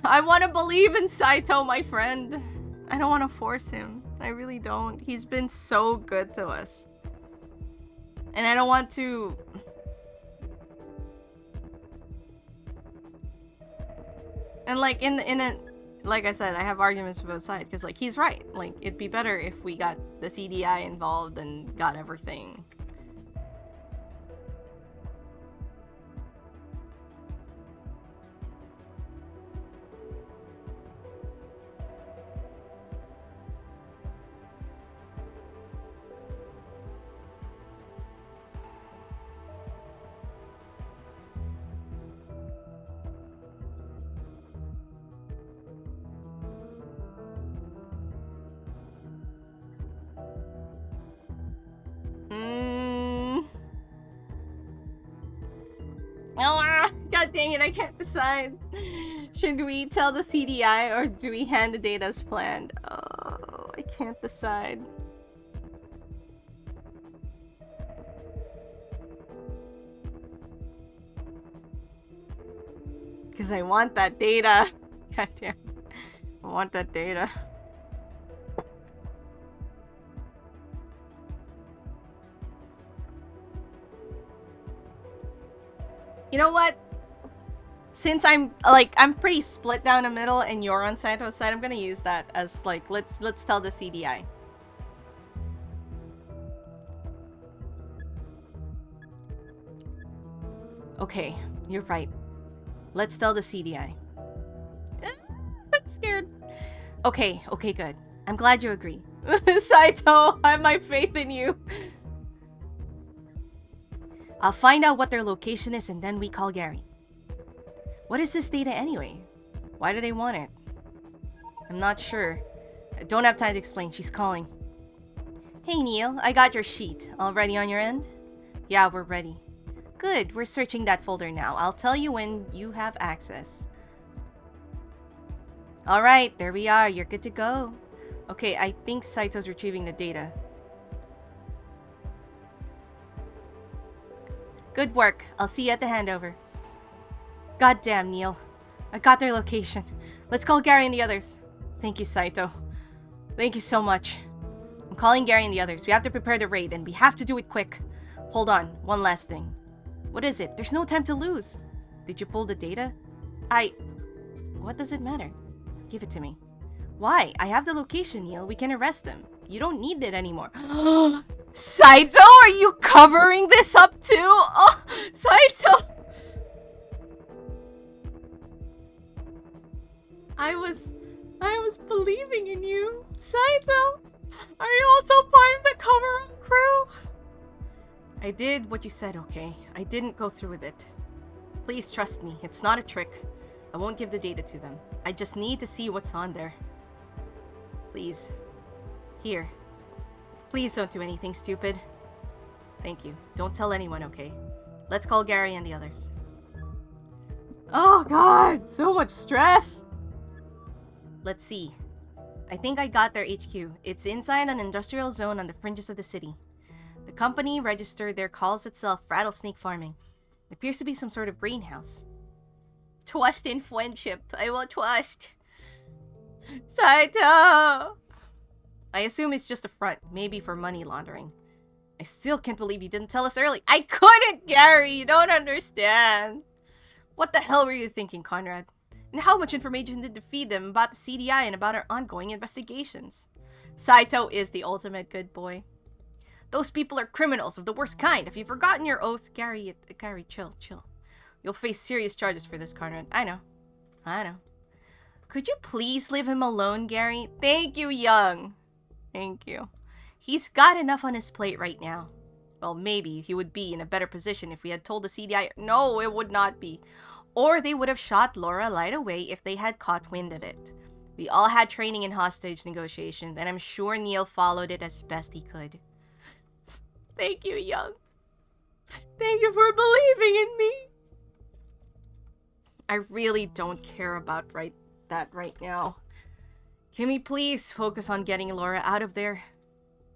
I want to believe in Saito, my friend. I don't want to force him. I really don't. He's been so good to us. And I don't want to... And like, in a... Like I said, I have arguments for both sides. Because, like, he's right. Like, it'd be better if we got the CDI involved and got everything. God dang it, I can't decide. Should we tell the CDI or do we hand the data as planned? Oh, I can't decide. Because I want that data. God damn. I want that data. You know what? Since I'm pretty split down the middle and you're on Saito's side, I'm gonna use that as like, let's tell the CDI. Okay, you're right. Let's tell the CDI. I'm scared. Okay, good. I'm glad you agree. Saito, I have my faith in you. I'll find out what their location is and then we call Gary. What is this data anyway? Why do they want it? I'm not sure. I don't have time to explain. She's calling. Hey Neil, I got your sheet. All ready on your end? Yeah, we're ready. Good, we're searching that folder now. I'll tell you when you have access. Alright, there we are. You're good to go. Okay, I think Saito's retrieving the data. Good work. I'll see you at the handover. Goddamn, Neil. I got their location. Let's call Gary and the others. Thank you, Saito. Thank you so much. I'm calling Gary and the others. We have to prepare the raid, and we have to do it quick. Hold on. One last thing. What is it? There's no time to lose. Did you pull the data? What does it matter? Give it to me. Why? I have the location, Neil. We can arrest them. You don't need it anymore. Saito, are you covering this up too? Oh, Saito! I was believing in you. Saito, are you also part of the cover-up crew? I did what you said, okay? I didn't go through with it. Please trust me. It's not a trick. I won't give the data to them. I just need to see what's on there. Please. Here. Please don't do anything stupid. Thank you. Don't tell anyone, okay? Let's call Gary and the others. Oh god, so much stress! Let's see. I think I got their HQ. It's inside an industrial zone on the fringes of the city. The company registered their calls itself rattlesnake farming. It appears to be some sort of greenhouse. Trust in friendship. I will trust. Saito! I assume it's just a front, maybe for money laundering. I still can't believe you didn't tell us early. I couldn't, Gary! You don't understand. What the hell were you thinking, Conrad? And how much information did you feed them about the CDI and about our ongoing investigations? Saito is the ultimate good boy. Those people are criminals of the worst kind. Have you forgotten your oath? Gary, chill. You'll face serious charges for this, Conrad. I know. Could you please leave him alone, Gary? Thank you, Young. Thank you. He's got enough on his plate right now. Well, maybe he would be in a better position if we had told the CDI. No, it would not be. Or they would have shot Laura right away if they had caught wind of it. We all had training in hostage negotiations, and I'm sure Neil followed it as best he could. Thank you, Young. Thank you for believing in me. I really don't care about that right now. Can we please focus on getting Laura out of there?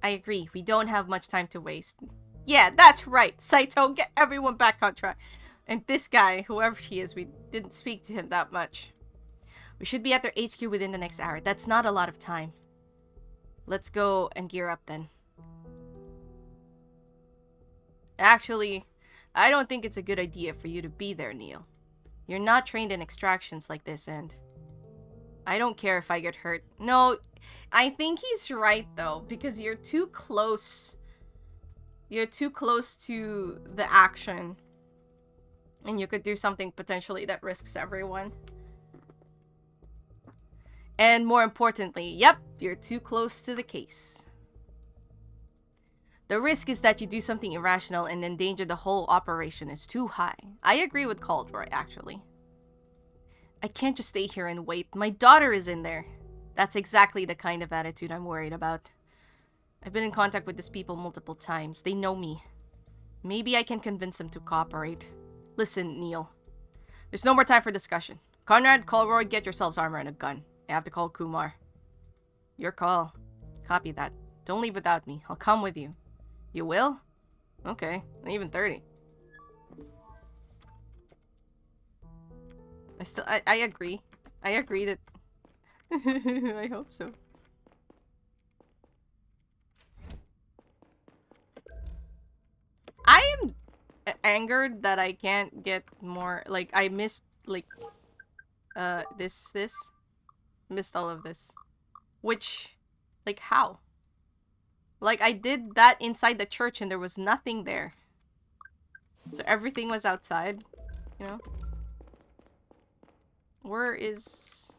I agree. We don't have much time to waste. Yeah, that's right. Saito, get everyone back on track. And this guy, whoever he is, we didn't speak to him that much. We should be at their HQ within the next hour. That's not a lot of time. Let's go and gear up then. Actually, I don't think it's a good idea for you to be there, Neil. You're not trained in extractions like this, and I don't care if I get hurt. No, I think he's right, though, because you're too close. You're too close to the action. And you could do something potentially that risks everyone. And more importantly, yep, you're too close to the case. The risk is that you do something irrational and endanger the whole operation is too high. I agree with Caldroy, actually. I can't just stay here and wait. My daughter is in there. That's exactly the kind of attitude I'm worried about. I've been in contact with these people multiple times. They know me. Maybe I can convince them to cooperate. Listen, Neil. There's no more time for discussion. Conrad, Caldroy, get yourselves armor and a gun. I have to call Kumar. Your call. Copy that. Don't leave without me. I'll come with you. You will? Okay. Even 30. I agree. I agree that... I hope so. I am angered that I can't get more... Like, I missed, like... this. Missed all of this. Which... Like, how? Like, I did that inside the church and there was nothing there. So everything was outside, you know? Where is...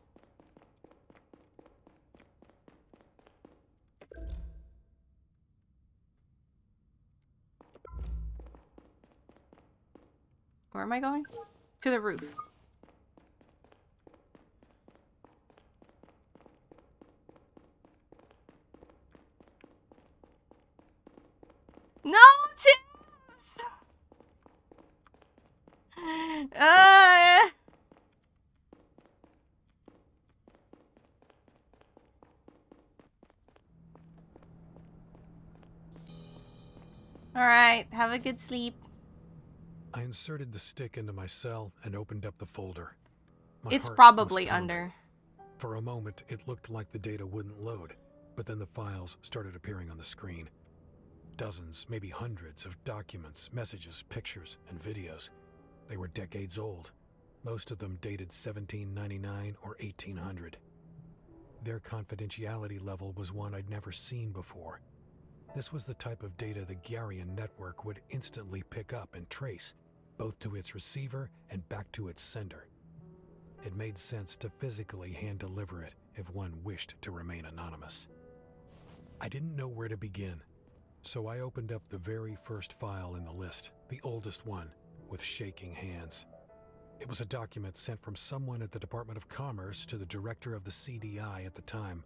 Where am I going? To the roof. No tips! Alright, have a good sleep. I inserted the stick into my cell and opened up the folder. It's probably under. For a moment, it looked like the data wouldn't load, but then the files started appearing on the screen. Dozens, maybe hundreds of documents, messages, pictures, and videos. They were decades old. Most of them dated 1799 or 1800. Their confidentiality level was one I'd never seen before. This was the type of data the Garian network would instantly pick up and trace, both to its receiver and back to its sender. It made sense to physically hand-deliver it if one wished to remain anonymous. I didn't know where to begin, so I opened up the very first file in the list, the oldest one, with shaking hands. It was a document sent from someone at the Department of Commerce to the director of the CDI at the time,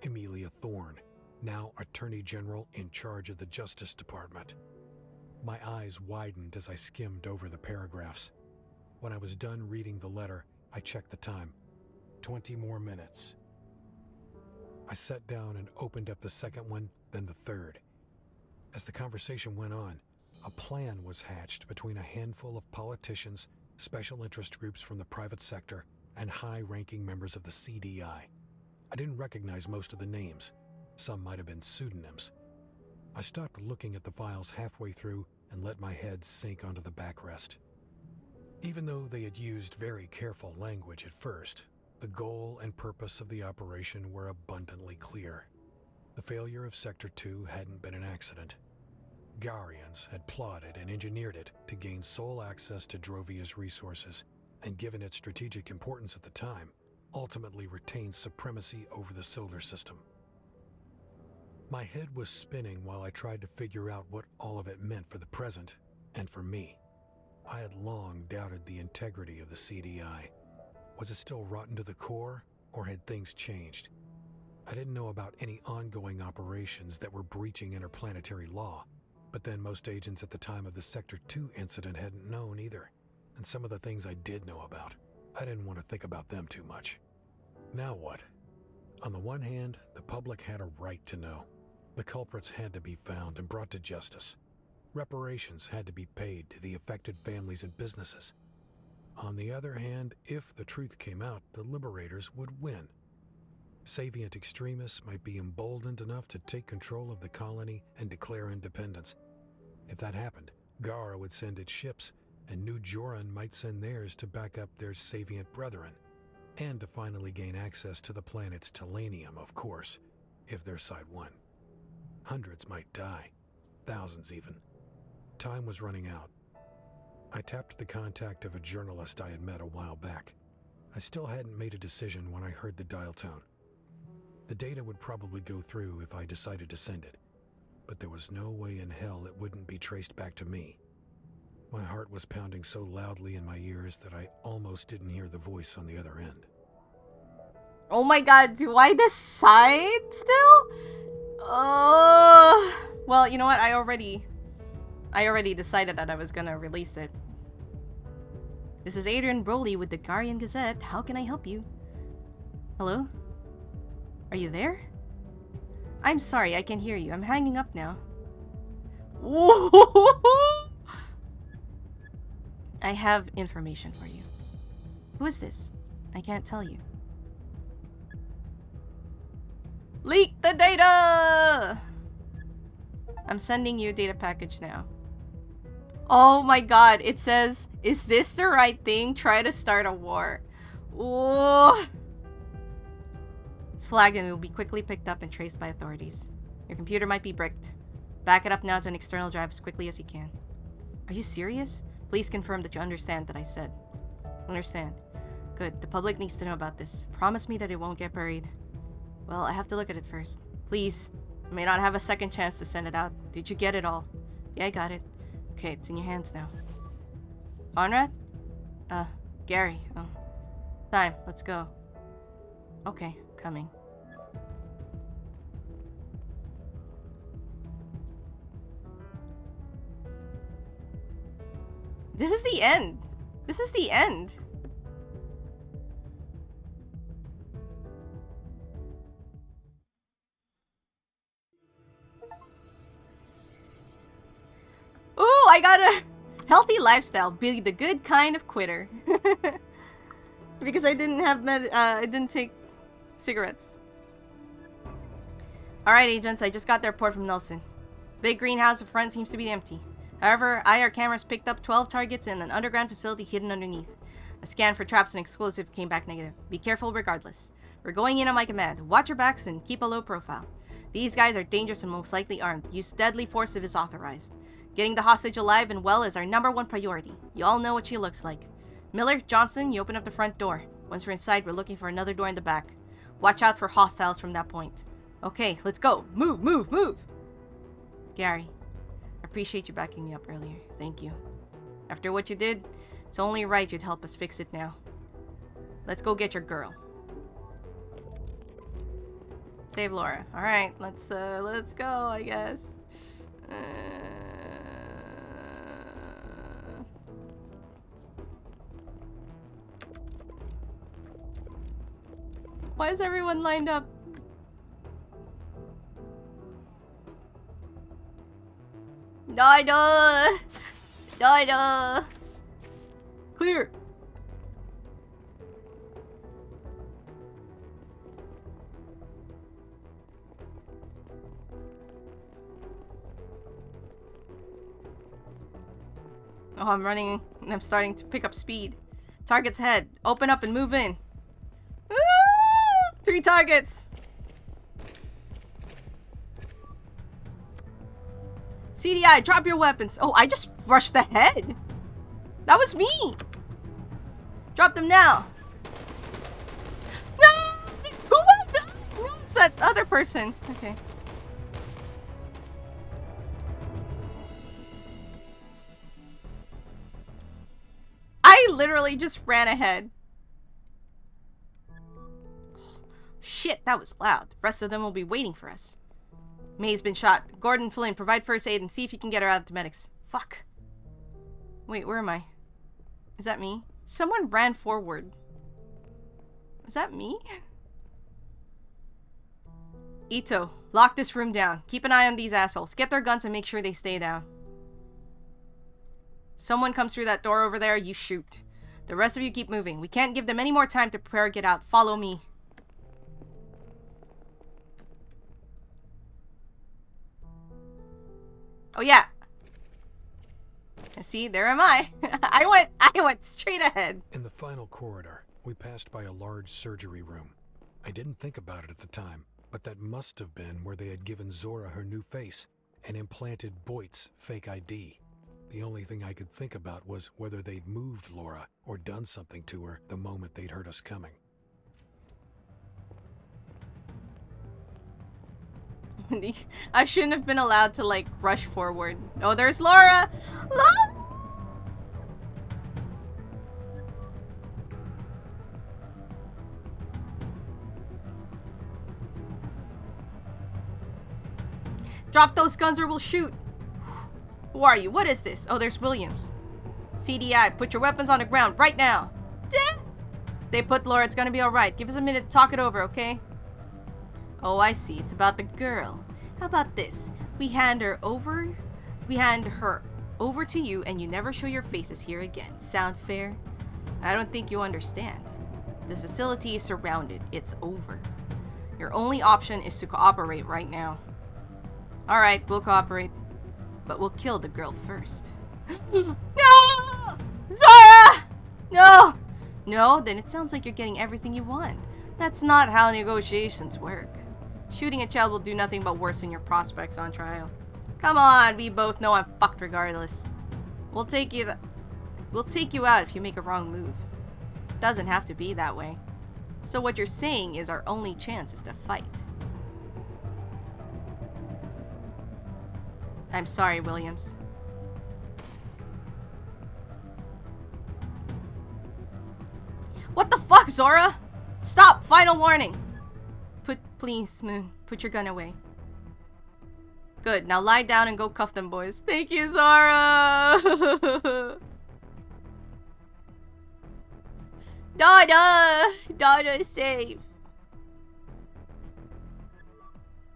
Emilia Thorne, now Attorney General in charge of the Justice Department. My eyes widened as I skimmed over the paragraphs. When I was done reading the letter, I checked the time. 20 more minutes. I sat down and opened up the second one, then the third. As the conversation went on, a plan was hatched between a handful of politicians, special interest groups from the private sector, and high-ranking members of the CDI. I didn't recognize most of the names. Some might have been pseudonyms. I stopped looking at the files halfway through and let my head sink onto the backrest. Even though they had used very careful language at first, the goal and purpose of the operation were abundantly clear. The failure of Sector 2 hadn't been an accident. Garians had plotted and engineered it to gain sole access to Drovia's resources, and given its strategic importance at the time, ultimately retained supremacy over the solar system. My head was spinning while I tried to figure out what all of it meant for the present, and for me. I had long doubted the integrity of the CDI. Was it still rotten to the core, or had things changed? I didn't know about any ongoing operations that were breaching interplanetary law, but then most agents at the time of the Sector 2 incident hadn't known either. And some of the things I did know about, I didn't want to think about them too much. Now what? On the one hand, the public had a right to know. The culprits had to be found and brought to justice. Reparations had to be paid to the affected families and businesses. On the other hand, if the truth came out, the liberators would win. Savient extremists might be emboldened enough to take control of the colony and declare independence. If that happened, Gara would send its ships, and New Joran might send theirs to back up their Savient brethren, and to finally gain access to the planet's Telenium, of course, if their side won. Hundreds might die, thousands even. Time was running out. I tapped the contact of a journalist I had met a while back. I still hadn't made a decision when I heard the dial tone. The data would probably go through if I decided to send it, but there was no way in hell it wouldn't be traced back to me. My heart was pounding so loudly in my ears that I almost didn't hear the voice on the other end. Oh my god, do I decide still? Well, you know what? I already decided that I was gonna release it. This is Adrian Broly with the Guardian Gazette. How can I help you? Hello? Are you there? I'm sorry, I can hear you. I'm hanging up now. I have information for you. Who is this? I can't tell you. Leak the data! I'm sending you a data package now. Oh my god, it says, is this the right thing? Try to start a war. Ooh. It's flagged and it will be quickly picked up and traced by authorities. Your computer might be bricked. Back it up now to an external drive as quickly as you can. Are you serious? Please confirm that you understand that I said. Understand. Good. The public needs to know about this. Promise me that it won't get buried. Well, I have to look at it first. Please. I may not have a second chance to send it out. Did you get it all? Yeah, I got it. Okay, it's in your hands now. Conrad? Gary. Oh. Time. Let's go. Okay, coming. This is the end. This is the end. Ooh, I got a healthy lifestyle. Be the good kind of quitter. Because I didn't have I didn't take cigarettes. Alright, agents, I just got the report from Nelson. Big greenhouse in front seems to be empty. However, IR cameras picked up 12 targets in an underground facility hidden underneath. A scan for traps and explosive came back negative. Be careful regardless. We're going in on my command. Watch your backs and keep a low profile. These guys are dangerous and most likely armed. Use deadly force if it's authorized. Getting the hostage alive and well is our #1 priority. You all know what she looks like. Miller, Johnson, you open up the front door. Once we're inside, we're looking for another door in the back. Watch out for hostiles from that point. Okay, let's go. Move, move, move! Gary, I appreciate you backing me up earlier. Thank you. After what you did, it's only right you'd help us fix it now. Let's go get your girl. Save Laura. Alright, let's go, I guess. Why is everyone lined up? Die! Clear! Oh, I'm running and I'm starting to pick up speed. Targets ahead. Open up and move in. 3 targets! CDI, drop your weapons. Oh, I just rushed the head. That was me. Drop them now. No! Who was that? No, it's that other person. Okay. I literally just ran ahead. Shit, that was loud. The rest of them will be waiting for us. May's been shot. Gordon, Flynn, provide first aid and see if you can get her out of the medics. Fuck. Wait, where am I? Is that me? Someone ran forward. Is that me? Ito, lock this room down. Keep an eye on these assholes. Get their guns and make sure they stay down. Someone comes through that door over there, you shoot. The rest of you keep moving. We can't give them any more time to prepare or get out. Follow me. Oh yeah. See, there am I. I went straight ahead. In the final corridor, we passed by a large surgery room. I didn't think about it at the time, but that must have been where they had given Zora her new face and implanted Boyd's fake ID. The only thing I could think about was whether they'd moved Laura or done something to her the moment they'd heard us coming. I shouldn't have been allowed to, like, rush forward. Oh, there's Laura! Laura! Drop those guns or we'll shoot. Who are you? What is this? Oh, there's Williams. CDI, put your weapons on the ground right now. They put Laura, it's gonna be alright. Give us a minute to talk it over, okay? Oh, I see. It's about the girl. How about this? We hand her over to you and you never show your faces here again. Sound fair? I don't think you understand. The facility is surrounded. It's over. Your only option is to cooperate right now. Alright, we'll cooperate. But we'll kill the girl first. No! Zora! No! No? Then it sounds like you're getting everything you want. That's not how negotiations work. Shooting a child will do nothing but worsen your prospects on trial. Come on, we both know I'm fucked regardless. We'll take you out if you make a wrong move. Doesn't have to be that way. So what you're saying is our only chance is to fight. I'm sorry, Williams. What the fuck, Zora? Stop! Final warning! Please, Moon, put your gun away. Good, now lie down and go cuff them, boys. Thank you, Zora! Dada! Dada is safe.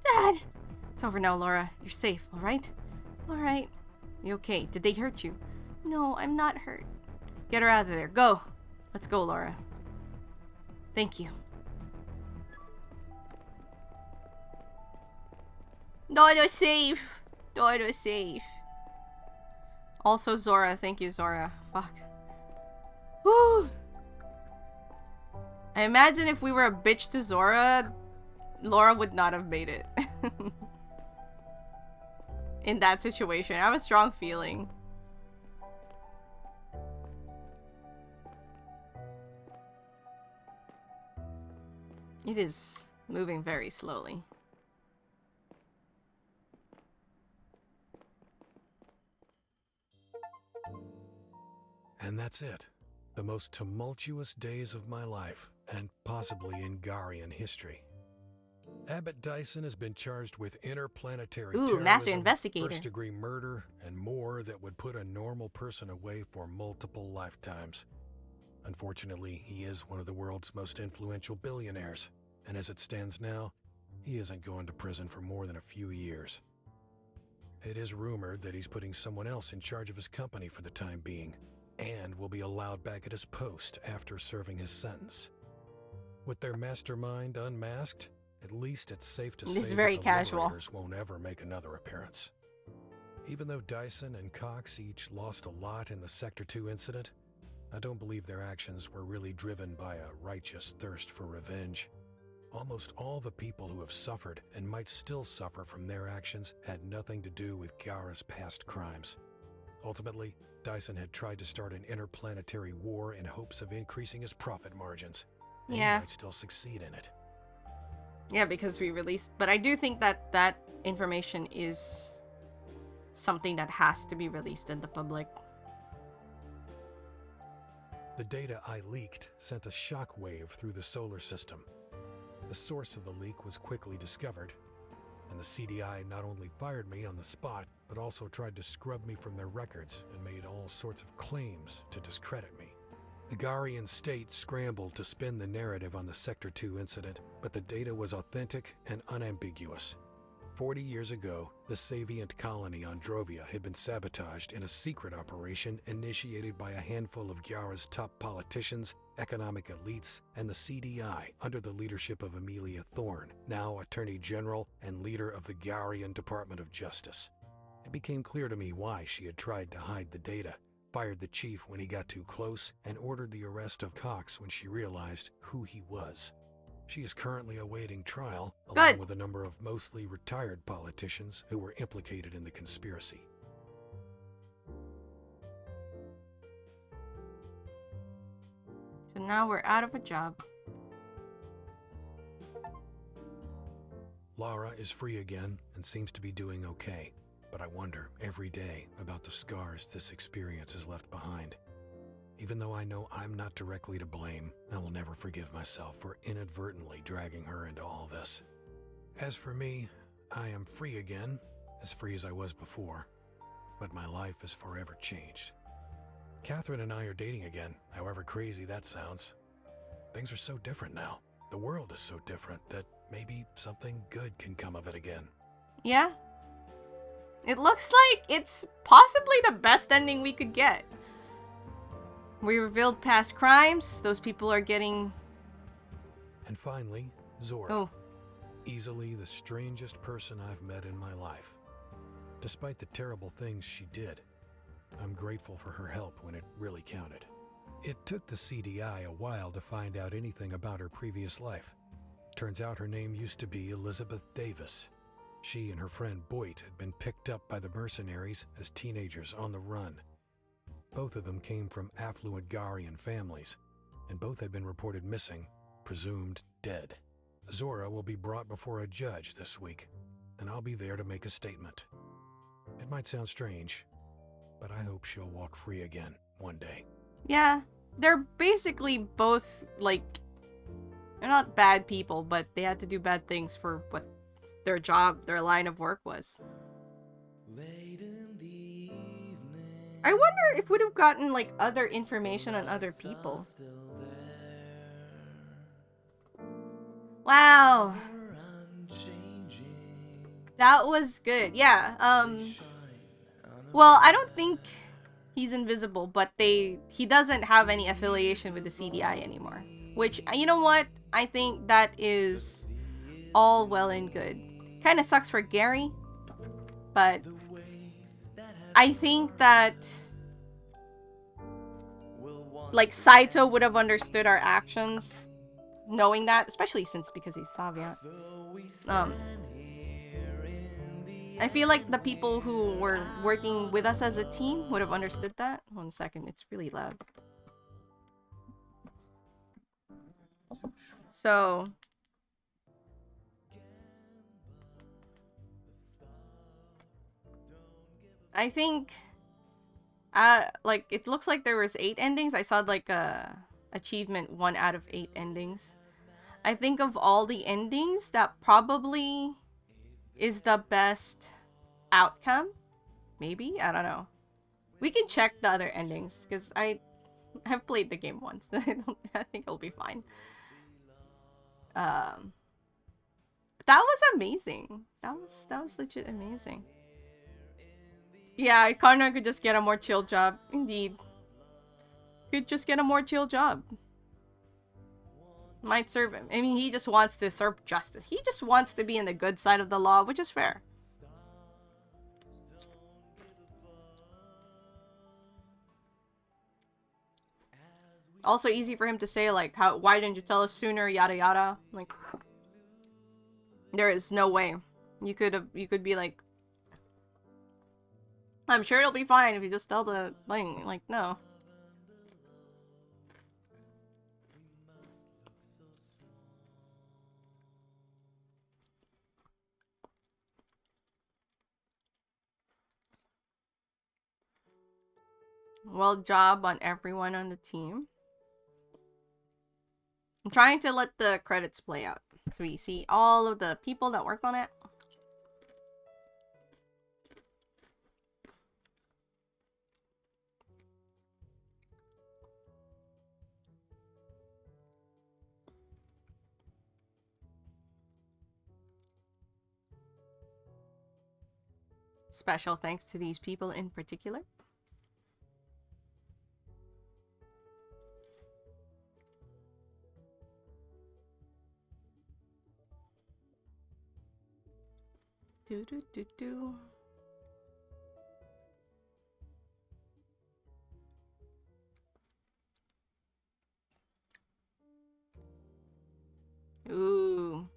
Dad! It's over now, Laura. You're safe, alright? Alright. You okay? Did they hurt you? No, I'm not hurt. Get her out of there. Go! Let's go, Laura. Thank you. Dada safe! Dada safe. Also Zora. Thank you, Zora. Fuck. Woo! I imagine if we were a bitch to Zora, Laura would not have made it. In that situation. I have a strong feeling. It is moving very slowly. And that's it. The most tumultuous days of my life, and possibly in Garian history. Abbott Dyson has been charged with interplanetary terrorism, Master Investigator, first-degree murder, and more that would put a normal person away for multiple lifetimes. Unfortunately, he is one of the world's most influential billionaires, and as it stands now, he isn't going to prison for more than a few years. It is rumored that he's putting someone else in charge of his company for the time being, and will be allowed back at his post after serving his sentence. With their mastermind unmasked, at least it's safe to say it's very that the casual. Liberators won't ever make another appearance. Even though Dyson and Cox each lost a lot in the Sector 2 incident, I don't believe their actions were really driven by a righteous thirst for revenge. Almost all the people who have suffered and might still suffer from their actions had nothing to do with Gara's past crimes. Ultimately, Dyson had tried to start an interplanetary war in hopes of increasing his profit margins. And Yeah. he might still succeed in it. Yeah, because we released... But I do think that that information is something that has to be released in the public. The data I leaked sent a shockwave through the solar system. The source of the leak was quickly discovered, and the CDI not only fired me on the spot, but also tried to scrub me from their records and made all sorts of claims to discredit me. The Garian state scrambled to spin the narrative on the Sector 2 incident, but the data was authentic and unambiguous. 40 years ago, the Savient colony on Drovia had been sabotaged in a secret operation initiated by a handful of Gyara's top politicians, economic elites, and the CDI under the leadership of Amelia Thorne, now Attorney General and leader of the Garian Department of Justice. It became clear to me why she had tried to hide the data, fired the chief when he got too close, and ordered the arrest of Cox when she realized who he was. She is currently awaiting trial, along with a number of mostly retired politicians who were implicated in the conspiracy. So now we're out of a job. Lara is free again and seems to be doing okay, but I wonder every day about the scars this experience has left behind. Even though I know I'm not directly to blame, I will never forgive myself for inadvertently dragging her into all this. As for me, I am free again, as free as I was before, but my life is forever changed. Catherine and I are dating again, however crazy that sounds. Things are so different now. The world is so different that maybe something good can come of it again. Yeah. It looks like it's possibly the best ending we could get. We revealed past crimes. Those people are getting... And finally, Zora. Oh. Easily the strangest person I've met in my life. Despite the terrible things she did, I'm grateful for her help when it really counted. It took the CDI a while to find out anything about her previous life. Turns out her name used to be Elizabeth Davis. She and her friend Boyd had been picked up by the mercenaries as teenagers on the run. Both of them came from affluent Garian families, and both had been reported missing, presumed dead. Zora will be brought before a judge this week, and I'll be there to make a statement. It might sound strange, but I hope she'll walk free again one day. Yeah, they're basically both, like, they're not bad people, but they had to do bad things for what their job, their line of work was. I wonder if we'd have gotten, like, other information on other people. Wow. That was good. Yeah, well, I don't think he's invisible, but he doesn't have any affiliation with the CDI anymore. Which, you know what? I think that is all well and good. Kind of sucks for Gary, but I think that, like, Saito would have understood our actions, knowing that, especially because he's Saviant. I feel like the people who were working with us as a team would have understood that. 1 second, it's really loud. So... I think... like, it looks like there was 8 endings. I saw, like, achievement 1 out of 8 endings. I think of all the endings, that probably is the best outcome. Maybe? I don't know. We can check the other endings, because I have played the game once. I think it'll be fine. That was amazing. That was legit amazing. Yeah, Connor could just get a more chill job. Indeed. Could just get a more chill job. Might serve him. I mean, he just wants to serve justice. He just wants to be in the good side of the law, which is fair. Also easy for him to say, like, why didn't you tell us sooner, yada yada. Like, There is no way. You could be like, I'm sure it'll be fine if you just tell the thing. Like, no. Well job on everyone on the team. I'm trying to let the credits play out. So we see all of the people that worked on it. Special thanks to these people in particular. Do do do do. Ooh.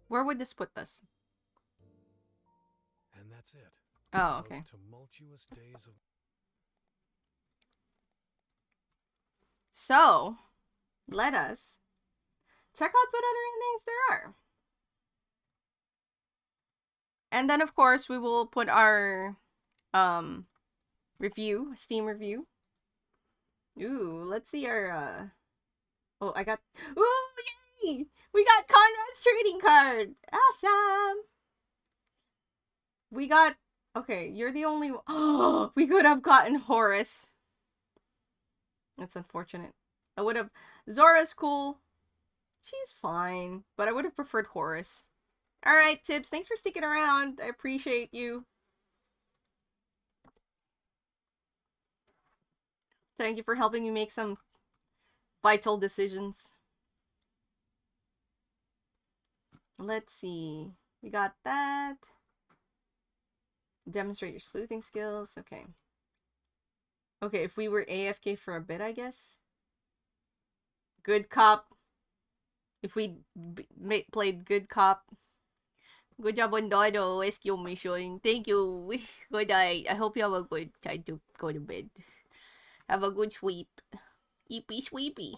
Where would this put us? And that's it. Oh, okay. Those tumultuous days of... So, let us check out what other endings there are. And then, of course, we will put our review, Steam review. Ooh, let's see our oh, I got ooh, yay! We got Conrad's trading card. Awesome. We got okay, you're the only oh, we could have gotten Horace. That's unfortunate. I would have Zora's cool. She's fine, but I would have preferred Horace. Alright, Tibbs, thanks for sticking around. I appreciate you. Thank you for helping me make some vital decisions. Let's see. We got that. Demonstrate your sleuthing skills. Okay. Okay, if we were AFK for a bit, I guess. Good cop. If we played good cop. Good job on the rescue mission. Thank you. Good night. I hope you have a good time to go to bed. Have a good sleep. Eepy sweepy.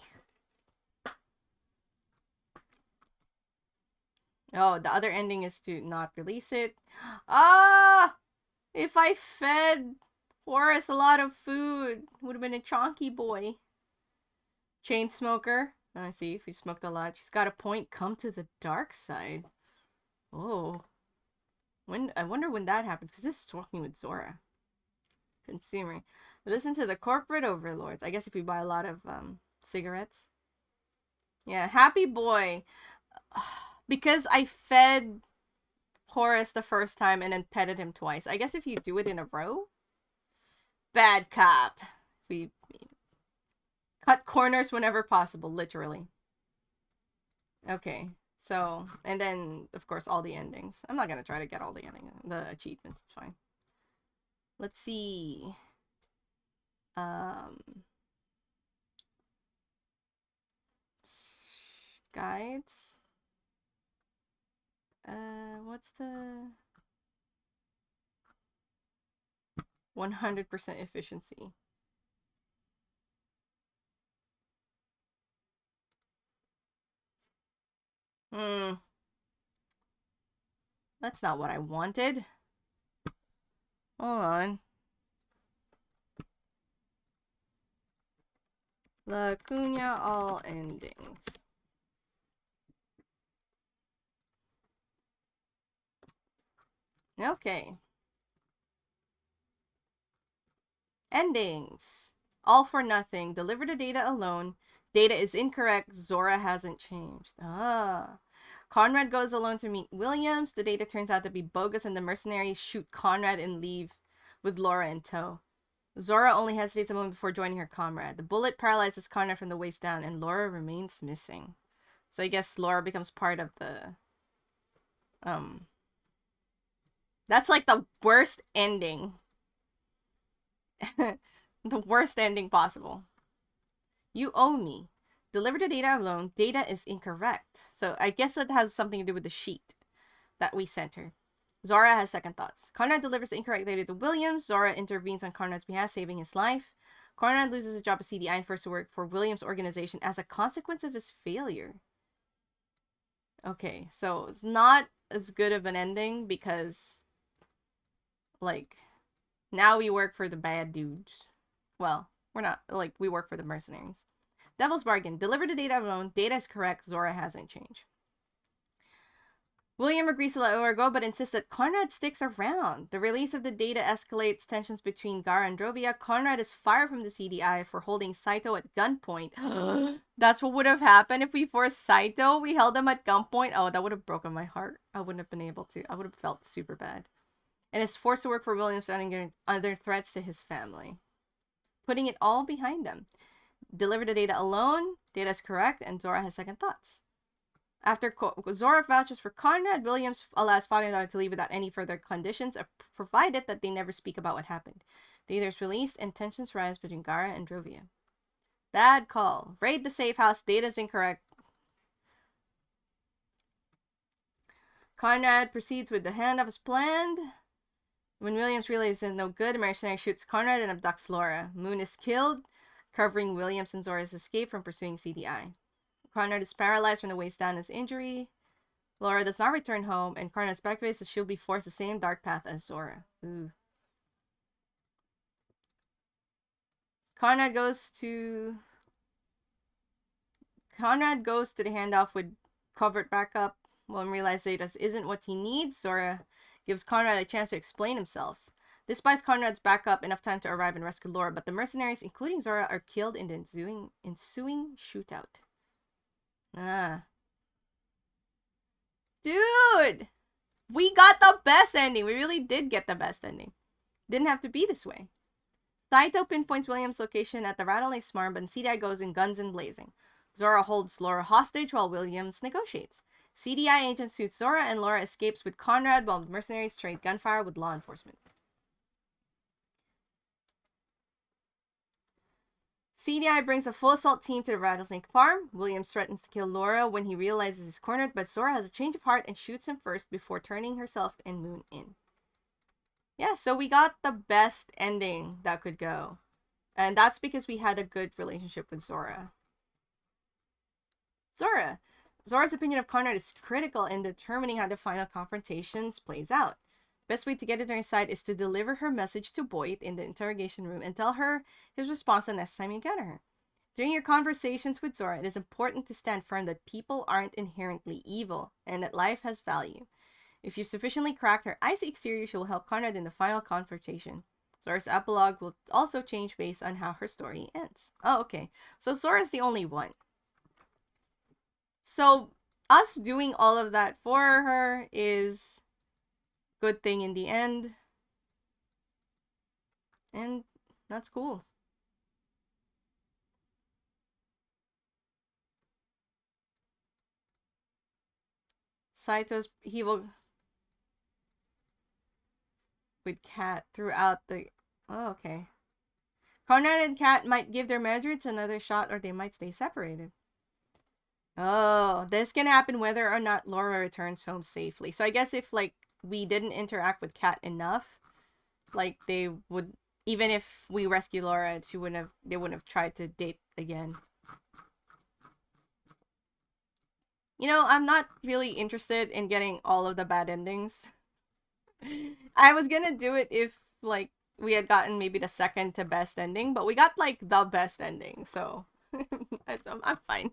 Oh, the other ending is to not release it. Ah! If I fed Horace a lot of food, would have been a chonky boy. Chain smoker. I see. If you smoked a lot, she's got a point. Come to the dark side. Oh. I wonder when that happens, because this is talking with Zora. Consumer. Listen to the corporate overlords. I guess if you buy a lot of cigarettes. Yeah, happy boy. Because I fed Horace the first time and then petted him twice. I guess if you do it in a row. Bad cop. We cut corners whenever possible, literally. Okay. So, and then, of course, all the endings. I'm not gonna try to get all the achievements. It's fine. Let's see. Guides. What's the 100% efficiency? That's not what I wanted. Hold on. Lacuna, all endings. Okay. Endings. All for nothing. Deliver the data alone. Data is incorrect. Zora hasn't changed. Ah. Conrad goes alone to meet Williams. The data turns out to be bogus and the mercenaries shoot Conrad and leave with Laura in tow. Zora only hesitates a moment before joining her comrade. The bullet paralyzes Conrad from the waist down and Laura remains missing. So I guess Laura becomes part of the... That's like the worst ending. The worst ending possible. You owe me. Deliver the data alone. Data is incorrect. So I guess it has something to do with the sheet that we sent her. Zora has second thoughts. Conrad delivers the incorrect data to Williams. Zora intervenes on Conrad's behalf, saving his life. Conrad loses his job as CDI and forced to work for Williams' organization as a consequence of his failure. Okay, so it's not as good of an ending because, like, now we work for the bad dudes. Well, we're not, like, we work for the mercenaries. Devil's Bargain. Deliver the data alone. Data is correct. Zora hasn't changed. William agrees to let Laura go, but insists that Conrad sticks around. The release of the data escalates tensions between Gara and Drovia. Conrad is fired from the CDI for holding Saito at gunpoint. That's what would have happened if we forced Saito. We held him at gunpoint. Oh, that would have broken my heart. I wouldn't have been able to. I would have felt super bad. And is forced to work for Williams under other threats to his family. Putting it all behind them. Deliver the data alone. Data is correct, and Zora has second thoughts. After Zora vouches for Conrad, Williams allows father and daughter to leave without any further conditions, provided that they never speak about what happened. The data is released, and tensions rise between Gara and Drovia. Bad call. Raid the safe house. Data is incorrect. Conrad proceeds with the handoff as planned. When Williams realizes it's no good, the mercenary shoots Conrad and abducts Laura. Moon is killed, covering Williams and Zora's escape from pursuing CDI. Conrad is paralyzed from the waist down as injury. Laura does not return home, and Conrad speculates that she'll be forced the same dark path as Zora. Ooh. Conrad goes to the handoff with covert backup. William realizes this isn't what he needs. Zora gives Conrad a chance to explain himself. This buys Conrad's backup enough time to arrive and rescue Laura, but the mercenaries, including Zora, are killed in the ensuing shootout. Dude! We got the best ending. We really did get the best ending. Didn't have to be this way. Saito pinpoints William's location at the Rattlesnake Smart, but CDI goes in guns and blazing. Zora holds Laura hostage while Williams negotiates. CDI agent shoots Zora, and Laura escapes with Conrad while the mercenaries trade gunfire with law enforcement. CDI brings a full assault team to the Rattlesnake Farm. Williams threatens to kill Laura when he realizes he's cornered, but Zora has a change of heart and shoots him first before turning herself and Moon in. Yeah, so we got the best ending that could go. And that's because we had a good relationship with Zora. Zora's opinion of Conrad is critical in determining how the final confrontations plays out. Best way to get it on her side is to deliver her message to Boyd in the interrogation room and tell her his response the next time you encounter her. During your conversations with Zora, it is important to stand firm that people aren't inherently evil and that life has value. If you sufficiently cracked her icy exterior, she will help Conrad in the final confrontation. Zora's epilogue will also change based on how her story ends. Oh, okay. So Zora's the only one. So us doing all of that for her is good thing in the end. And that's cool. Saito's evil with Kat throughout the... Oh, okay. Conrad and Kat might give their marriage another shot, or they might stay separated. Oh, this can happen whether or not Laura returns home safely. So I guess if, like, we didn't interact with Kat enough, like, they would... Even if we rescue Laura, they wouldn't have tried to date again. You know, I'm not really interested in getting all of the bad endings. I was gonna do it if, like, we had gotten maybe the second to best ending, but we got, like, the best ending, so I'm fine.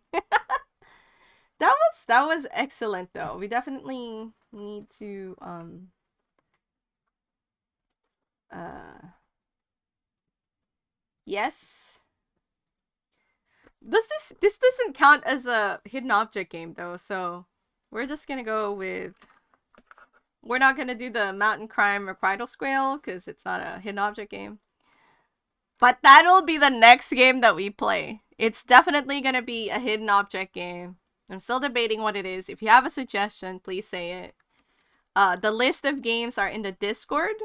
That was excellent, though. We definitely need to, yes. This doesn't count as a hidden object game, though, so we're just gonna go with... We're not gonna do the Mountain Crime Requital Squale, because it's not a hidden object game. But that'll be the next game that we play. It's definitely gonna be a hidden object game. I'm still debating what it is. If you have a suggestion, please say it. The list of games are in the Discord.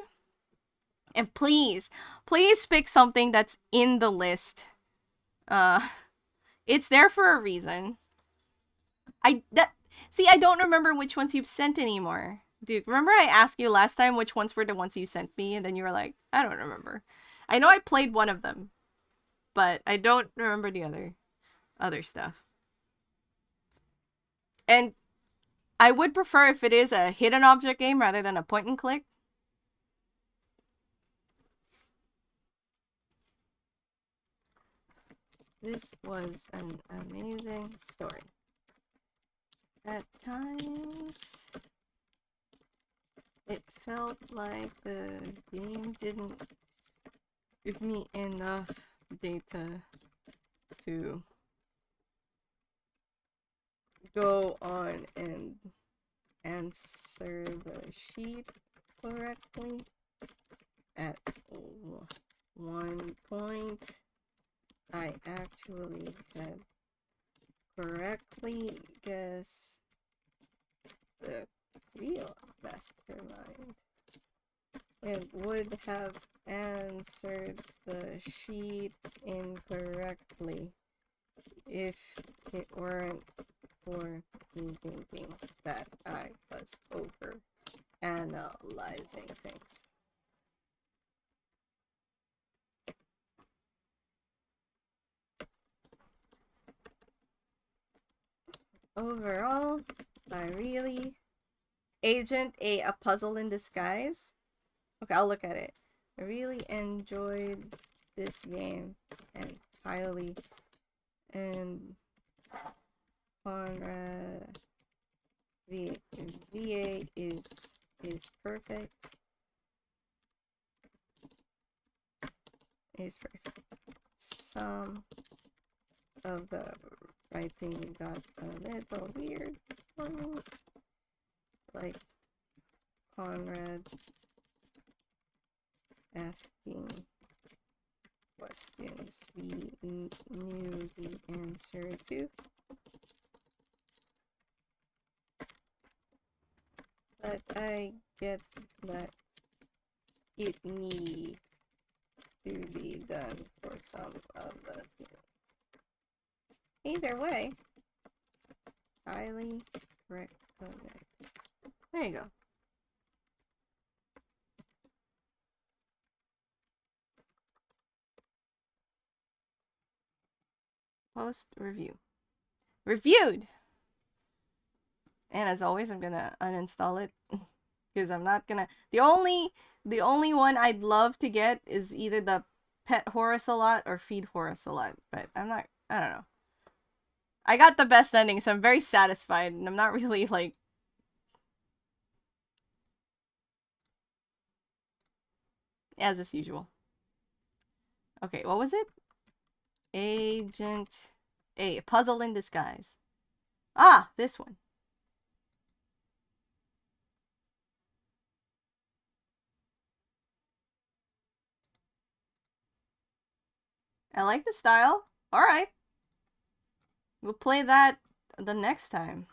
And please, please pick something that's in the list. It's there for a reason. See, I don't remember which ones you've sent anymore. Dude, remember I asked you last time which ones were the ones you sent me, and then you were like, I don't remember. I know I played one of them, but I don't remember the other stuff. And I would prefer if it is a hidden object game rather than a point and click. This was an amazing story. At times, it felt like the game didn't give me enough data to go on and answer the sheet correctly. At one point, I actually had correctly guessed the real mastermind. It would have answered the sheet incorrectly if it weren't for me thinking that I was over analyzing things. Overall, I really... Agent A Puzzle in Disguise. Okay, I'll look at it. I really enjoyed this game and highly... And... Conrad... VA is perfect. Is perfect. Some of the writing got a little weird for me. Like Conrad asking questions we knew the answer to. But I get that it needs to be done for some of the things. Either way, highly recommend. There you go. Post review. Reviewed! And as always, I'm gonna uninstall it. Because I'm not gonna... The only one I'd love to get is either the Pet Horus a lot or Feed Horus a lot. But I'm not... I don't know. I got the best ending, so I'm very satisfied. And I'm not really, like... As usual. Okay, what was it? Agent A. Puzzle in Disguise. Ah, this one. I like the style. Alright. We'll play that the next time.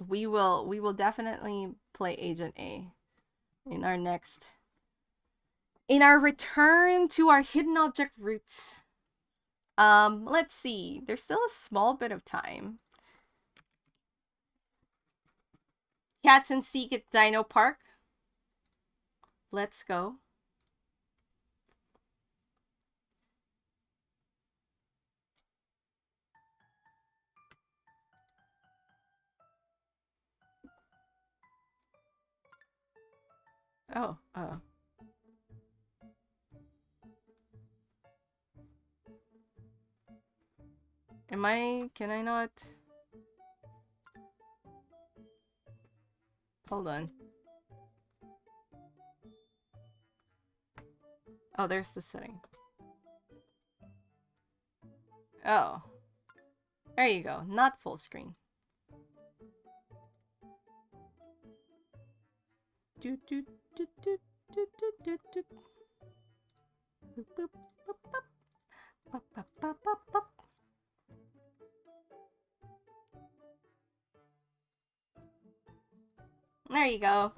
We will definitely play Agent A in our next... In our return to our hidden object roots. Let's see. There's still a small bit of time. Cats and Seek at Dino Park. Let's go. Oh, can I not? Hold on. Oh, there's the setting. Oh. There you go. Not full screen. Do do do do do do do do. Boop boop boop boop. Bop bop bop bop bop. There you go.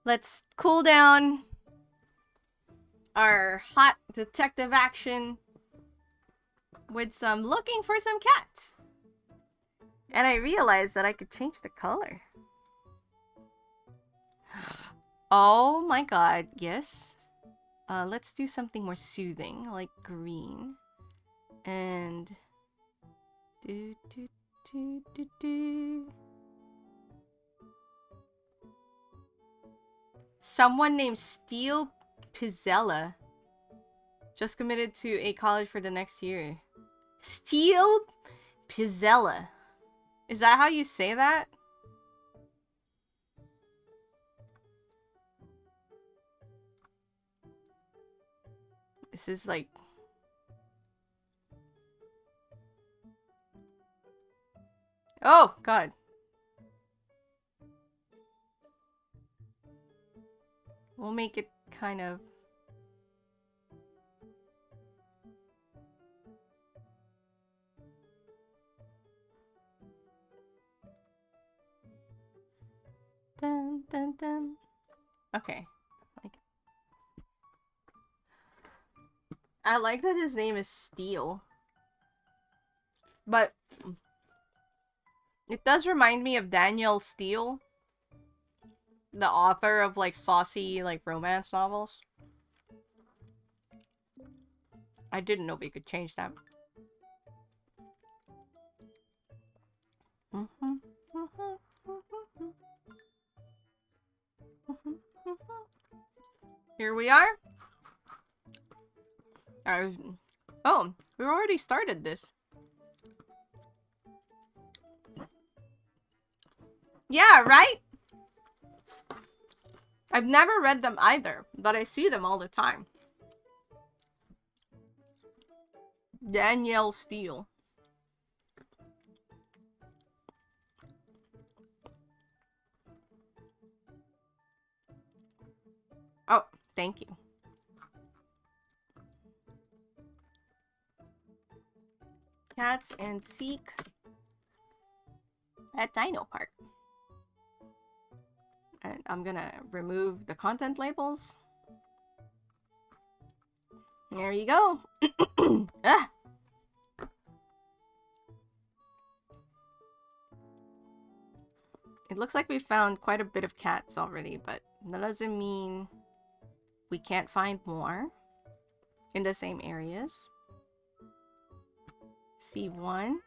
Let's cool down our hot detective action with some looking for some cats. And I realized that I could change the color. Oh my god, yes. Let's do something more soothing, like green. And... do, do, do, do, do. Someone named Steel Pizzella just committed to a college for the next year. Steel Pizzella. Is that how you say that? This is like... oh, God. We'll make it kind of... dun, dun, dun. Okay. I like that his name is Steel. But... it does remind me of Danielle Steele. The author of, like, saucy, like, romance novels. I didn't know we could change that. Here we are. Oh, we already started this. Yeah, right? I've never read them either, but I see them all the time. Danielle Steele. Oh, thank you. Cats and Seek at Dino Park. And I'm gonna remove the content labels. There you go. Ah. It looks like we found quite a bit of cats already, but that doesn't mean we can't find more in the same areas. See one.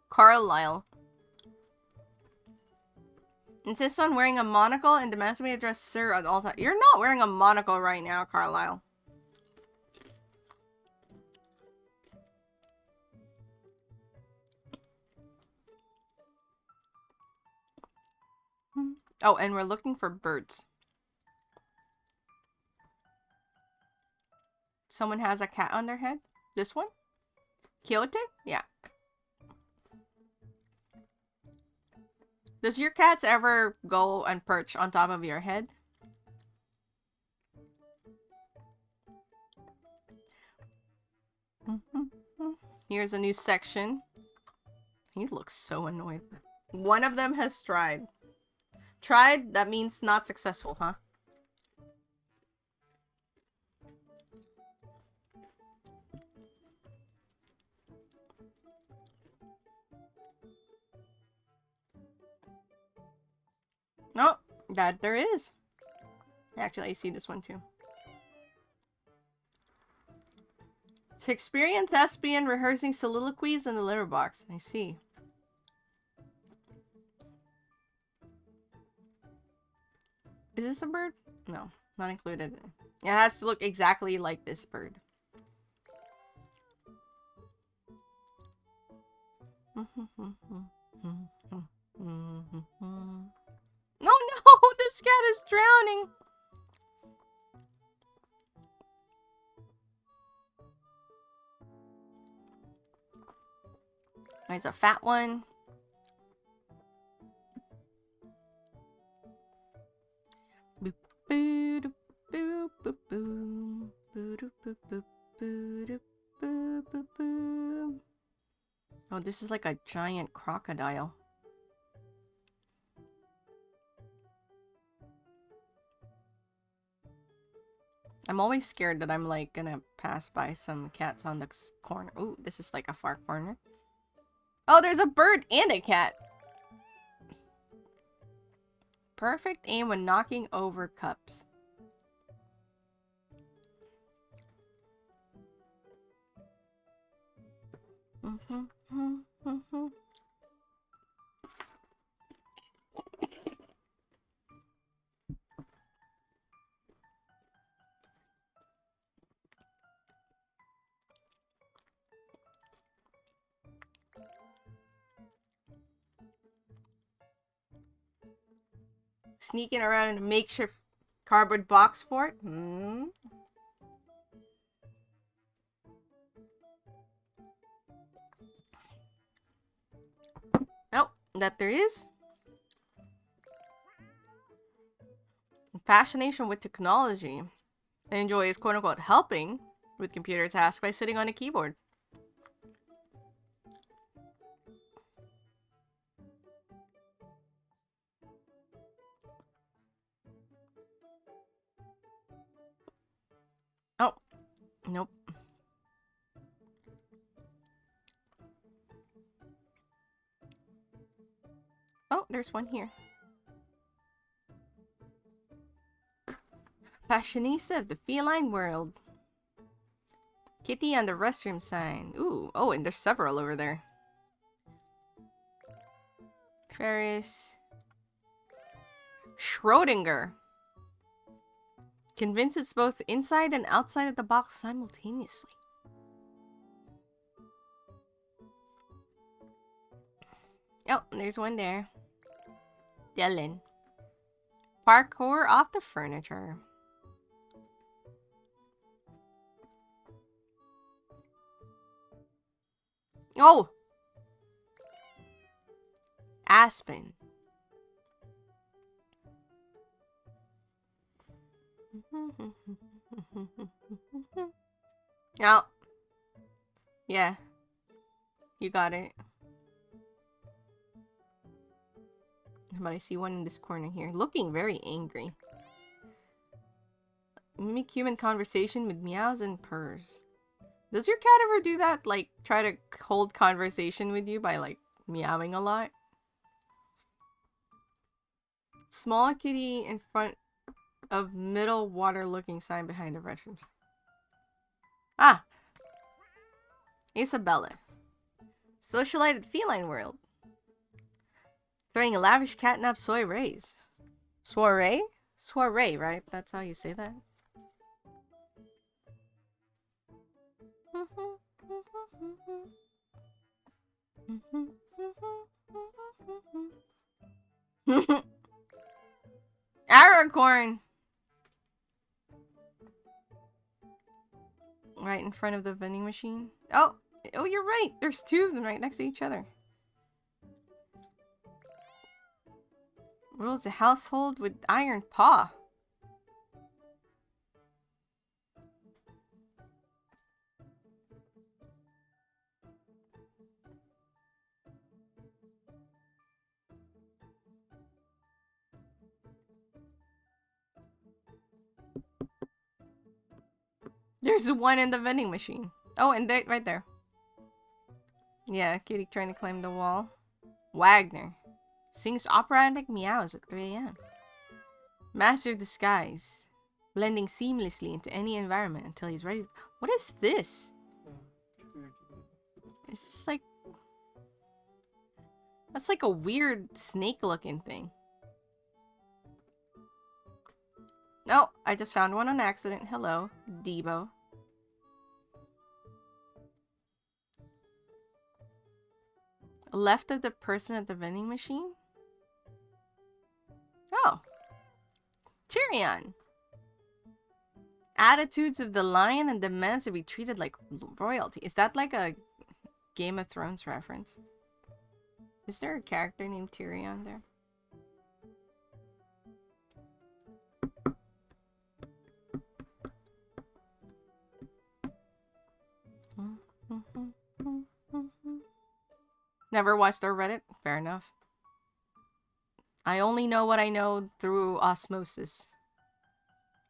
Carlisle. Insists on wearing a monocle and demands me address sir at all times. You're not wearing a monocle right now, Carlisle. Oh, and we're looking for birds. Someone has a cat on their head? This one? Quixote? Yeah. Does your cats ever go and perch on top of your head? Here's a new section. He looks so annoyed. One of them has tried. Tried? That means not successful, huh? No, that there is. Actually, I see this one too. Shakespearean thespian rehearsing soliloquies in the litter box. I see. Is this a bird? No, not included. It has to look exactly like this bird. No, no! This cat is drowning! There's a fat one. Boop, boo, doop, boop, boop, boom. Boo, doop, boop, boop, boo, doop, boop, boop, boop. Oh, this is like a giant crocodile. I'm always scared that I'm like gonna pass by some cats on the corner. Ooh, this is like a far corner. Oh, there's a bird and a cat. Perfect aim when knocking over cups. Sneaking around in a makeshift cardboard box for it. Oh, that there is. Fascination with technology. I enjoy is quote-unquote helping with computer tasks by sitting on a keyboard. Oh, nope. Oh, there's one here. Fashionista of the feline world. Kitty on the restroom sign. Ooh, oh, and there's several over there. Ferris. Schrodinger. Convinced it's both inside and outside of the box simultaneously. Oh, there's one there. Dylan. Parkour off the furniture. Oh! Aspen. Oh. Yeah. You got it. But I see one in this corner here, looking very angry. Mimic human conversation with meows and purrs. Does your cat ever do that? Like, try to hold conversation with you by, like, meowing a lot? Small kitty in front of middle water-looking sign behind the restrooms. Ah! Isabella. Socialite at feline world. Throwing a lavish catnap soirees. Soiree? Soiree, right? That's how you say that. Aracorn! Right in front of the vending machine. Oh! Oh, you're right! There's two of them right next to each other. Rules the household with iron paw. There's one in the vending machine. Oh, and there, right there. Yeah, kitty trying to climb the wall. Wagner. Sings operatic meows at 3 a.m. Master of disguise. Blending seamlessly into any environment until he's ready. What is this? Is this like... That's like a weird snake-looking thing. Oh, I just found one on accident. Hello, Debo. Left of the person at the vending machine? Oh. Tyrion. Attitudes of the lion and demands to be treated like royalty. Is that like a Game of Thrones reference? Is there a character named Tyrion there? Never watched or read it? Fair enough. I only know what I know through osmosis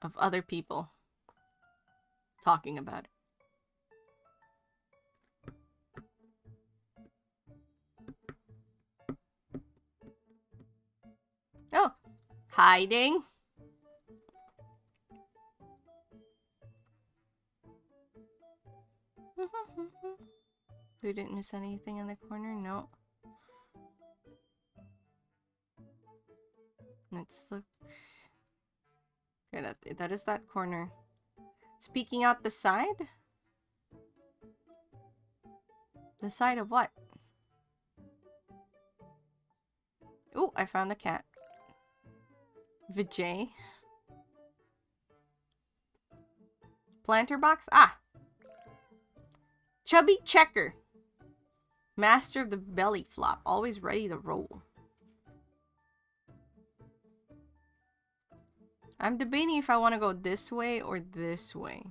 of other people talking about it. Oh, hiding. We didn't miss anything in the corner? No. Let's look. Okay, that is that corner. Speaking out the side? The side of what? Ooh, I found a cat. Vijay. Planter box? Ah! Chubby Checker. Master of the belly flop. Always ready to roll. I'm debating if I want to go this way or this way.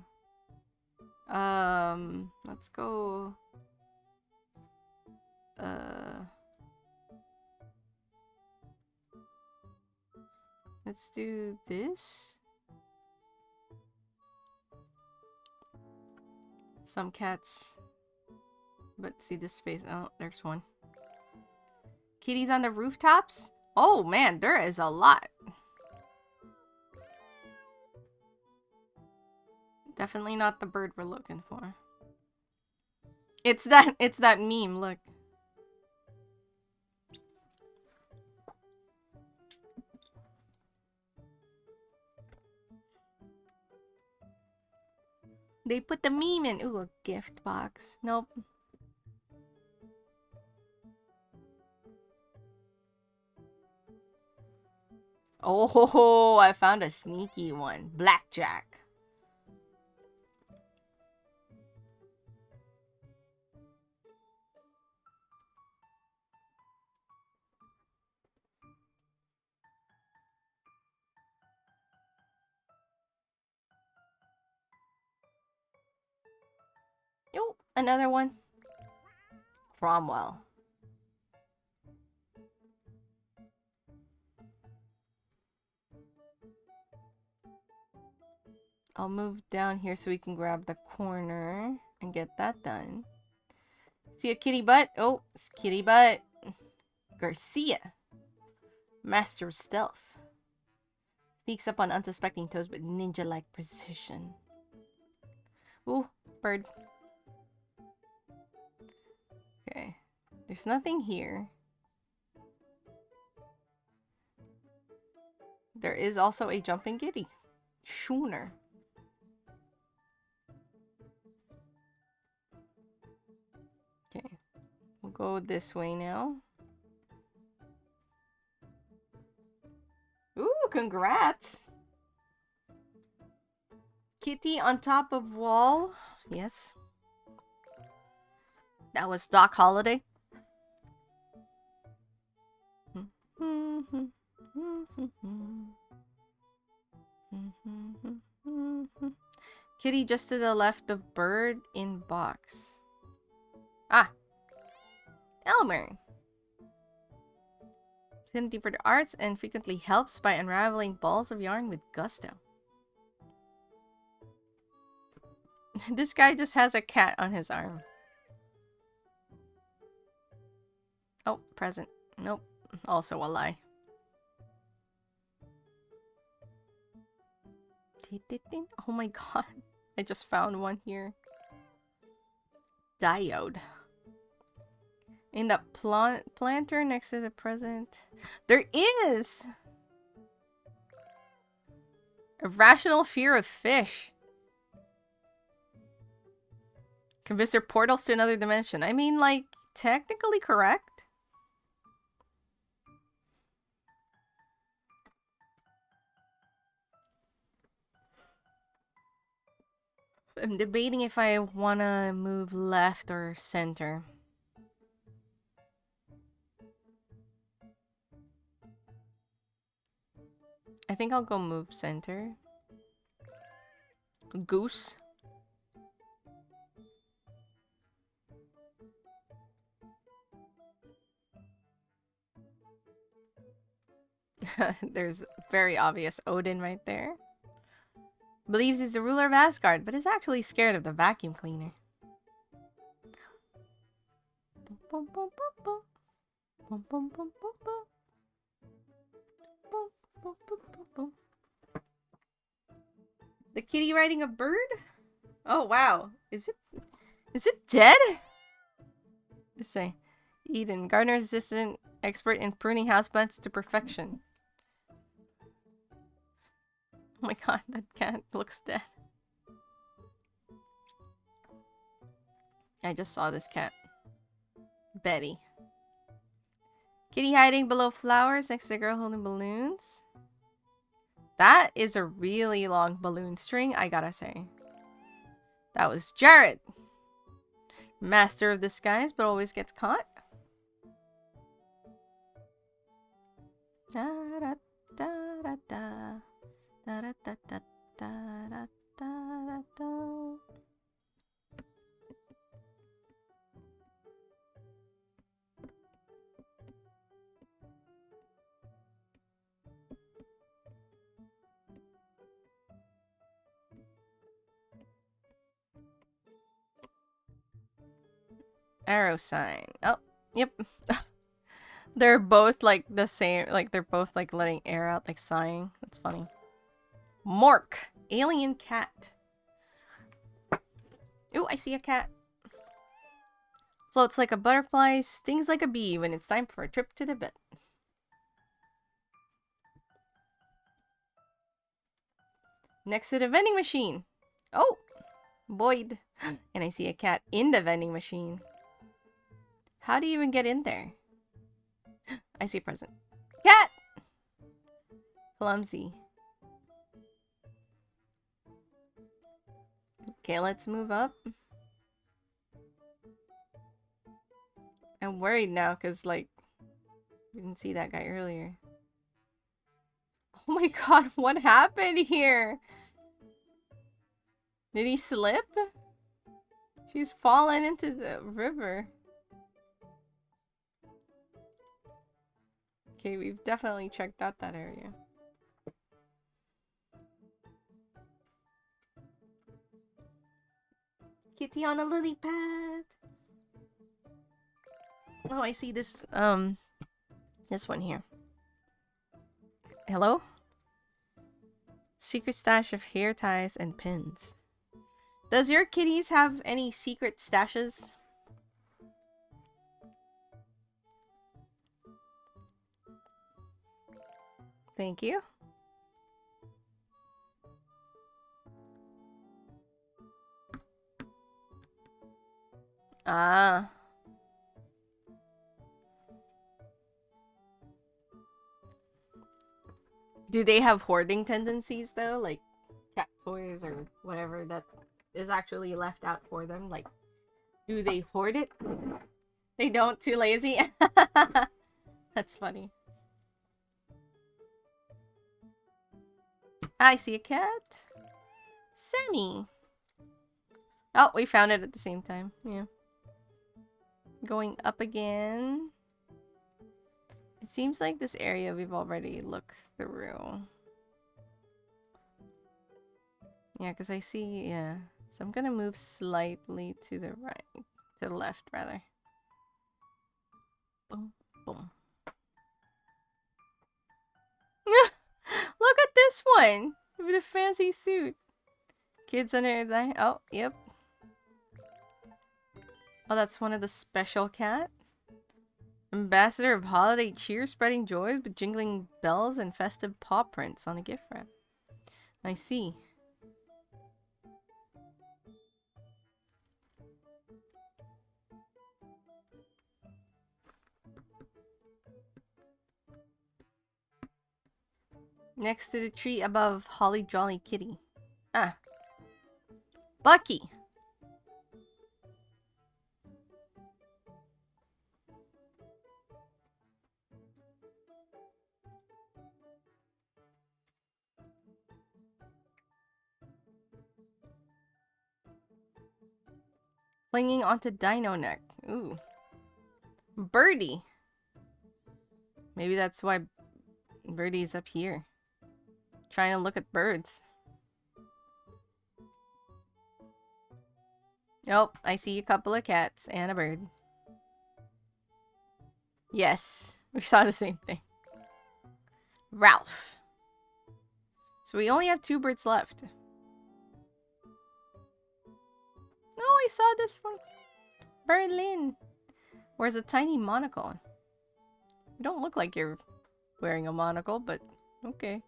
Let's go... Let's do this. Some cats. But see this space. Oh, there's one. Kitties on the rooftops? Oh man, there is a lot. Definitely not the bird we're looking for. It's that meme, look. They put the meme in. Ooh, a gift box. Nope. Oh, I found a sneaky one. Blackjack. Oh, another one. Cromwell. I'll move down here so we can grab the corner and get that done. See a kitty butt? Oh, it's kitty butt. Garcia. Master of stealth. Sneaks up on unsuspecting toes with ninja-like precision. Ooh, bird. Okay. There's nothing here. There is also a jumping giddy. Schooner. Okay. We'll go this way now. Ooh, congrats! Kitty on top of wall. Yes. That was Doc Holliday. Kitty just to the left of bird in box. Ah! Elmer! Affinity for the arts and frequently helps by unraveling balls of yarn with gusto. This guy just has a cat on his arm. Oh, present. Nope. Also a lie. Oh my god. I just found one here. Diode. In the planter next to the present. There is! Irrational fear of fish. Can visit portals to another dimension. I mean, like, technically correct. I'm debating if I want to move left or center. I think I'll go move center. Goose. There's very obvious Odin right there. Believes he's the ruler of Asgard, but is actually scared of the vacuum cleaner. The kitty riding a bird? Oh wow. Is it dead? Just say. Eden, gardener's assistant, expert in pruning houseplants to perfection. Oh my god, that cat looks dead. I just saw this cat. Betty. Kitty hiding below flowers next to the girl holding balloons. That is a really long balloon string, I gotta say. That was Jared. Master of disguise, but always gets caught. Da da da da da da da da da da da da. Arrow sign. Oh, yep. They're both like the same, like they're both like letting air out, like sighing. That's funny. Mork, alien cat. Ooh, I see a cat. Floats like a butterfly, stings like a bee when it's time for a trip to Tibet. Next to the vending machine. Oh, Boyd. And I see a cat in the vending machine. How do you even get in there? I see a present. Cat! Clumsy. Okay, let's move up. I'm worried now because, like, we didn't see that guy earlier. Oh my god, what happened here? Did he slip? She's fallen into the river. Okay, we've definitely checked out that area. Kitty on a lily pad. Oh, I see this, this one here. Hello? Secret stash of hair ties and pins. Does your kitties have any secret stashes? Thank you. Ah. Do they have hoarding tendencies though? Like cat toys or whatever that is actually left out for them? Like, do they hoard it? They don't? Too lazy? That's funny. I see a cat. Sammy. Oh, we found it at the same time. Yeah. Going up again. It seems like this area we've already looked through. Yeah, because I see, yeah. So I'm gonna move slightly to the right. To the left, rather. Boom, boom. Look at this one! With a fancy suit. Kids under the... Oh, yep. Oh, that's one of the special cat. Ambassador of holiday cheer, spreading joy with jingling bells and festive paw prints on a gift wrap. I see. Next to the tree above Holly Jolly Kitty. Ah. Bucky. Clinging onto Dino Neck. Ooh. Birdie. Maybe that's why Birdie's up here. Trying to look at birds. Oh, I see a couple of cats and a bird. Yes, we saw the same thing. Ralph. So we only have 2 birds left. Oh, I saw this one. Berlin. Wears a tiny monocle. You don't look like you're wearing a monocle, but okay.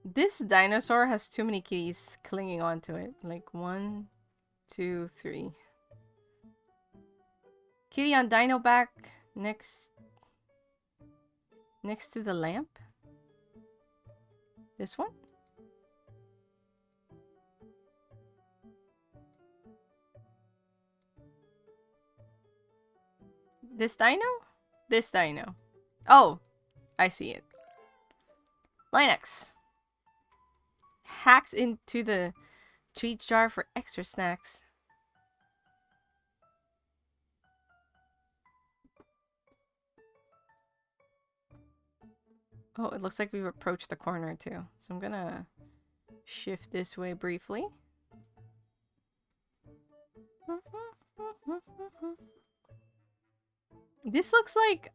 This dinosaur has too many kitties clinging onto it. Like 1, 2, 3. Kitty on dino back next to the lamp. This one? This dino? This dino. Oh, I see it. Linux. Hacks into the treat jar for extra snacks. Oh, it looks like we've approached the corner too. So I'm gonna shift this way briefly. This looks like...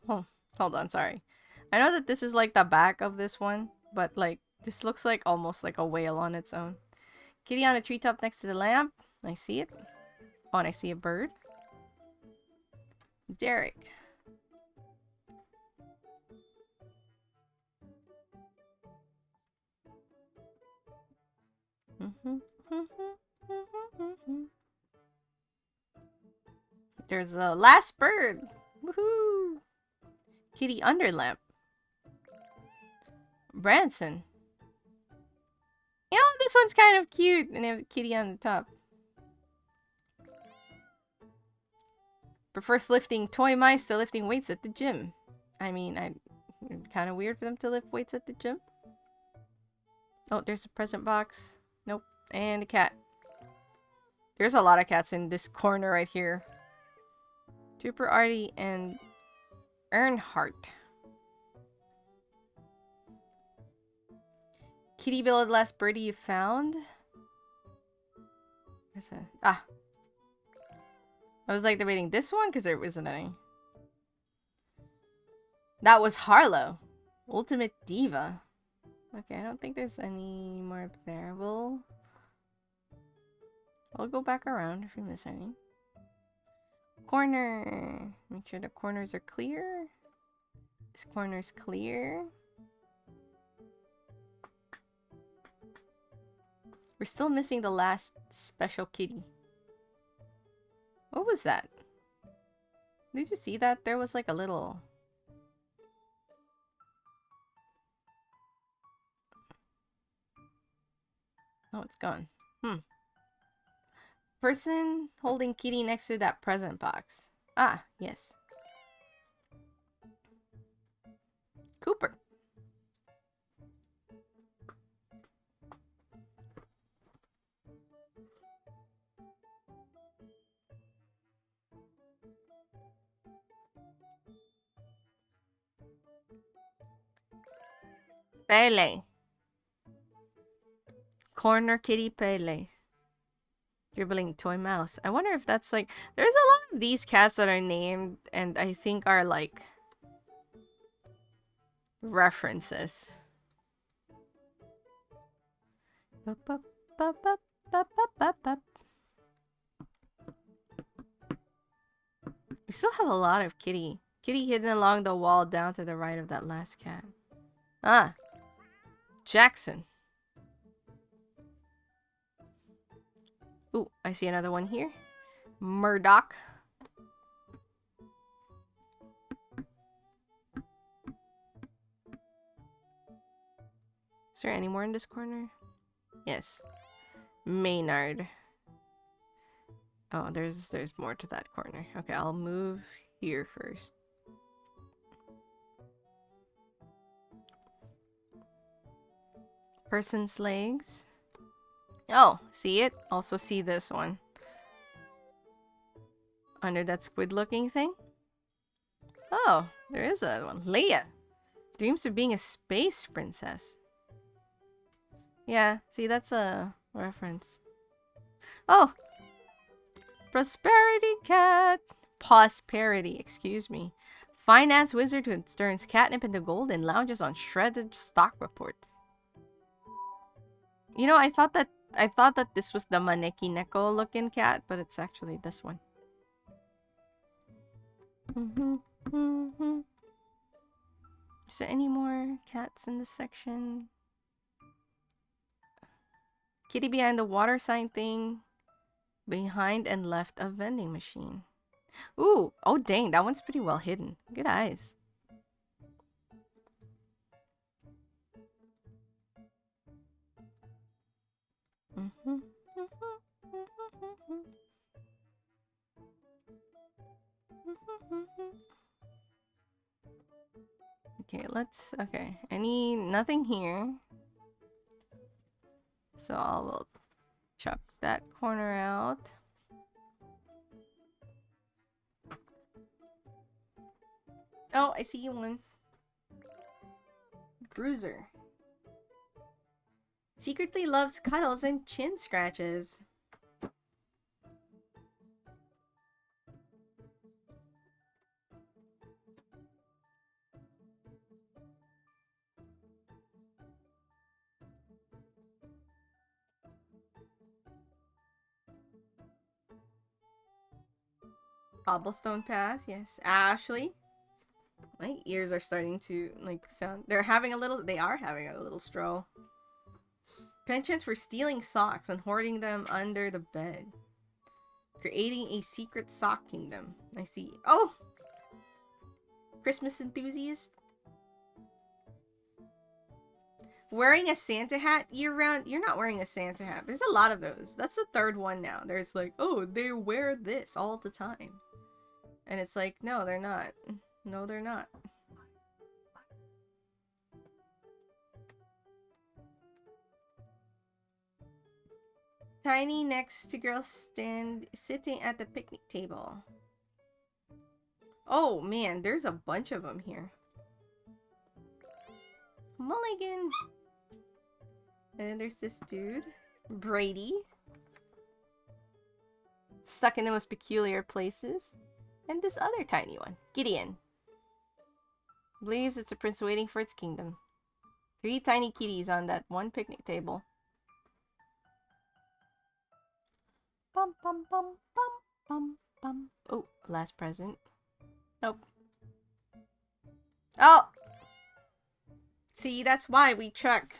Oh, hold on, sorry. I know that this is like the back of this one, but like this looks like almost like a whale on its own. Kitty on the treetop next to the lamp. I see it. Oh, and I see a bird. Derek. There's a last bird. Woohoo! Kitty under lamp. Branson. You know, this one's kind of cute. And they have a kitty on the top. Prefers lifting toy mice to lifting weights at the gym. I mean, it's kind of weird for them to lift weights at the gym. Oh, there's a present box. Nope. And a cat. There's a lot of cats in this corner right here. Super Artie and Earnhardt. Kitty Bill, the last birdie you found? Where's that? Ah. I was like debating this one because there wasn't any. That was Harlow. Ultimate Diva. Okay, I don't think there's any more up there. I'll go back around if we miss any. Corner. Make sure the corners are clear. This corner's clear. We're still missing the last special kitty. What was that? Did you see that? There was like a little... Oh, it's gone. Person holding kitty next to that present box. Ah, yes. Cooper. Pele. Corner kitty Pele. Dribbling toy mouse. I wonder if that's like... There's a lot of these cats that are named and I think are like... references. We still have a lot of kitty. Kitty hidden along the wall down to the right of that last cat. Ah. Jackson. Ooh, I see another one here. Murdoch. Is there any more in this corner? Yes. Maynard. Oh, there's more to that corner. Okay, I'll move here first. Person's legs. Oh, see it? Also see this one. Under that squid-looking thing. Oh, there is another one. Leia. Dreams of being a space princess. Yeah, see, that's a reference. Oh! Prosperity cat. Prosperity, excuse me. Finance wizard who turns catnip into gold and lounges on shredded stock reports. You know, I thought that this was the Maneki Neko looking cat, but it's actually this one. Is there any more cats in this section? Kitty behind the water sign thing. Behind and left a vending machine. Ooh, oh dang, that one's pretty well hidden. Good eyes. Okay, nothing here. So I will chuck that corner out. Oh, I see one. Bruiser. Secretly loves cuddles and chin scratches. Cobblestone path, yes. Ashley. My ears are starting to like sound. They are having a little stroll. Penchant for stealing socks and hoarding them under the bed. Creating a secret sock kingdom. I see. Oh! Christmas enthusiast. Wearing a Santa hat year-round? You're not wearing a Santa hat. There's a lot of those. That's the third one now. There's like, oh, they wear this all the time. And it's like, no, they're not. No, they're not. Tiny next to girl sitting at the picnic table. Oh man, there's a bunch of them here. Mulligan. And then there's this dude, Brady. Stuck in the most peculiar places. And this other tiny one, Gideon. Believes it's a prince waiting for its kingdom. 3 tiny kitties on that one picnic table. Bum bum bum bum bum bum. Oh, last present. Nope. Oh! See, that's why we check.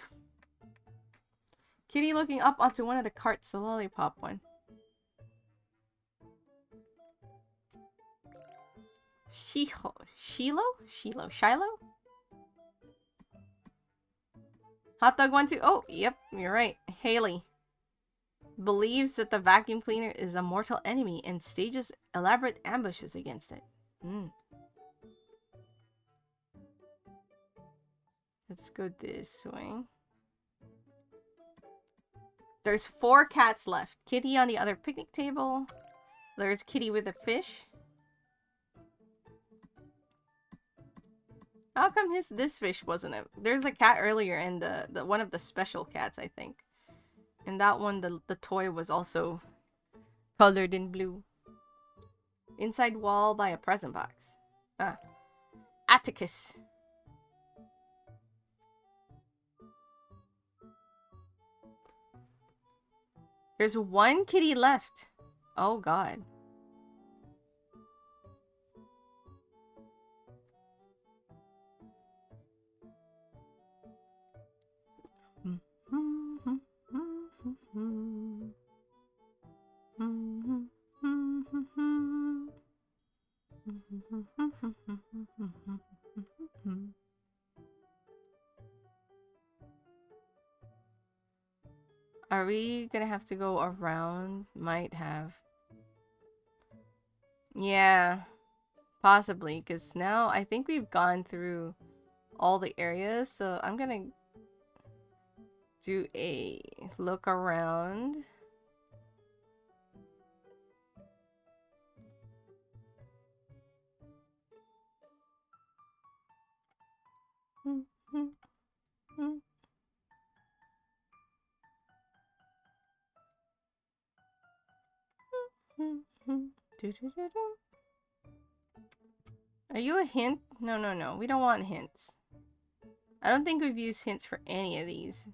Kitty looking up onto one of the carts, the lollipop one. Shiloh? Hot dog 1, 2. Oh, yep, you're right. Haley. Believes that the vacuum cleaner is a mortal enemy and stages elaborate ambushes against it. Let's go this way. There's 4 cats left. Kitty on the other picnic table. There's Kitty with a fish. How come this fish wasn't it? There's a cat earlier in the one of the special cats, I think. And that one, the toy was also colored in blue. Inside wall by a present box. Ah. Atticus. There's 1 kitty left. Oh god. Are we gonna have to go around? Might have. Yeah. Possibly, because now I think we've gone through all the areas, so I'm gonna do a look around. Are you a hint? No, no, no. We don't want hints. I don't think we've used hints for any of these.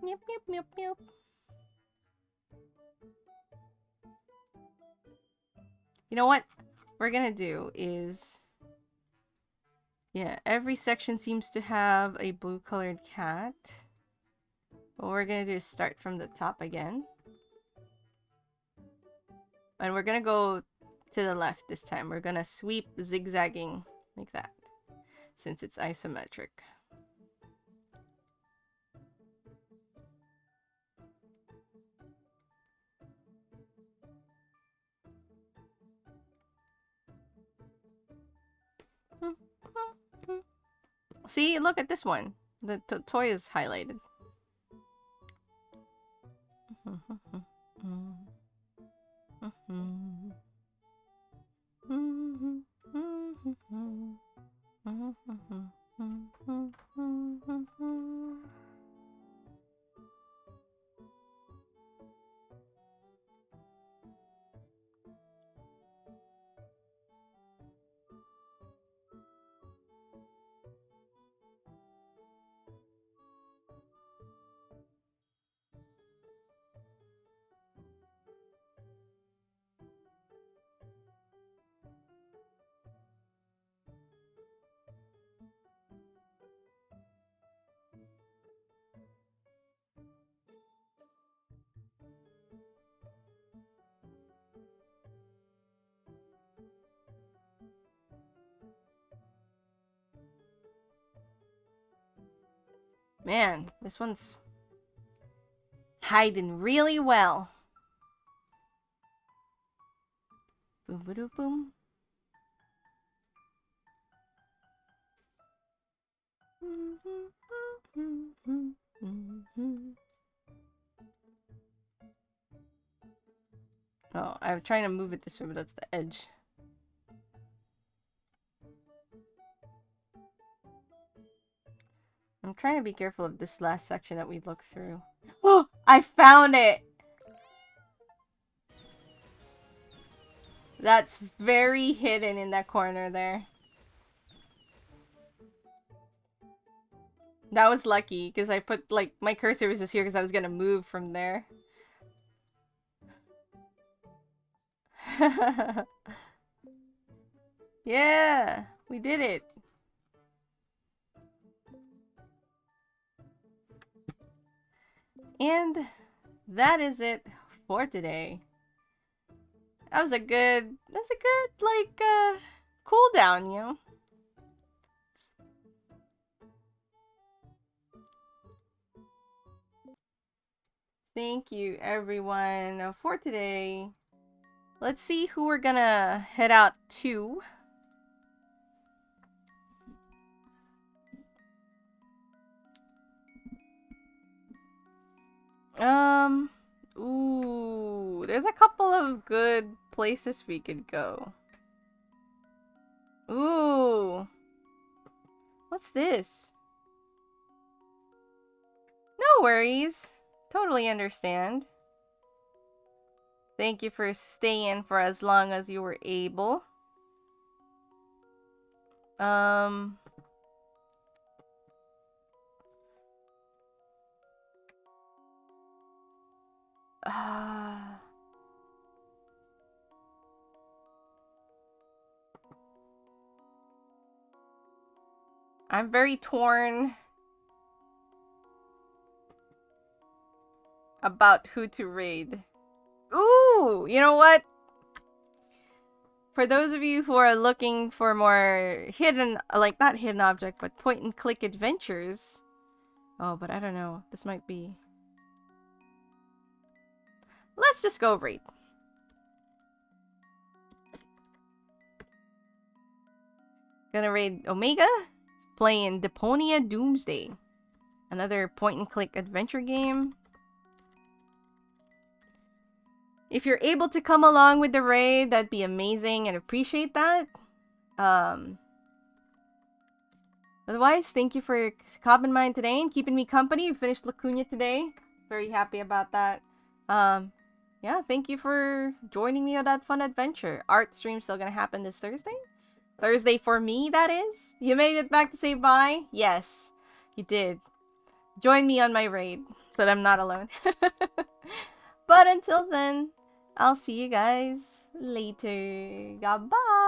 Yep, yep, yep, yep. You know what we're gonna do is... Yeah, every section seems to have a blue colored cat. What we're gonna do is start from the top again. And we're gonna go to the left this time. We're gonna sweep zigzagging like that, since it's isometric. See, look at this one. The toy is highlighted. Man, this one's hiding really well. Boom, boom, boom. Oh, I'm trying to move it this way, but that's the edge. I'm trying to be careful of this last section that we looked through. Oh, I found it! That's very hidden in that corner there. That was lucky, because I put, like, my cursor was just here because I was gonna move from there. Yeah, we did it. And that is it for today. That's a good, like, cooldown, you know? Thank you, everyone, for today. Let's see who we're gonna head out to. Ooh, there's a couple of good places we could go. Ooh. What's this? No worries. Totally understand. Thank you for staying for as long as you were able. I'm very torn about who to raid. Ooh, you know what? For those of you who are looking for more hidden, like not hidden object, but point and click adventures. Oh, but I don't know. This might be... Let's just go raid. Gonna raid Omega. Playing Deponia Doomsday. Another point-and-click adventure game. If you're able to come along with the raid, that'd be amazing and appreciate that. Otherwise, thank you for copping mine today and keeping me company. We finished Lacuna today. Very happy about that. Yeah, thank you for joining me on that fun adventure. Art stream still gonna happen this Thursday? Thursday for me, that is? You made it back to say bye? Yes, you did. Join me on my raid so that I'm not alone. But until then, I'll see you guys later. Goodbye.